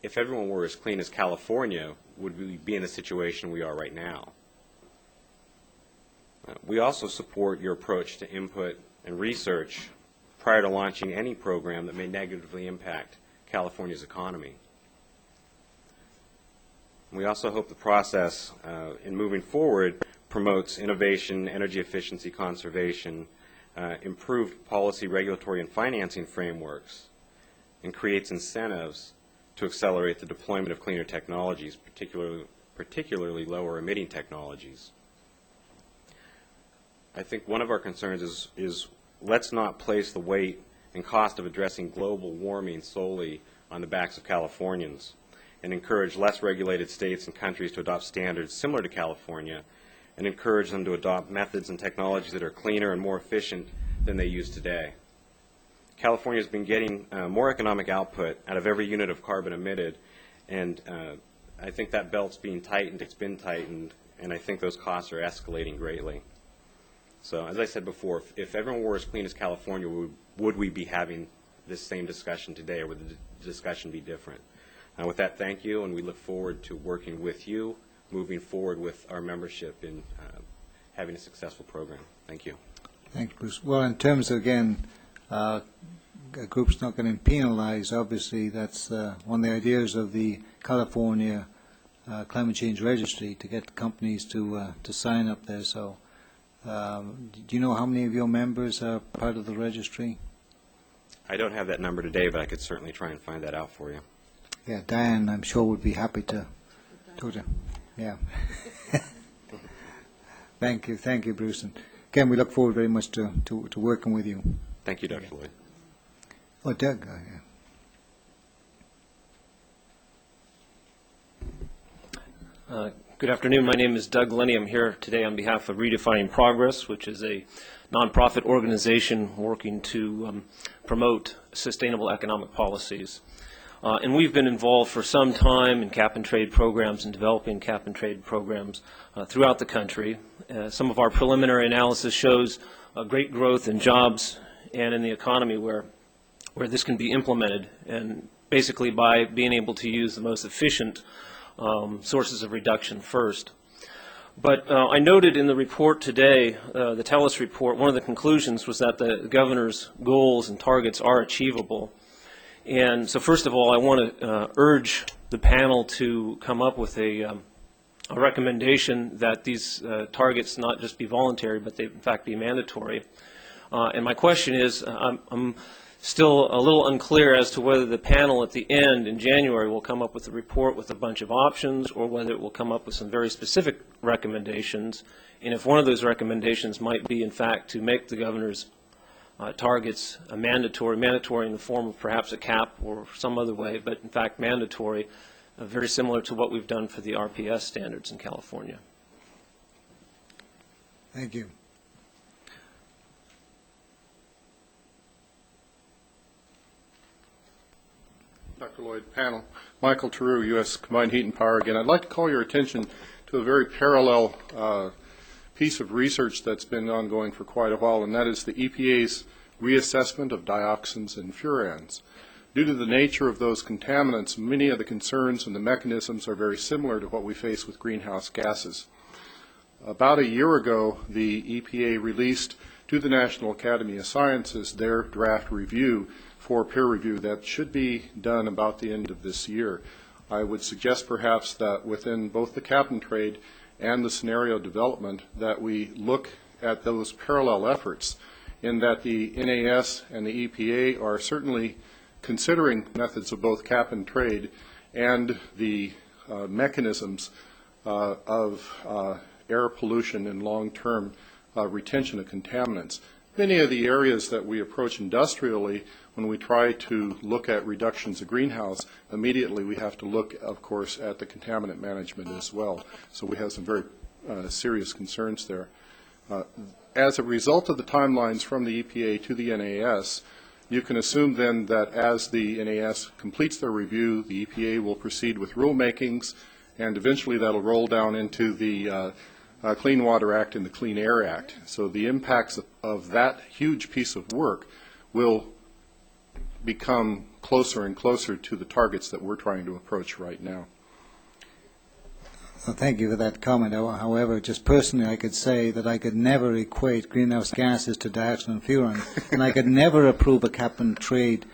if everyone were as clean as California, would we be in the situation we are right now? We also support your approach to input and research prior to launching any program that may negatively impact California's economy. We also hope the process in moving forward promotes innovation, energy efficiency, conservation, improved policy, regulatory, and financing frameworks, and creates incentives to accelerate the deployment of cleaner technologies, particularly lower emitting technologies. I think one of our concerns is let's not place the weight and cost of addressing global warming solely on the backs of Californians, and encourage less regulated states and countries to adopt standards similar to California, and encourage them to adopt methods and technologies that are cleaner and more efficient than they use today. California has been getting more economic output out of every unit of carbon emitted, and I think that belt's being tightened, it's been tightened, and I think those costs are escalating greatly. So as I said before, if everyone were as clean as California, would we be having this same discussion today, or would the discussion be different? With that, thank you, and we look forward to working with you, moving forward with our membership in having a successful program. Thank you. Thanks, Bruce. Well, in terms of, again, a group's not getting penalized, obviously that's one of the ideas of the California Climate Change Registry, to get companies to sign up there. So do you know how many of your members are part of the registry? I don't have that number today, but I could certainly try and find that out for you. Yeah, Diane, I'm sure would be happy to talk to you. Yeah. Thank you, Bruce. And again, we look forward very much to working with you. Thank you, Dr. Lloyd. Oh, Doug. Good afternoon. My name is Doug Lenny. I'm here today on behalf of Redefining Progress, which is a nonprofit organization working to promote sustainable economic policies. And we've been involved for some time in cap-and-trade programs and developing cap-and-trade programs throughout the country. Some of our preliminary analysis shows great growth in jobs and in the economy where this can be implemented, and basically by being able to use the most efficient sources of reduction first. But I noted in the report today, the TELUS report, one of the conclusions was that the governor's goals and targets are achievable. And so first of all, I want to urge the panel to come up with a recommendation that these targets not just be voluntary, but they in fact be mandatory. And my question is, I'm still a little unclear as to whether the panel at the end in January will come up with a report with a bunch of options, or whether it will come up with some very specific recommendations, and if one of those recommendations might be in fact to make the governor's targets mandatory in the form of perhaps a cap or some other way, but in fact mandatory, very similar to what we've done for the RPS standards in California. Thank you. Dr. Lloyd, panel. Michael Tarrou, U.S. Combined Heat and Power again. I'd like to call your attention to a very parallel piece of research that's been ongoing for quite a while, and that is the EPA's reassessment of dioxins and furans. Due to the nature of those contaminants, many of the concerns and the mechanisms are very similar to what we face with greenhouse gases. About a year ago, the EPA released to the National Academy of Sciences their draft review for peer review that should be done about the end of this year. I would suggest perhaps that within both the cap and trade and the scenario development that we look at those parallel efforts, in that the NAS and the EPA are certainly considering methods of both cap and trade and the mechanisms of air pollution and long-term retention of contaminants. Many of the areas that we approach industrially, when we try to look at reductions of greenhouse, immediately we have to look, of course, at the contaminant management as well. So we have some very serious concerns there. As a result of the timelines from the EPA to the NAS, you can assume then that as the NAS completes their review, the EPA will proceed with rulemakings, and eventually that'll roll down into the Clean Water Act and the Clean Air Act. So the impacts of that huge piece of work will become closer and closer to the targets that we're trying to approach right now. Well, thank you for that comment. However, just personally, I could say that I could never equate greenhouse gases to dioxin and furan, and I could never approve a cap and trade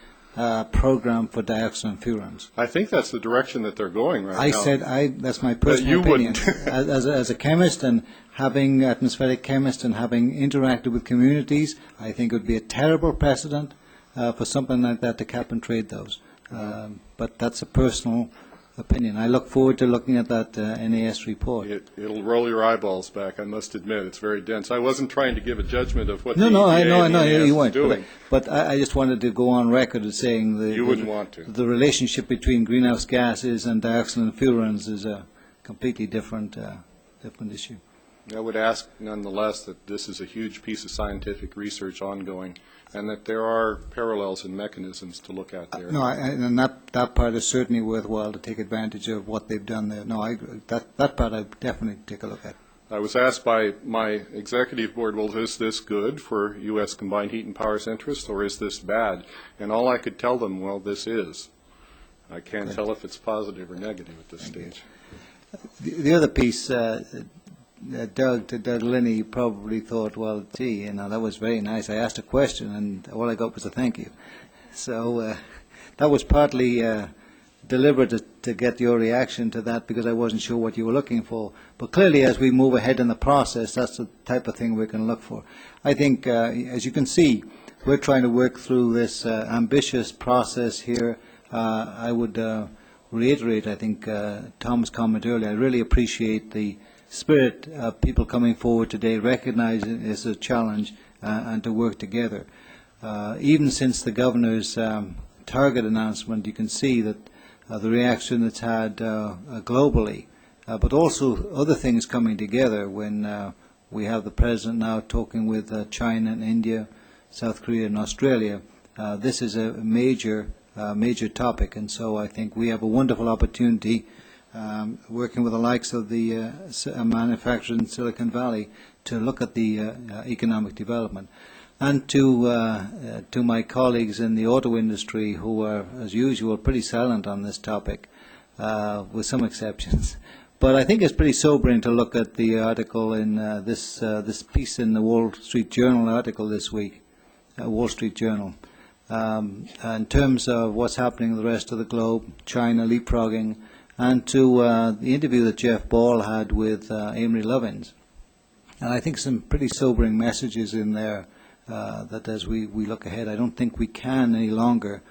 program for dioxin and furans. I think that's the direction that they're going right now. That's my personal opinion. Wouldn't. as a chemist and having atmospheric chemist and having interacted with communities, I think it would be a terrible precedent for something like that to cap and trade those. But that's a personal opinion. I look forward to looking at that NAS report. It'll roll your eyeballs back, I must admit. It's very dense. I wasn't trying to give a judgment of what I know you weren't. doing. But I just wanted to go on record as saying You wouldn't want to. The relationship between greenhouse gases and dioxin and furans is a completely different issue. I would ask, nonetheless, that this is a huge piece of scientific research ongoing, and that there are parallels and mechanisms to look at there. No, and that part is certainly worthwhile to take advantage of what they've done there. No, I agree. That part I definitely take a look at. I was asked by my executive board, well, is this good for U.S. Combined Heat and Power's interest, or is this bad? And all I could tell them, well, this is. I can't tell if it's positive or negative at this stage. The other piece, Doug Linney probably thought, well, gee, that was very nice. I asked a question, and all I got was a thank you. So that was partly deliberate to get your reaction to that, because I wasn't sure what you were looking for. But clearly, as we move ahead in the process, that's the type of thing we can look for. I think, as you can see, we're trying to work through this ambitious process here. I would reiterate, I think, Tom's comment earlier. I really appreciate the spirit of people coming forward today, recognizing it's a challenge and to work together. Even since the governor's target announcement, you can see that the reaction it's had globally, but also other things coming together when we have the president now talking with China and India, South Korea and Australia. This is a major topic, and so I think we have a wonderful opportunity working with the likes of the manufacturers in Silicon Valley to look at the economic development. And to my colleagues in the auto industry, who are, as usual, pretty silent on this topic, with some exceptions. But I think it's pretty sobering to look at the article in this piece in the Wall Street Journal article this week, Wall Street Journal, in terms of what's happening in the rest of the globe, China leapfrogging, and to the interview that Jeff Ball had with Amory Lovins. And I think some pretty sobering messages in there that as we look ahead, I don't think we can any longer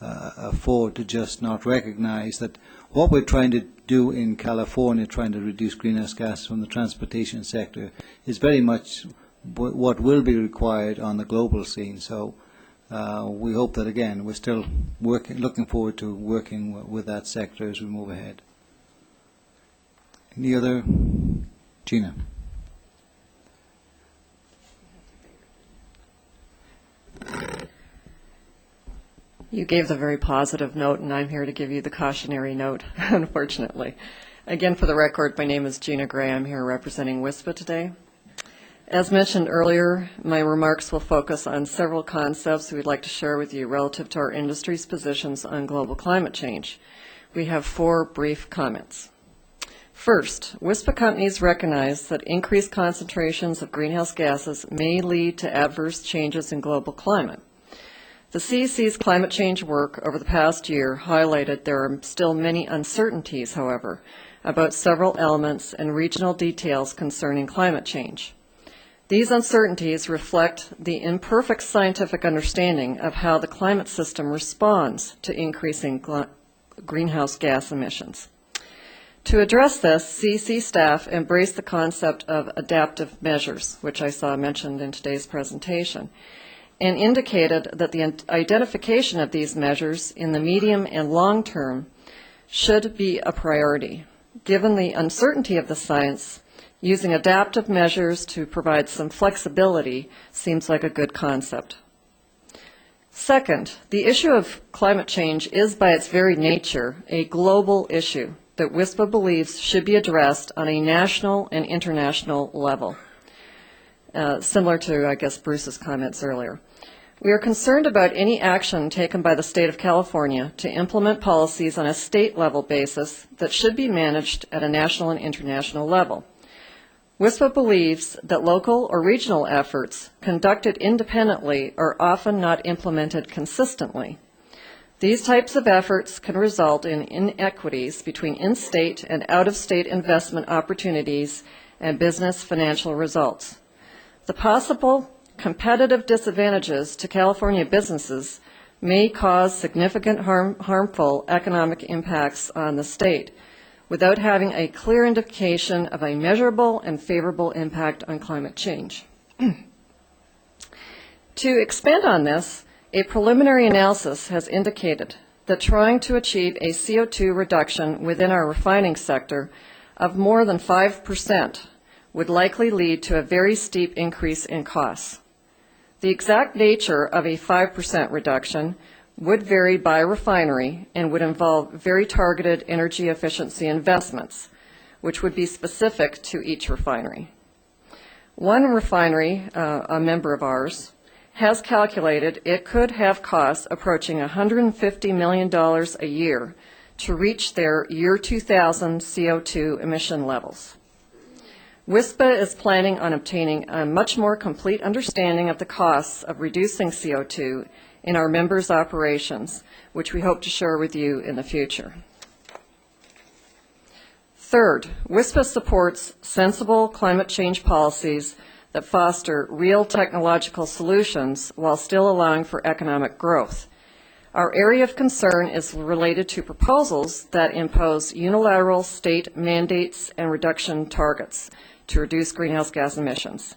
afford to just not recognize that what we're trying to do in California, trying to reduce greenhouse gases from the transportation sector, is very much what will be required on the global scene. So we hope that, again, we're still looking forward to working with that sector as we move ahead. Any other? Gina. You gave the very positive note, and I'm here to give you the cautionary note, unfortunately. Again, for the record, my name is Gina Gray. I'm here representing WISPA today. As mentioned earlier, my remarks will focus on several concepts we'd like to share with you relative to our industry's positions on global climate change. We have 4 brief comments. First, WISPA companies recognize that increased concentrations of greenhouse gases may lead to adverse changes in global climate. The CEC's climate change work over the past year highlighted there are still many uncertainties, however, about several elements and regional details concerning climate change. These uncertainties reflect the imperfect scientific understanding of how the climate system responds to increasing greenhouse gas emissions. To address this, CEC staff embraced the concept of adaptive measures, which I saw mentioned in today's presentation, and indicated that the identification of these measures in the medium and long term should be a priority. Given the uncertainty of the science, using adaptive measures to provide some flexibility seems like a good concept. Second, the issue of climate change is by its very nature a global issue that WISPA believes should be addressed on a national and international level, similar to, I guess, Bruce's comments earlier. We are concerned about any action taken by the state of California to implement policies on a state-level basis that should be managed at a national and international level. WISPA believes that local or regional efforts conducted independently are often not implemented consistently. These types of efforts can result in inequities between in-state and out-of-state investment opportunities and business financial results. The possible competitive disadvantages to California businesses may cause significant harmful economic impacts on the state without having a clear indication of a measurable and favorable impact on climate change. To expand on this, a preliminary analysis has indicated that trying to achieve a CO2 reduction within our refining sector of more than 5% would likely lead to a very steep increase in costs. The exact nature of a 5% reduction would vary by refinery and would involve very targeted energy efficiency investments, which would be specific to each refinery. One refinery, a member of ours, has calculated it could have costs approaching $150 million a year to reach their year 2000 CO2 emission levels. WISPA is planning on obtaining a much more complete understanding of the costs of reducing CO2 in our members' operations, which we hope to share with you in the future. Third, WISPA supports sensible climate change policies that foster real technological solutions while still allowing for economic growth. Our area of concern is related to proposals that impose unilateral state mandates and reduction targets to reduce greenhouse gas emissions.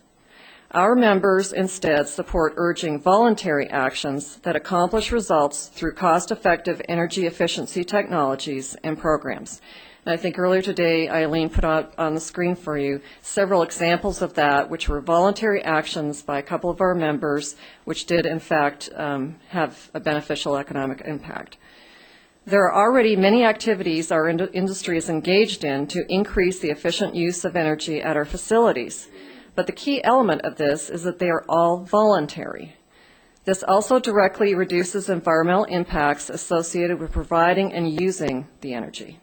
Our members instead support urging voluntary actions that accomplish results through cost-effective energy efficiency technologies and programs. And I think earlier today, Eileen put out on the screen for you several examples of that, which were voluntary actions by a couple of our members, which did, in fact, have a beneficial economic impact. There are already many activities our industry is engaged in to increase the efficient use of energy at our facilities. But the key element of this is that they are all voluntary. This also directly reduces environmental impacts associated with providing and using the energy.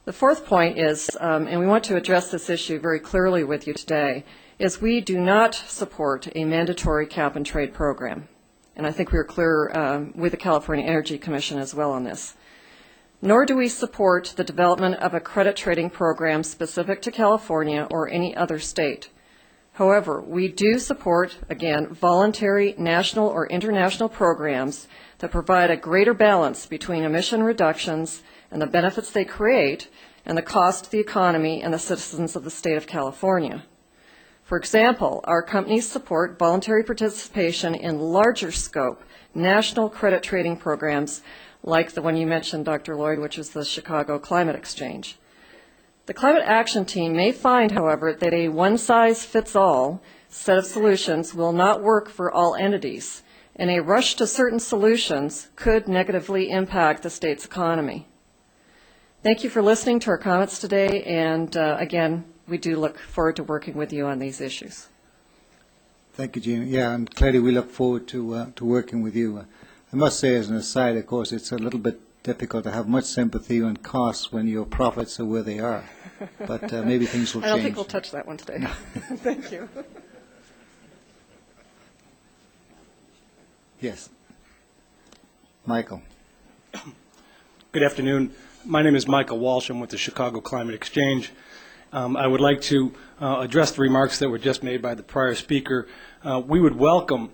The fourth point is, and we want to address this issue very clearly with you today, is we do not support a mandatory cap-and-trade program. And I think we were clear with the California Energy Commission as well on this. Nor do we support the development of a credit trading program specific to California or any other state. However, we do support, again, voluntary national or international programs that provide a greater balance between emission reductions and the benefits they create and the cost to the economy and the citizens of the state of California. For example, our companies support voluntary participation in larger scope national credit trading programs like the one you mentioned, Dr. Lloyd, which is the Chicago Climate Exchange. The Climate Action Team may find, however, that a one-size-fits-all set of solutions will not work for all entities, and a rush to certain solutions could negatively impact the state's economy. Thank you for listening to our comments today, and again, we do look forward to working with you on these issues. Thank you, Gina. Yeah, and clearly we look forward to working with you. I must say, as an aside, of course, it's a little bit difficult to have much sympathy on costs when your profits are where they are. But maybe things will change. I don't think we'll touch that one today. Thank you. Yes. Michael. Good afternoon. My name is Michael Walsh. I'm with the Chicago Climate Exchange. I would like to address the remarks that were just made by the prior speaker. We would welcome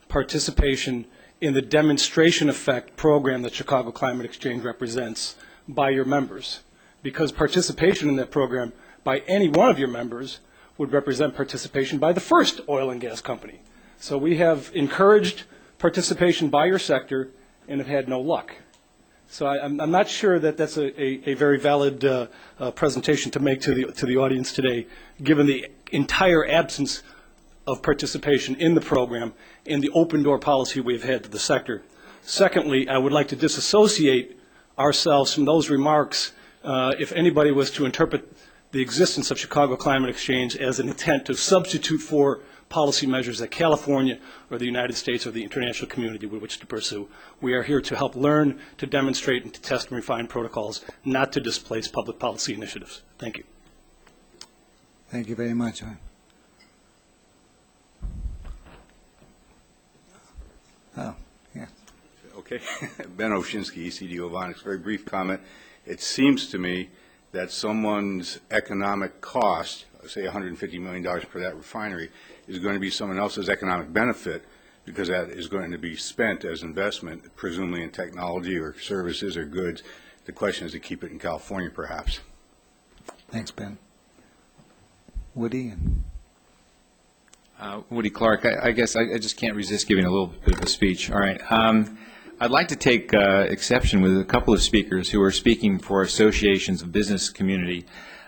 participation in the demonstration effect program that Chicago Climate Exchange represents by your members, because participation in that program by any one of your members would represent participation by the first oil and gas company. So we have encouraged participation by your sector and have had no luck. So I'm not sure that that's a very valid presentation to make to the audience today, given the entire absence of participation in the program and the open door policy we've had to the sector. Secondly, I would like to disassociate ourselves from those remarks if anybody was to interpret the existence of Chicago Climate Exchange as an intent to substitute for policy measures that California or the United States or the international community would wish to pursue. We are here to help learn, to demonstrate, and to test and refine protocols, not to displace public policy initiatives. Thank you. Thank you very much. Oh, yeah. Okay. Ben Oshinsky, ECD Ovonics. Very brief comment. It seems to me that someone's economic cost, say $150 million for that refinery, is going to be someone else's economic benefit, because that is going to be spent as investment, presumably in technology or services or goods. The question is to keep it in California, perhaps. Thanks, Ben. Woody? Woody Clark, I guess I just can't resist giving a little bit of a speech. All right. I'd like to take exception with a couple of speakers who are speaking for associations of business community.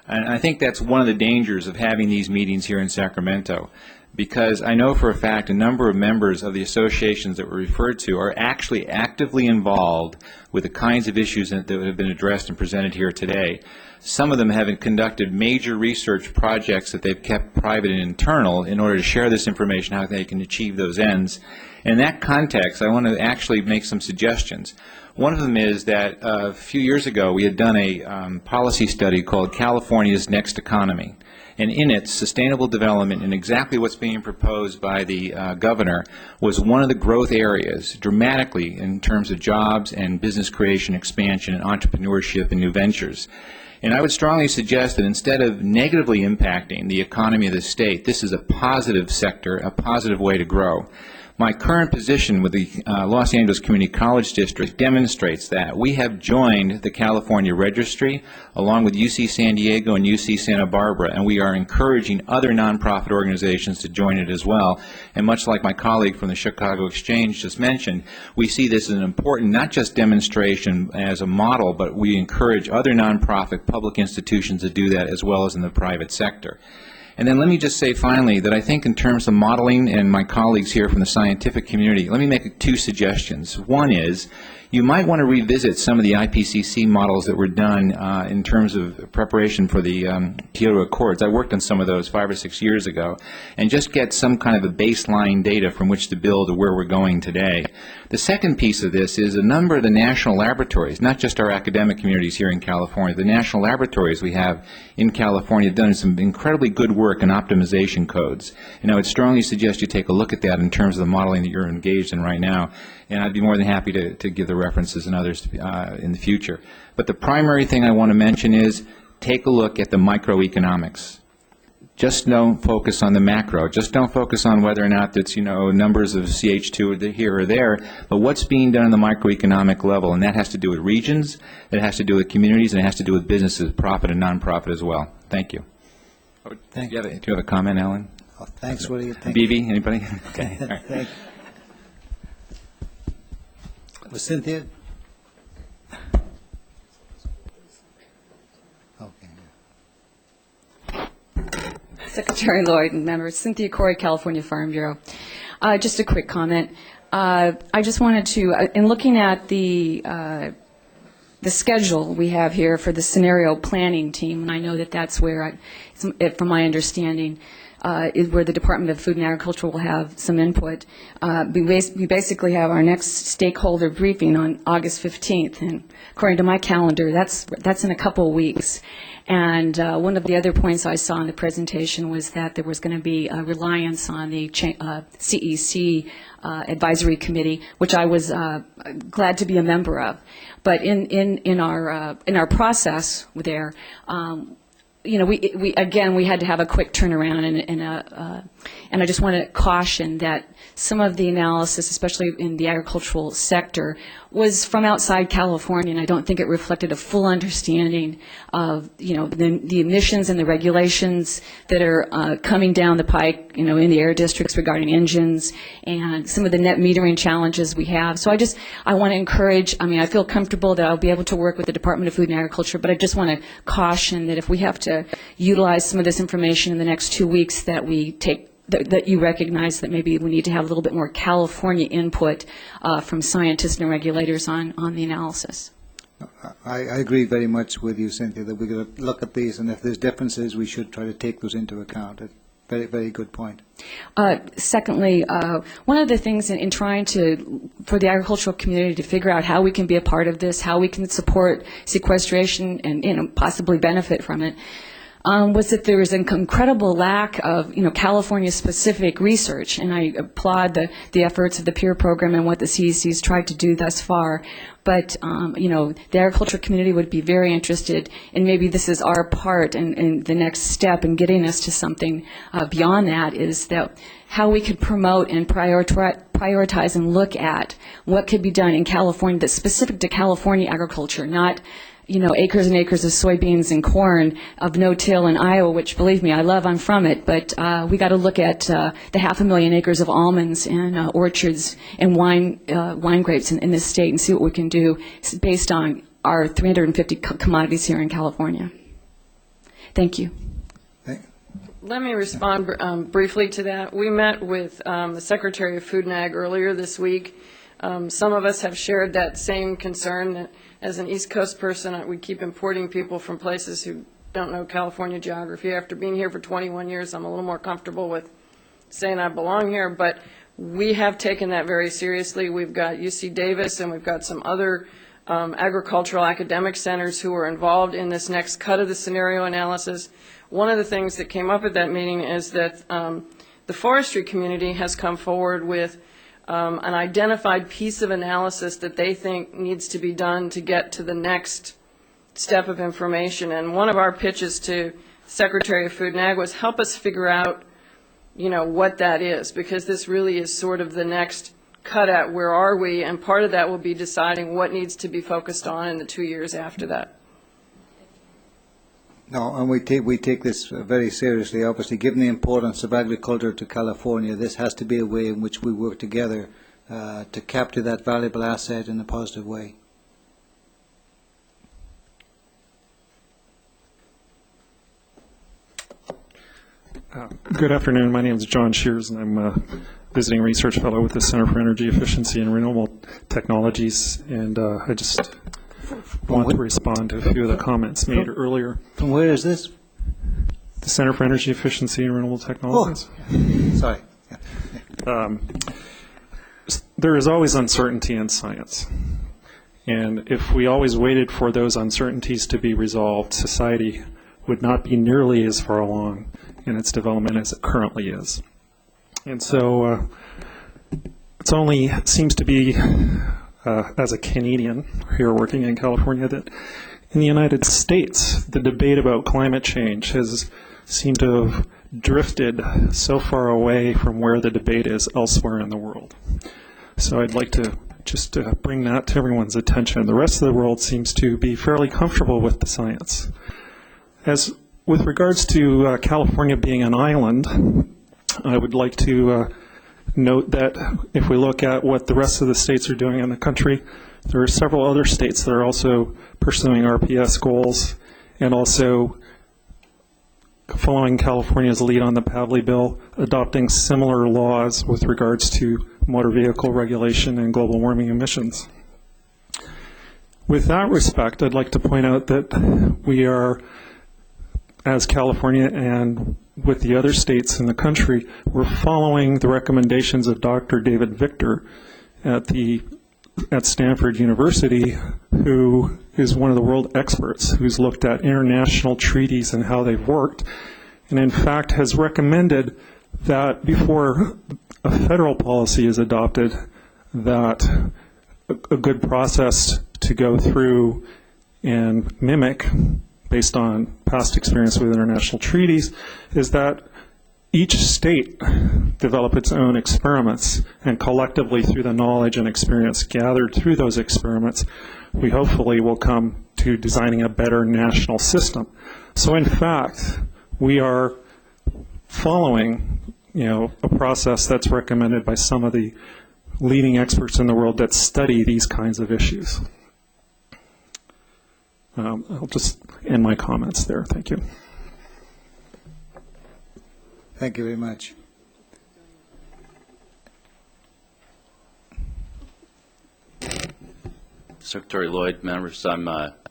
And I think that's one of the dangers of having these meetings here in Sacramento, because I know for a fact a number of members of the associations that were referred to are actually actively involved with the kinds of issues that have been addressed and presented here today. Some of them have conducted major research projects that they've kept private and internal in order to share this information, how they can achieve those ends. In that context, I want to actually make some suggestions. One of them is that a few years ago we had done a policy study called California's Next Economy. And in it, sustainable development and exactly what's being proposed by the governor was one of the growth areas dramatically in terms of jobs and business creation, expansion, and entrepreneurship and new ventures. And I would strongly suggest that instead of negatively impacting the economy of the state, this is a positive sector, a positive way to grow. My current position with the Los Angeles Community College District demonstrates that. We have joined the California Registry along with UC San Diego and UC Santa Barbara, and we are encouraging other nonprofit organizations to join it as well. And much like my colleague from the Chicago Exchange just mentioned, we see this as an important, not just demonstration as a model, but we encourage other nonprofit public institutions to do that as well as in the private sector. And then let me just say finally that I think in terms of modeling, and my colleagues here from the scientific community, let me make two suggestions. One is you might want to revisit some of the IPCC models that were done in terms of preparation for the Kyoto Accords. I worked on some of those 5 or 6 years ago, and just get some kind of a baseline data from which to build to where we're going today. The second piece of this is a number of the national laboratories, not just our academic communities here in California, the national laboratories we have in California have done some incredibly good work in optimization codes. And I would strongly suggest you take a look at that in terms of the modeling that you're engaged in right now. And I'd be more than happy to give the references and others in the future. But the primary thing I want to mention is take a look at the microeconomics. Just don't focus on the macro. Just don't focus on whether or not that's, numbers of CH2 here or there, but what's being done on the microeconomic level. And that has to do with regions, it has to do with communities, and it has to do with businesses, profit and nonprofit as well. Thank you. Do you have a comment, Alan? Oh, thanks, Woody. BB, anybody? Okay. All right. Thank you. Was Cynthia? Secretary Lloyd and members, Cynthia Corey, California Farm Bureau. Just a quick comment. I just wanted to, in looking at the schedule we have here for the scenario planning team, and I know that that's where, from my understanding, is where the Department of Food and Agriculture will have some input. We basically have our next stakeholder briefing on August 15th, and according to my calendar, that's in a couple of weeks. And one of the other points I saw in the presentation was that there was going to be a reliance on the CEC advisory committee, which I was glad to be a member of. But in our process there, we had to have a quick turnaround, and I just want to caution that some of the analysis, especially in the agricultural sector, was from outside California, and I don't think it reflected a full understanding of the emissions and the regulations that are coming down the pike, in the air districts regarding engines and some of the net metering challenges we have. So I want to encourage. I feel comfortable that I'll be able to work with the Department of Food and Agriculture, but I just want to caution that if we have to utilize some of this information in the next 2 weeks, that you recognize that maybe we need to have a little bit more California input from scientists and regulators on the analysis. I agree very much with you, Cynthia, that we're going to look at these, and if there's differences, we should try to take those into account. Very, very good point. Secondly, one of the things in trying for the agricultural community to figure out how we can be a part of this, how we can support sequestration and possibly benefit from it, was that there is an incredible lack of California-specific research, and I applaud the efforts of the peer program and what the CEC has tried to do thus far. But the agriculture community would be very interested, and maybe this is our part, and the next step in getting us to something beyond that is that how we could promote and prioritize and look at what could be done in California that's specific to California agriculture, not acres and acres of soybeans and corn of no-till in Iowa, which, believe me, I love, I'm from it, but we got to look at the 500,000 acres of almonds and orchards and wine grapes in this state and see what we can do based on our 350 commodities here in California. Thank you. Let me respond briefly to that. We met with the Secretary of Food and Ag earlier this week. Some of us have shared that same concern that as an East Coast person, we keep importing people from places who don't know California geography. After being here for 21 years, I'm a little more comfortable with saying I belong here, but we have taken that very seriously. We've got UC Davis and we've got some other agricultural academic centers who are involved in this next cut of the scenario analysis. One of the things that came up at that meeting is that the forestry community has come forward with an identified piece of analysis that they think needs to be done to get to the next step of information. And one of our pitches to Secretary of Food and Ag was help us figure out, what that is, because this really is sort of the next cut at where are we, and part of that will be deciding what needs to be focused on in the 2 years after that. No, and we take this very seriously. Obviously, given the importance of agriculture to California, this has to be a way in which we work together to capture that valuable asset in a positive way. Good afternoon. My name is John Shears, and I'm a visiting research fellow with the Center for Energy Efficiency and Renewable Technologies, and I just want to respond to a few of the comments made earlier. From where is this? The Center for Energy Efficiency and Renewable Technologies. Oh, sorry. There is always uncertainty in science. And if we always waited for those uncertainties to be resolved, society would not be nearly as far along in its development as it currently is. And so it only seems to be as a Canadian here working in California, that in the United States, the debate about climate change has seemed to have drifted so far away from where the debate is elsewhere in the world. So I'd like to just bring that to everyone's attention. The rest of the world seems to be fairly comfortable with the science. As with regards to California being an island, I would like to note that if we look at what the rest of the states are doing in the country, there are several other states that are also pursuing RPS goals and also following California's lead on the Pavley bill, adopting similar laws with regards to motor vehicle regulation and global warming emissions. With that respect, I'd like to point out that we are, as California and with the other states in the country, we're following the recommendations of Dr. David Victor at Stanford University, who is one of the world experts who's looked at international treaties and how they've worked, and in fact has recommended that before a federal policy is adopted, that a good process to go through and mimic, based on past experience with international treaties, is that each state develop its own experiments, and collectively through the knowledge and experience gathered through those experiments, we hopefully will come to designing a better national system. So in fact, we are following, a process that's recommended by some of the leading experts in the world that study these kinds of issues. I'll just end my comments there. Thank you. Thank you very much. Secretary Lloyd, members, I'm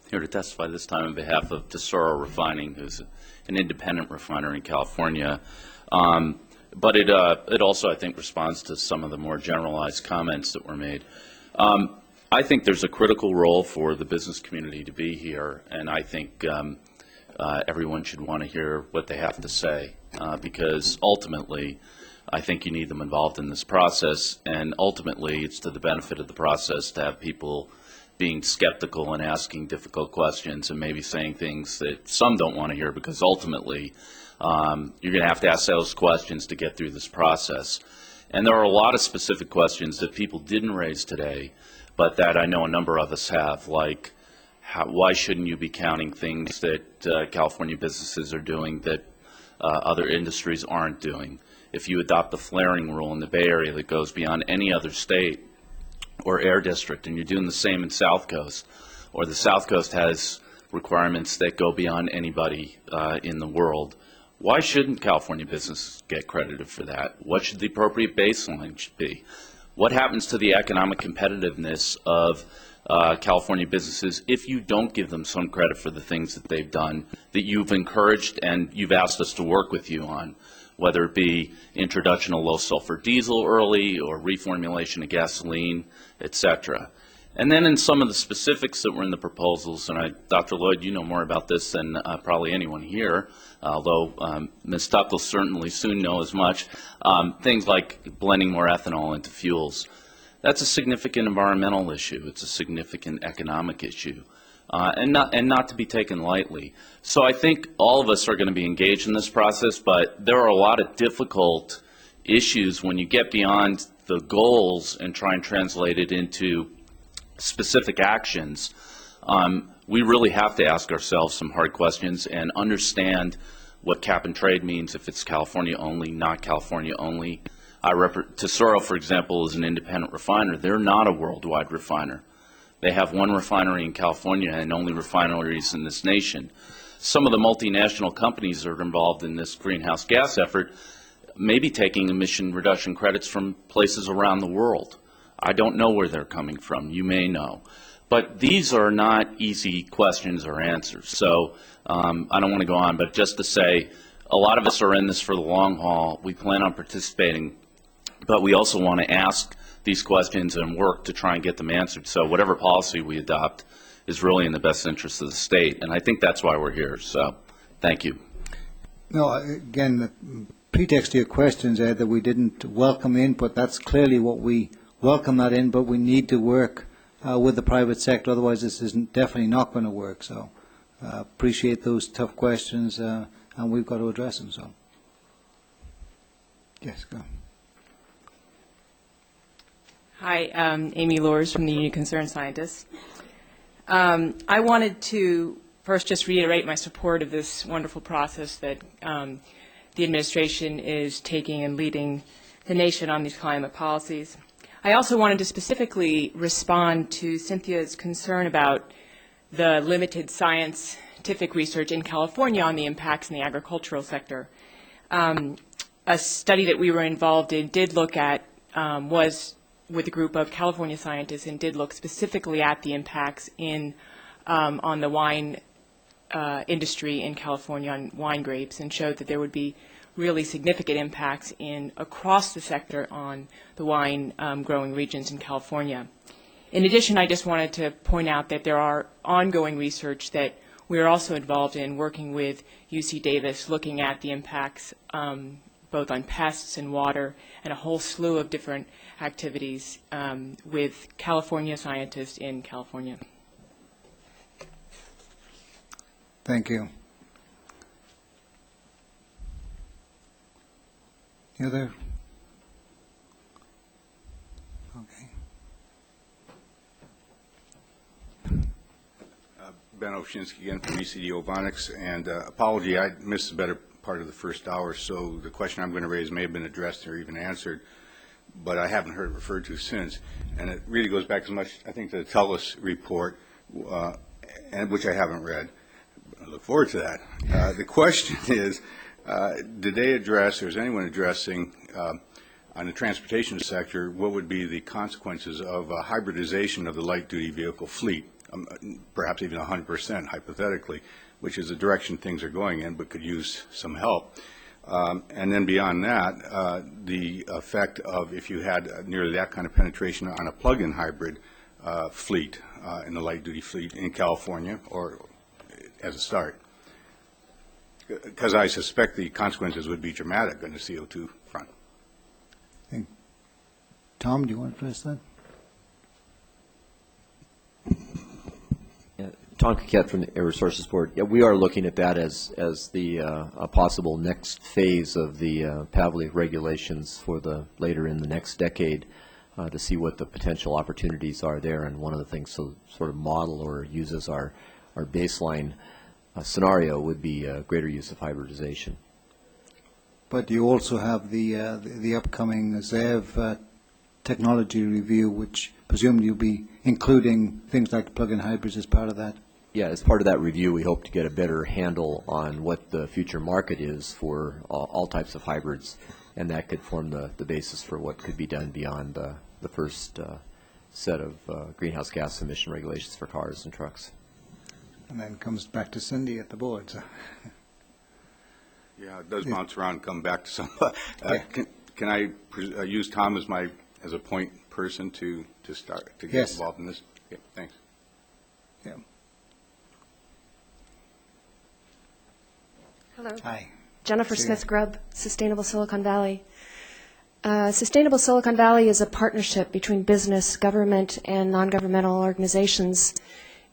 here to testify this time on behalf of Tesoro Refining, who's an independent refiner in California. But it also, I think, responds to some of the more generalized comments that were made. I think there's a critical role for the business community to be here, and I think everyone should want to hear what they have to say, because ultimately, I think you need them involved in this process, and ultimately, it's to the benefit of the process to have people being skeptical and asking difficult questions and maybe saying things that some don't want to hear, because ultimately, you're going to have to ask those questions to get through this process. And there are a lot of specific questions that people didn't raise today, but that I know a number of us have, like why shouldn't you be counting things that California businesses are doing that other industries aren't doing? If you adopt the flaring rule in the Bay Area that goes beyond any other state or air district, and you're doing the same in South Coast, or the South Coast has requirements that go beyond anybody in the world, why shouldn't California businesses get credited for that? What should the appropriate baseline be? What happens to the economic competitiveness of California businesses if you don't give them some credit for the things that they've done that you've encouraged and you've asked us to work with you on, whether it be introduction of low sulfur diesel early or reformulation of gasoline, et cetera. And then in some of the specifics that were in the proposals, and Dr. Lloyd, you know more about this than probably anyone here, although Ms. Tuck will certainly soon know as much, things like blending more ethanol into fuels. That's a significant environmental issue. It's a significant economic issue, and not to be taken lightly. So I think all of us are going to be engaged in this process, but there are a lot of difficult issues when you get beyond the goals and try and translate it into specific actions. We really have to ask ourselves some hard questions and understand what cap and trade means if it's California only, not California only. Tesoro, for example, is an independent refiner. They're not a worldwide refiner. They have one refinery in California and only refineries in this nation. Some of the multinational companies that are involved in this greenhouse gas effort may be taking emission reduction credits from places around the world. I don't know where they're coming from. You may know. But these are not easy questions or answers. So I don't want to go on, but just to say, a lot of us are in this for the long haul. We plan on participating, but we also want to ask these questions and work to try and get them answered. So whatever policy we adopt is really in the best interest of the state. And I think that's why we're here. So thank you. No, again, the pretext to your questions, Ed, that we didn't welcome input, that's clearly what we welcome that in, but we need to work with the private sector. Otherwise, this is definitely not going to work. So appreciate those tough questions, and we've got to address them. So, yes, go. Hi, Amy Lors from the Union Concerned Scientists. I wanted to first just reiterate my support of this wonderful process that the administration is taking and leading the nation on these climate policies. I also wanted to specifically respond to Cynthia's concern about the limited scientific research in California on the impacts in the agricultural sector. A study that we were involved in did look at was with a group of California scientists and did look specifically at the impacts on the wine industry in California on wine grapes, and showed that there would be really significant impacts across the sector on the wine growing regions in California. In addition, I just wanted to point out that there are ongoing research that we are also involved in, working with UC Davis, looking at the impacts both on pests and water, and a whole slew of different activities with California scientists in California. Thank you. Any other? Okay. Ben Oshinsky again from ECD Ovonics, and apology, I missed the better part of the first hour, so the question I'm going to raise may have been addressed or even answered, but I haven't heard it referred to since, and it really goes back as much, I think, to the TELUS report, and which I haven't read. I look forward to that. The question is, did they address, or is anyone addressing, on the transportation sector, what would be the consequences of hybridization of the light-duty vehicle fleet? Perhaps even 100% hypothetically, which is the direction things are going in, but could use some help. And then beyond that, the effect of if you had nearly that kind of penetration on a plug-in hybrid fleet in the light-duty fleet in California, or as a start. Because I suspect the consequences would be dramatic on the CO2 front. Tom, do you want to address that? Tom Coquette from the Air Resources Board. Yeah, we are looking at that as the a possible next phase of the PAVLI regulations for the later in the next decade to see what the potential opportunities are there. And one of the things to sort of model or use as our baseline scenario would be greater use of hybridization. But you also have the upcoming ZEV technology review, which presumably you'll be including things like plug-in hybrids as part of that. Yeah, as part of that review, we hope to get a better handle on what the future market is for all types of hybrids, and that could form the basis for what could be done beyond the first set of greenhouse gas emission regulations for cars and trucks. And then comes back to Cindy at the board. So. Yeah, it does bounce around and come back to somebody. Can I use Tom as a point person to start to get involved in this? Okay, thanks. Yeah. Hello. Hi. Jennifer Smith-Grubb, Sustainable Silicon Valley. Sustainable Silicon Valley is a partnership between business, government, and non-governmental organizations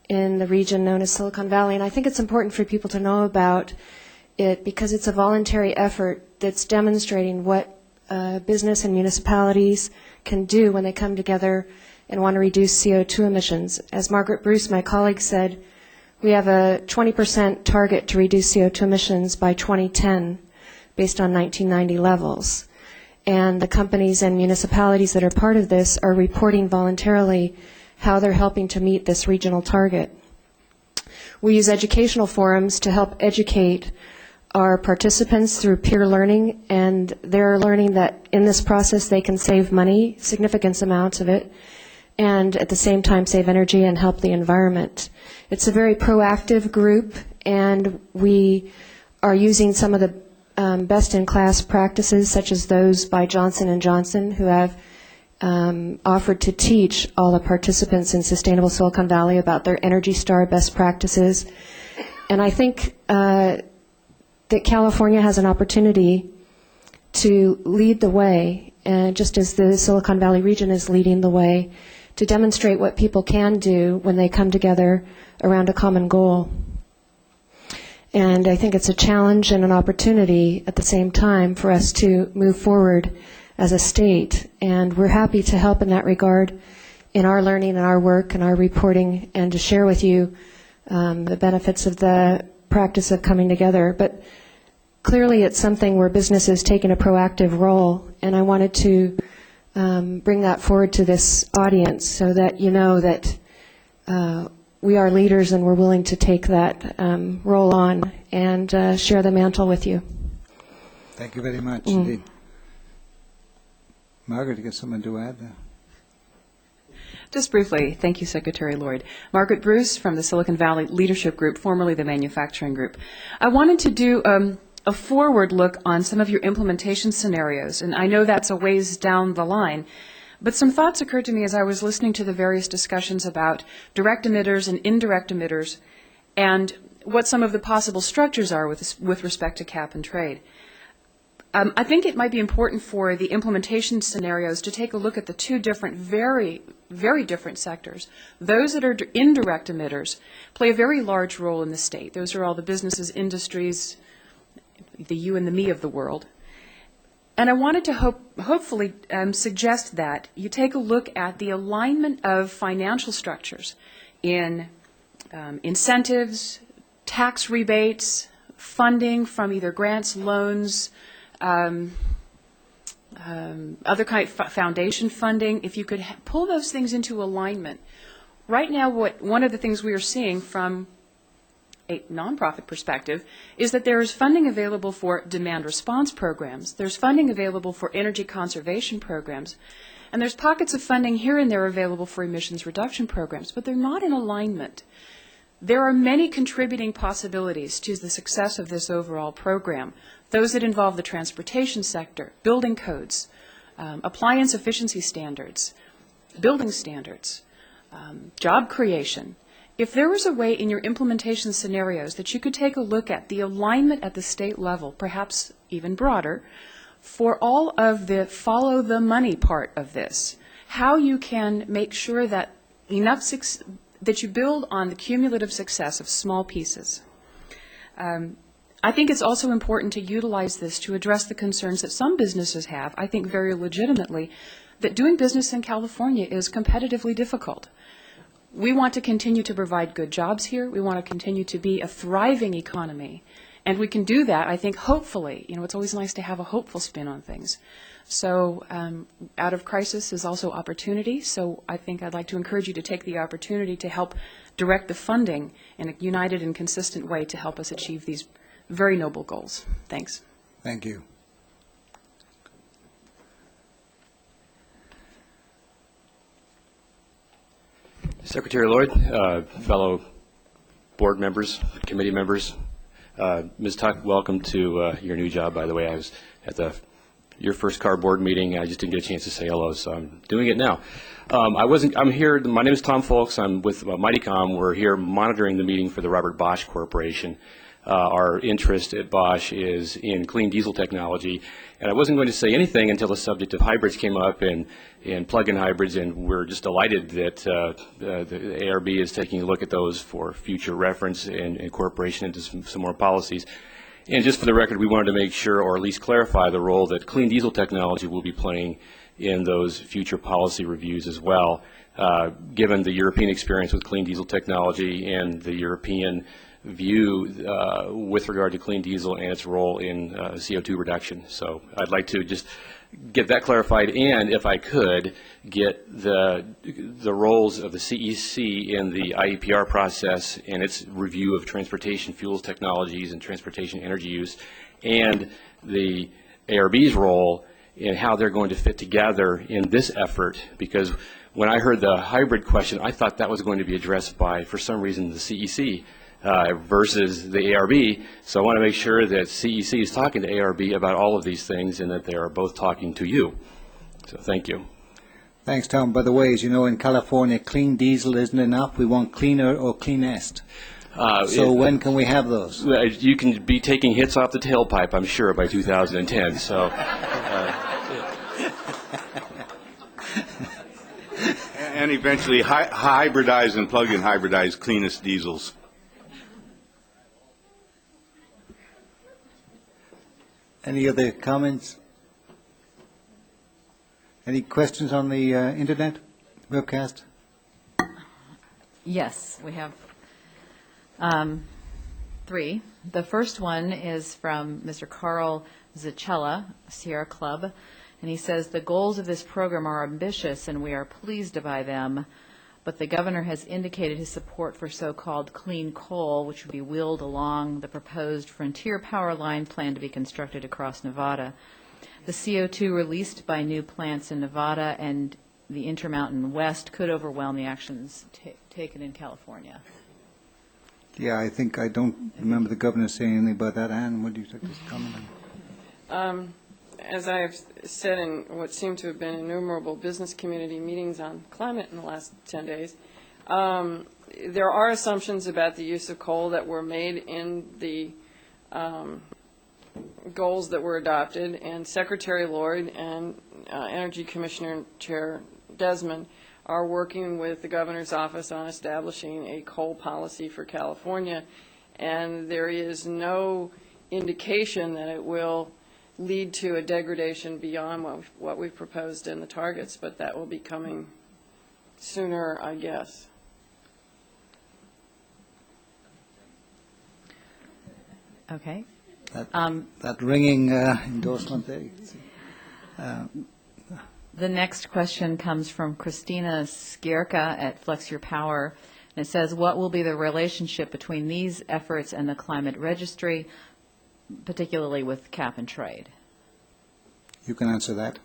in the region known as Silicon Valley. And I think it's important for people to know about it because it's a voluntary effort that's demonstrating what business and municipalities can do when they come together and want to reduce CO2 emissions. As Margaret Bruce, my colleague, said, we have a 20% target to reduce CO2 emissions by 2010 based on 1990 levels. And the companies and municipalities that are part of this are reporting voluntarily how they're helping to meet this regional target. We use educational forums to help educate our participants through peer learning, and they're learning that in this process they can save money, significant amounts of it, and at the same time save energy and help the environment. It's a very proactive group, and we are using some of the best-in-class practices, such as those by Johnson & Johnson, who have offered to teach all the participants in Sustainable Silicon Valley about their Energy Star best practices. And I think that California has an opportunity to lead the way, just as the Silicon Valley region is leading the way, to demonstrate what people can do when they come together around a common goal. And I think it's a challenge and an opportunity at the same time for us to move forward as a state. And we're happy to help in that regard in our learning and our work and our reporting, and to share with you the benefits of the practice of coming together. But clearly it's something where business is taking a proactive role, and I wanted to bring that forward to this audience so that you know that we are leaders and we're willing to take that role on and share the mantle with you. Thank you very much indeed. Margaret, you got something to add there? Just briefly, thank you, Secretary Lloyd. Margaret Bruce from the Silicon Valley Leadership Group, formerly the Manufacturing Group. I wanted to do a forward look on some of your implementation scenarios, and I know that's a ways down the line, but some thoughts occurred to me as I was listening to the various discussions about direct emitters and indirect emitters and what some of the possible structures are with respect to cap and trade. I think it might be important for the implementation scenarios to take a look at the two different, very different sectors. Those that are indirect emitters play a very large role in the state. Those are all the businesses, industries, the you and the me of the world. And I wanted to hopefully suggest that you take a look at the alignment of financial structures in incentives, tax rebates, funding from either grants, loans, other kind of foundation funding. If you could pull those things into alignment. Right now, one of the things we are seeing from a nonprofit perspective is that there is funding available for demand response programs, there's funding available for energy conservation programs, and there's pockets of funding here and there available for emissions reduction programs, but they're not in alignment. There are many contributing possibilities to the success of this overall program, those that involve the transportation sector, building codes, appliance efficiency standards, building standards, job creation. If there was a way in your implementation scenarios that you could take a look at the alignment at the state level, perhaps even broader, for all of the follow the money part of this, how you can make sure that that you build on the cumulative success of small pieces. I think it's also important to utilize this to address the concerns that some businesses have, I think very legitimately, that doing business in California is competitively difficult. We want to continue to provide good jobs here. We want to continue to be a thriving economy. And we can do that, I think, hopefully. You know, it's always nice to have a hopeful spin on things. So out of crisis is also opportunity. So I think I'd like to encourage you to take the opportunity to help direct the funding in a united and consistent way to help us achieve these very noble goals. Thanks. Thank you. Secretary Lloyd, fellow board members, committee members, Ms. Tuck, welcome to your new job, by the way. I was at your first CAR board meeting. I just didn't get a chance to say hello, so I'm doing it now. I'm here, my name is Tom Folks. I'm with Mightycom. We're here monitoring the meeting for the Robert Bosch Corporation. Our interest at Bosch is in clean diesel technology, and I wasn't going to say anything until the subject of hybrids came up and plug-in hybrids, and we're just delighted that the ARB is taking a look at those for future reference and incorporation into some more policies. And just for the record, we wanted to make sure, or at least clarify, the role that clean diesel technology will be playing in those future policy reviews as well, given the European experience with clean diesel technology and the European view with regard to clean diesel and its role in CO2 reduction. So I'd like to just get that clarified, and if I could, get the roles of the CEC in the IEPR process and its review of transportation fuels technologies and transportation energy use, and the ARB's role in how they're going to fit together in this effort, because when I heard the hybrid question, I thought that was going to be addressed by, for some reason, the CEC. Versus the ARB, so I want to make sure that CEC is talking to ARB about all of these things and that they are both talking to you. So thank you. Thanks, Tom. By the way, as you know, in California, clean diesel isn't enough. We want cleaner or cleanest. So when can we have those? You can be taking hits off the tailpipe, I'm sure, by 2010. So. And eventually hybridize and plug-in hybridize cleanest diesels. Any other comments? Any questions on the internet webcast? Yes, we have three. The first one is from Mr. Carl Zacella, Sierra Club, and he says, the goals of this program are ambitious and we are pleased by them, but the governor has indicated his support for so-called clean coal, which would be wheeled along the proposed Frontier Power Line planned to be constructed across Nevada. The CO2 released by new plants in Nevada and the Intermountain West could overwhelm the actions taken in California. Yeah, I don't remember the governor saying anything about that. Anne, what do you think this comment on? As I've said in what seem to have been innumerable business community meetings on climate in the last 10 days, there are assumptions about the use of coal that were made in the goals that were adopted, and Secretary Lloyd and Energy Commissioner Chair Desmond are working with the governor's office on establishing a coal policy for California, and there is no indication that it will lead to a degradation beyond what we've proposed in the targets, but that will be coming sooner, I guess. Okay. That ringing endorsement there. The next question comes from Christina Skierka at Flex Your Power, and it says, what will be the relationship between these efforts and the climate registry, particularly with cap and trade? You can answer that.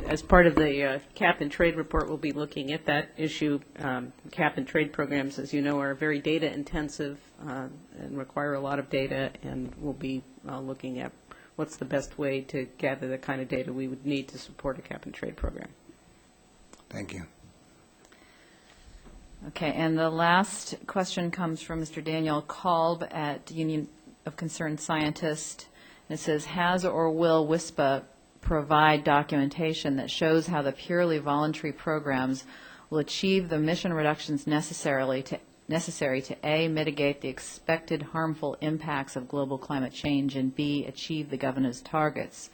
As part of the cap and trade report, we'll be looking at that issue. Cap and trade programs, as you know, are very data intensive and require a lot of data, and we'll be looking at what's the best way to gather the kind of data we would need to support a cap and trade program. Thank you. Okay, and the last question comes from Mr. Daniel Kolb at Union of Concerned Scientists. And it says, has or will WISPA provide documentation that shows how the purely voluntary programs will achieve the emission reductions necessary to A, mitigate the expected harmful impacts of global climate change, and B, achieve the governor's targets?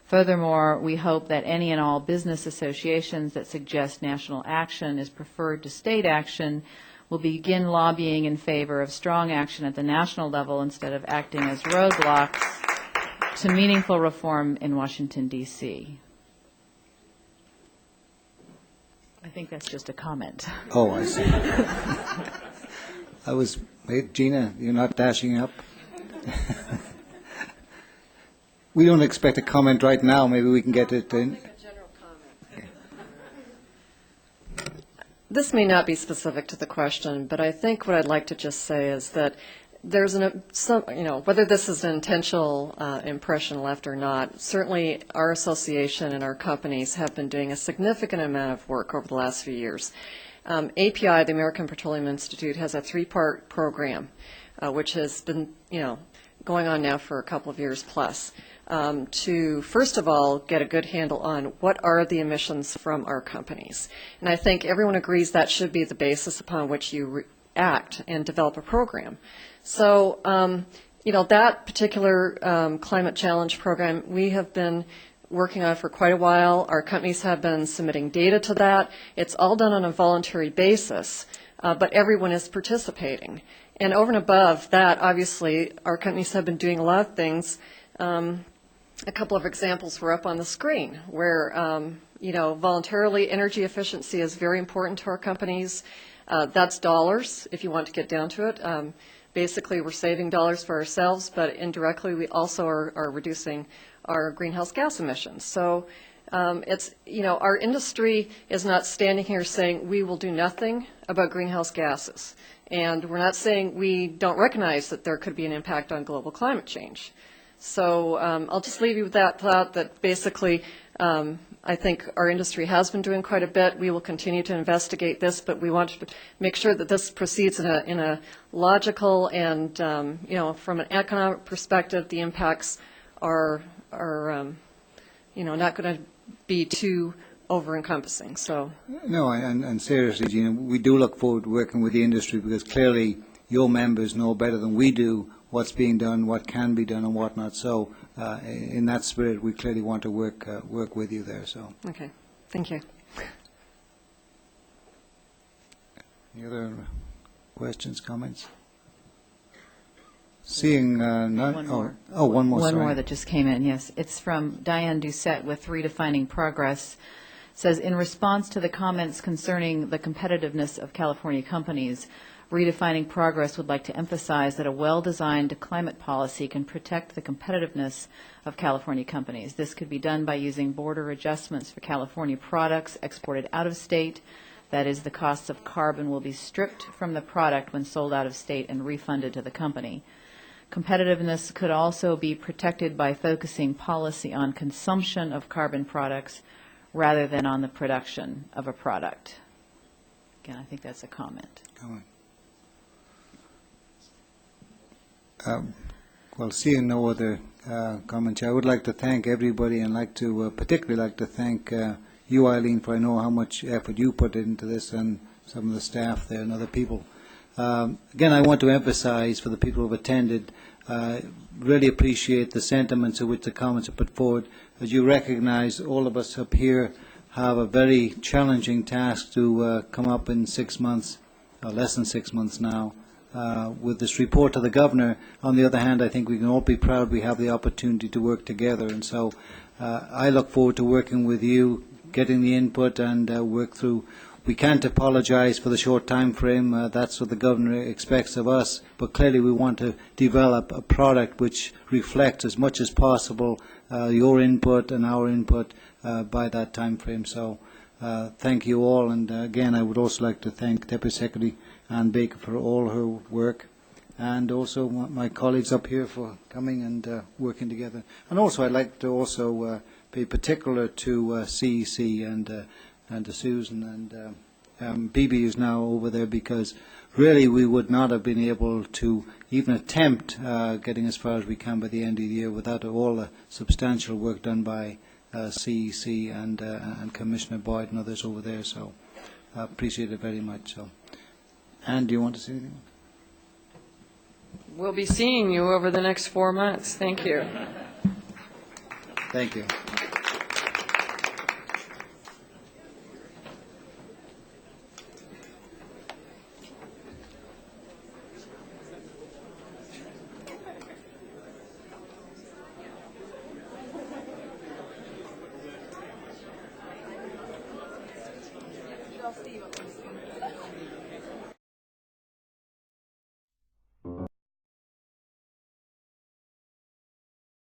Furthermore, we hope that any and all business associations that suggest national action is preferred to state action will begin lobbying in favor of strong action at the national level instead of acting as roadblocks to meaningful reform in Washington, D.C. I think that's just a comment. Oh, I see. Hey, Gina, you're not dashing up? We don't expect a comment right now. Maybe we can get it in. This may not be specific to the question, but I think what I'd like to just say is that there's whether this is an intentional impression left or not, certainly our association and our companies have been doing a significant amount of work over the last few years. API, the American Petroleum Institute, has a 3-part program, which has been, going on now for a couple of years plus, to first of all get a good handle on what are the emissions from our companies. And I think everyone agrees that should be the basis upon which you act and develop a program. So, that particular climate challenge program we have been working on for quite a while. Our companies have been submitting data to that. It's all done on a voluntary basis, but everyone is participating. And over and above that, obviously, our companies have been doing a lot of things. A couple of examples were up on the screen where, voluntarily energy efficiency is very important to our companies. That's dollars, if you want to get down to it. Basically, we're saving dollars for ourselves, but indirectly, we also are reducing our greenhouse gas emissions. So our industry is not standing here saying we will do nothing about greenhouse gases. And we're not saying we don't recognize that there could be an impact on global climate change. So I'll just leave you with that thought that basically I think our industry has been doing quite a bit. We will continue to investigate this, but we want to make sure that this proceeds in a logical and, from an economic perspective, the impacts are not going to be too over-encompassing. So No, and seriously, Gina, we do look forward to working with the industry because clearly your members know better than we do what's being done, what can be done, and what not. So in that spirit, we clearly want to work with you there. So okay, thank you. Any other questions, comments? Seeing none. One more. One more. One sorry. more that just came in. Yes, it's from Diane Doucette with Redefining Progress. It says, in response to the comments concerning the competitiveness of California companies, Redefining Progress would like to emphasize that a well-designed climate policy can protect the competitiveness of California companies. This could be done by using border adjustments for California products exported out of state. That is, the costs of carbon will be stripped from the product when sold out of state and refunded to the company. Competitiveness could also be protected by focusing policy on consumption of carbon products rather than on the production of a product. Again, I think that's a comment. Well, seeing no other comments, I would like to thank everybody, and particularly like to thank you, Eileen, for I know how much effort you put into this, and some of the staff there and other people. Again, I want to emphasize for the people who have attended, really appreciate the sentiments in which the comments are put forward. As you recognize, all of us up here have a very challenging task to come up in 6 months, less than 6 months now, with this report to the Governor. On the other hand, I think we can all be proud we have the opportunity to work together, and so I look forward to working with you, getting the input and work through. We can't apologize for the short time frame. That's what the Governor expects of us. But clearly we want to develop a product which reflects as much as possible your input and our input by that time frame. So thank you all. And again, I would also like to thank Deputy Secretary Ann Baker for all her work, and also my colleagues up here for coming and working together. And also I'd like to also be particular to CEC and to Susan and BB is now over there, because really we would not have been able to even attempt getting as far as we can by the end of the year without all the substantial work done by CEC and Commissioner Boyd and others over there. So I appreciate it very much. So, Anne, do you want to say anything? We'll be seeing you over the next 4 months. Thank you. Thank you. See you.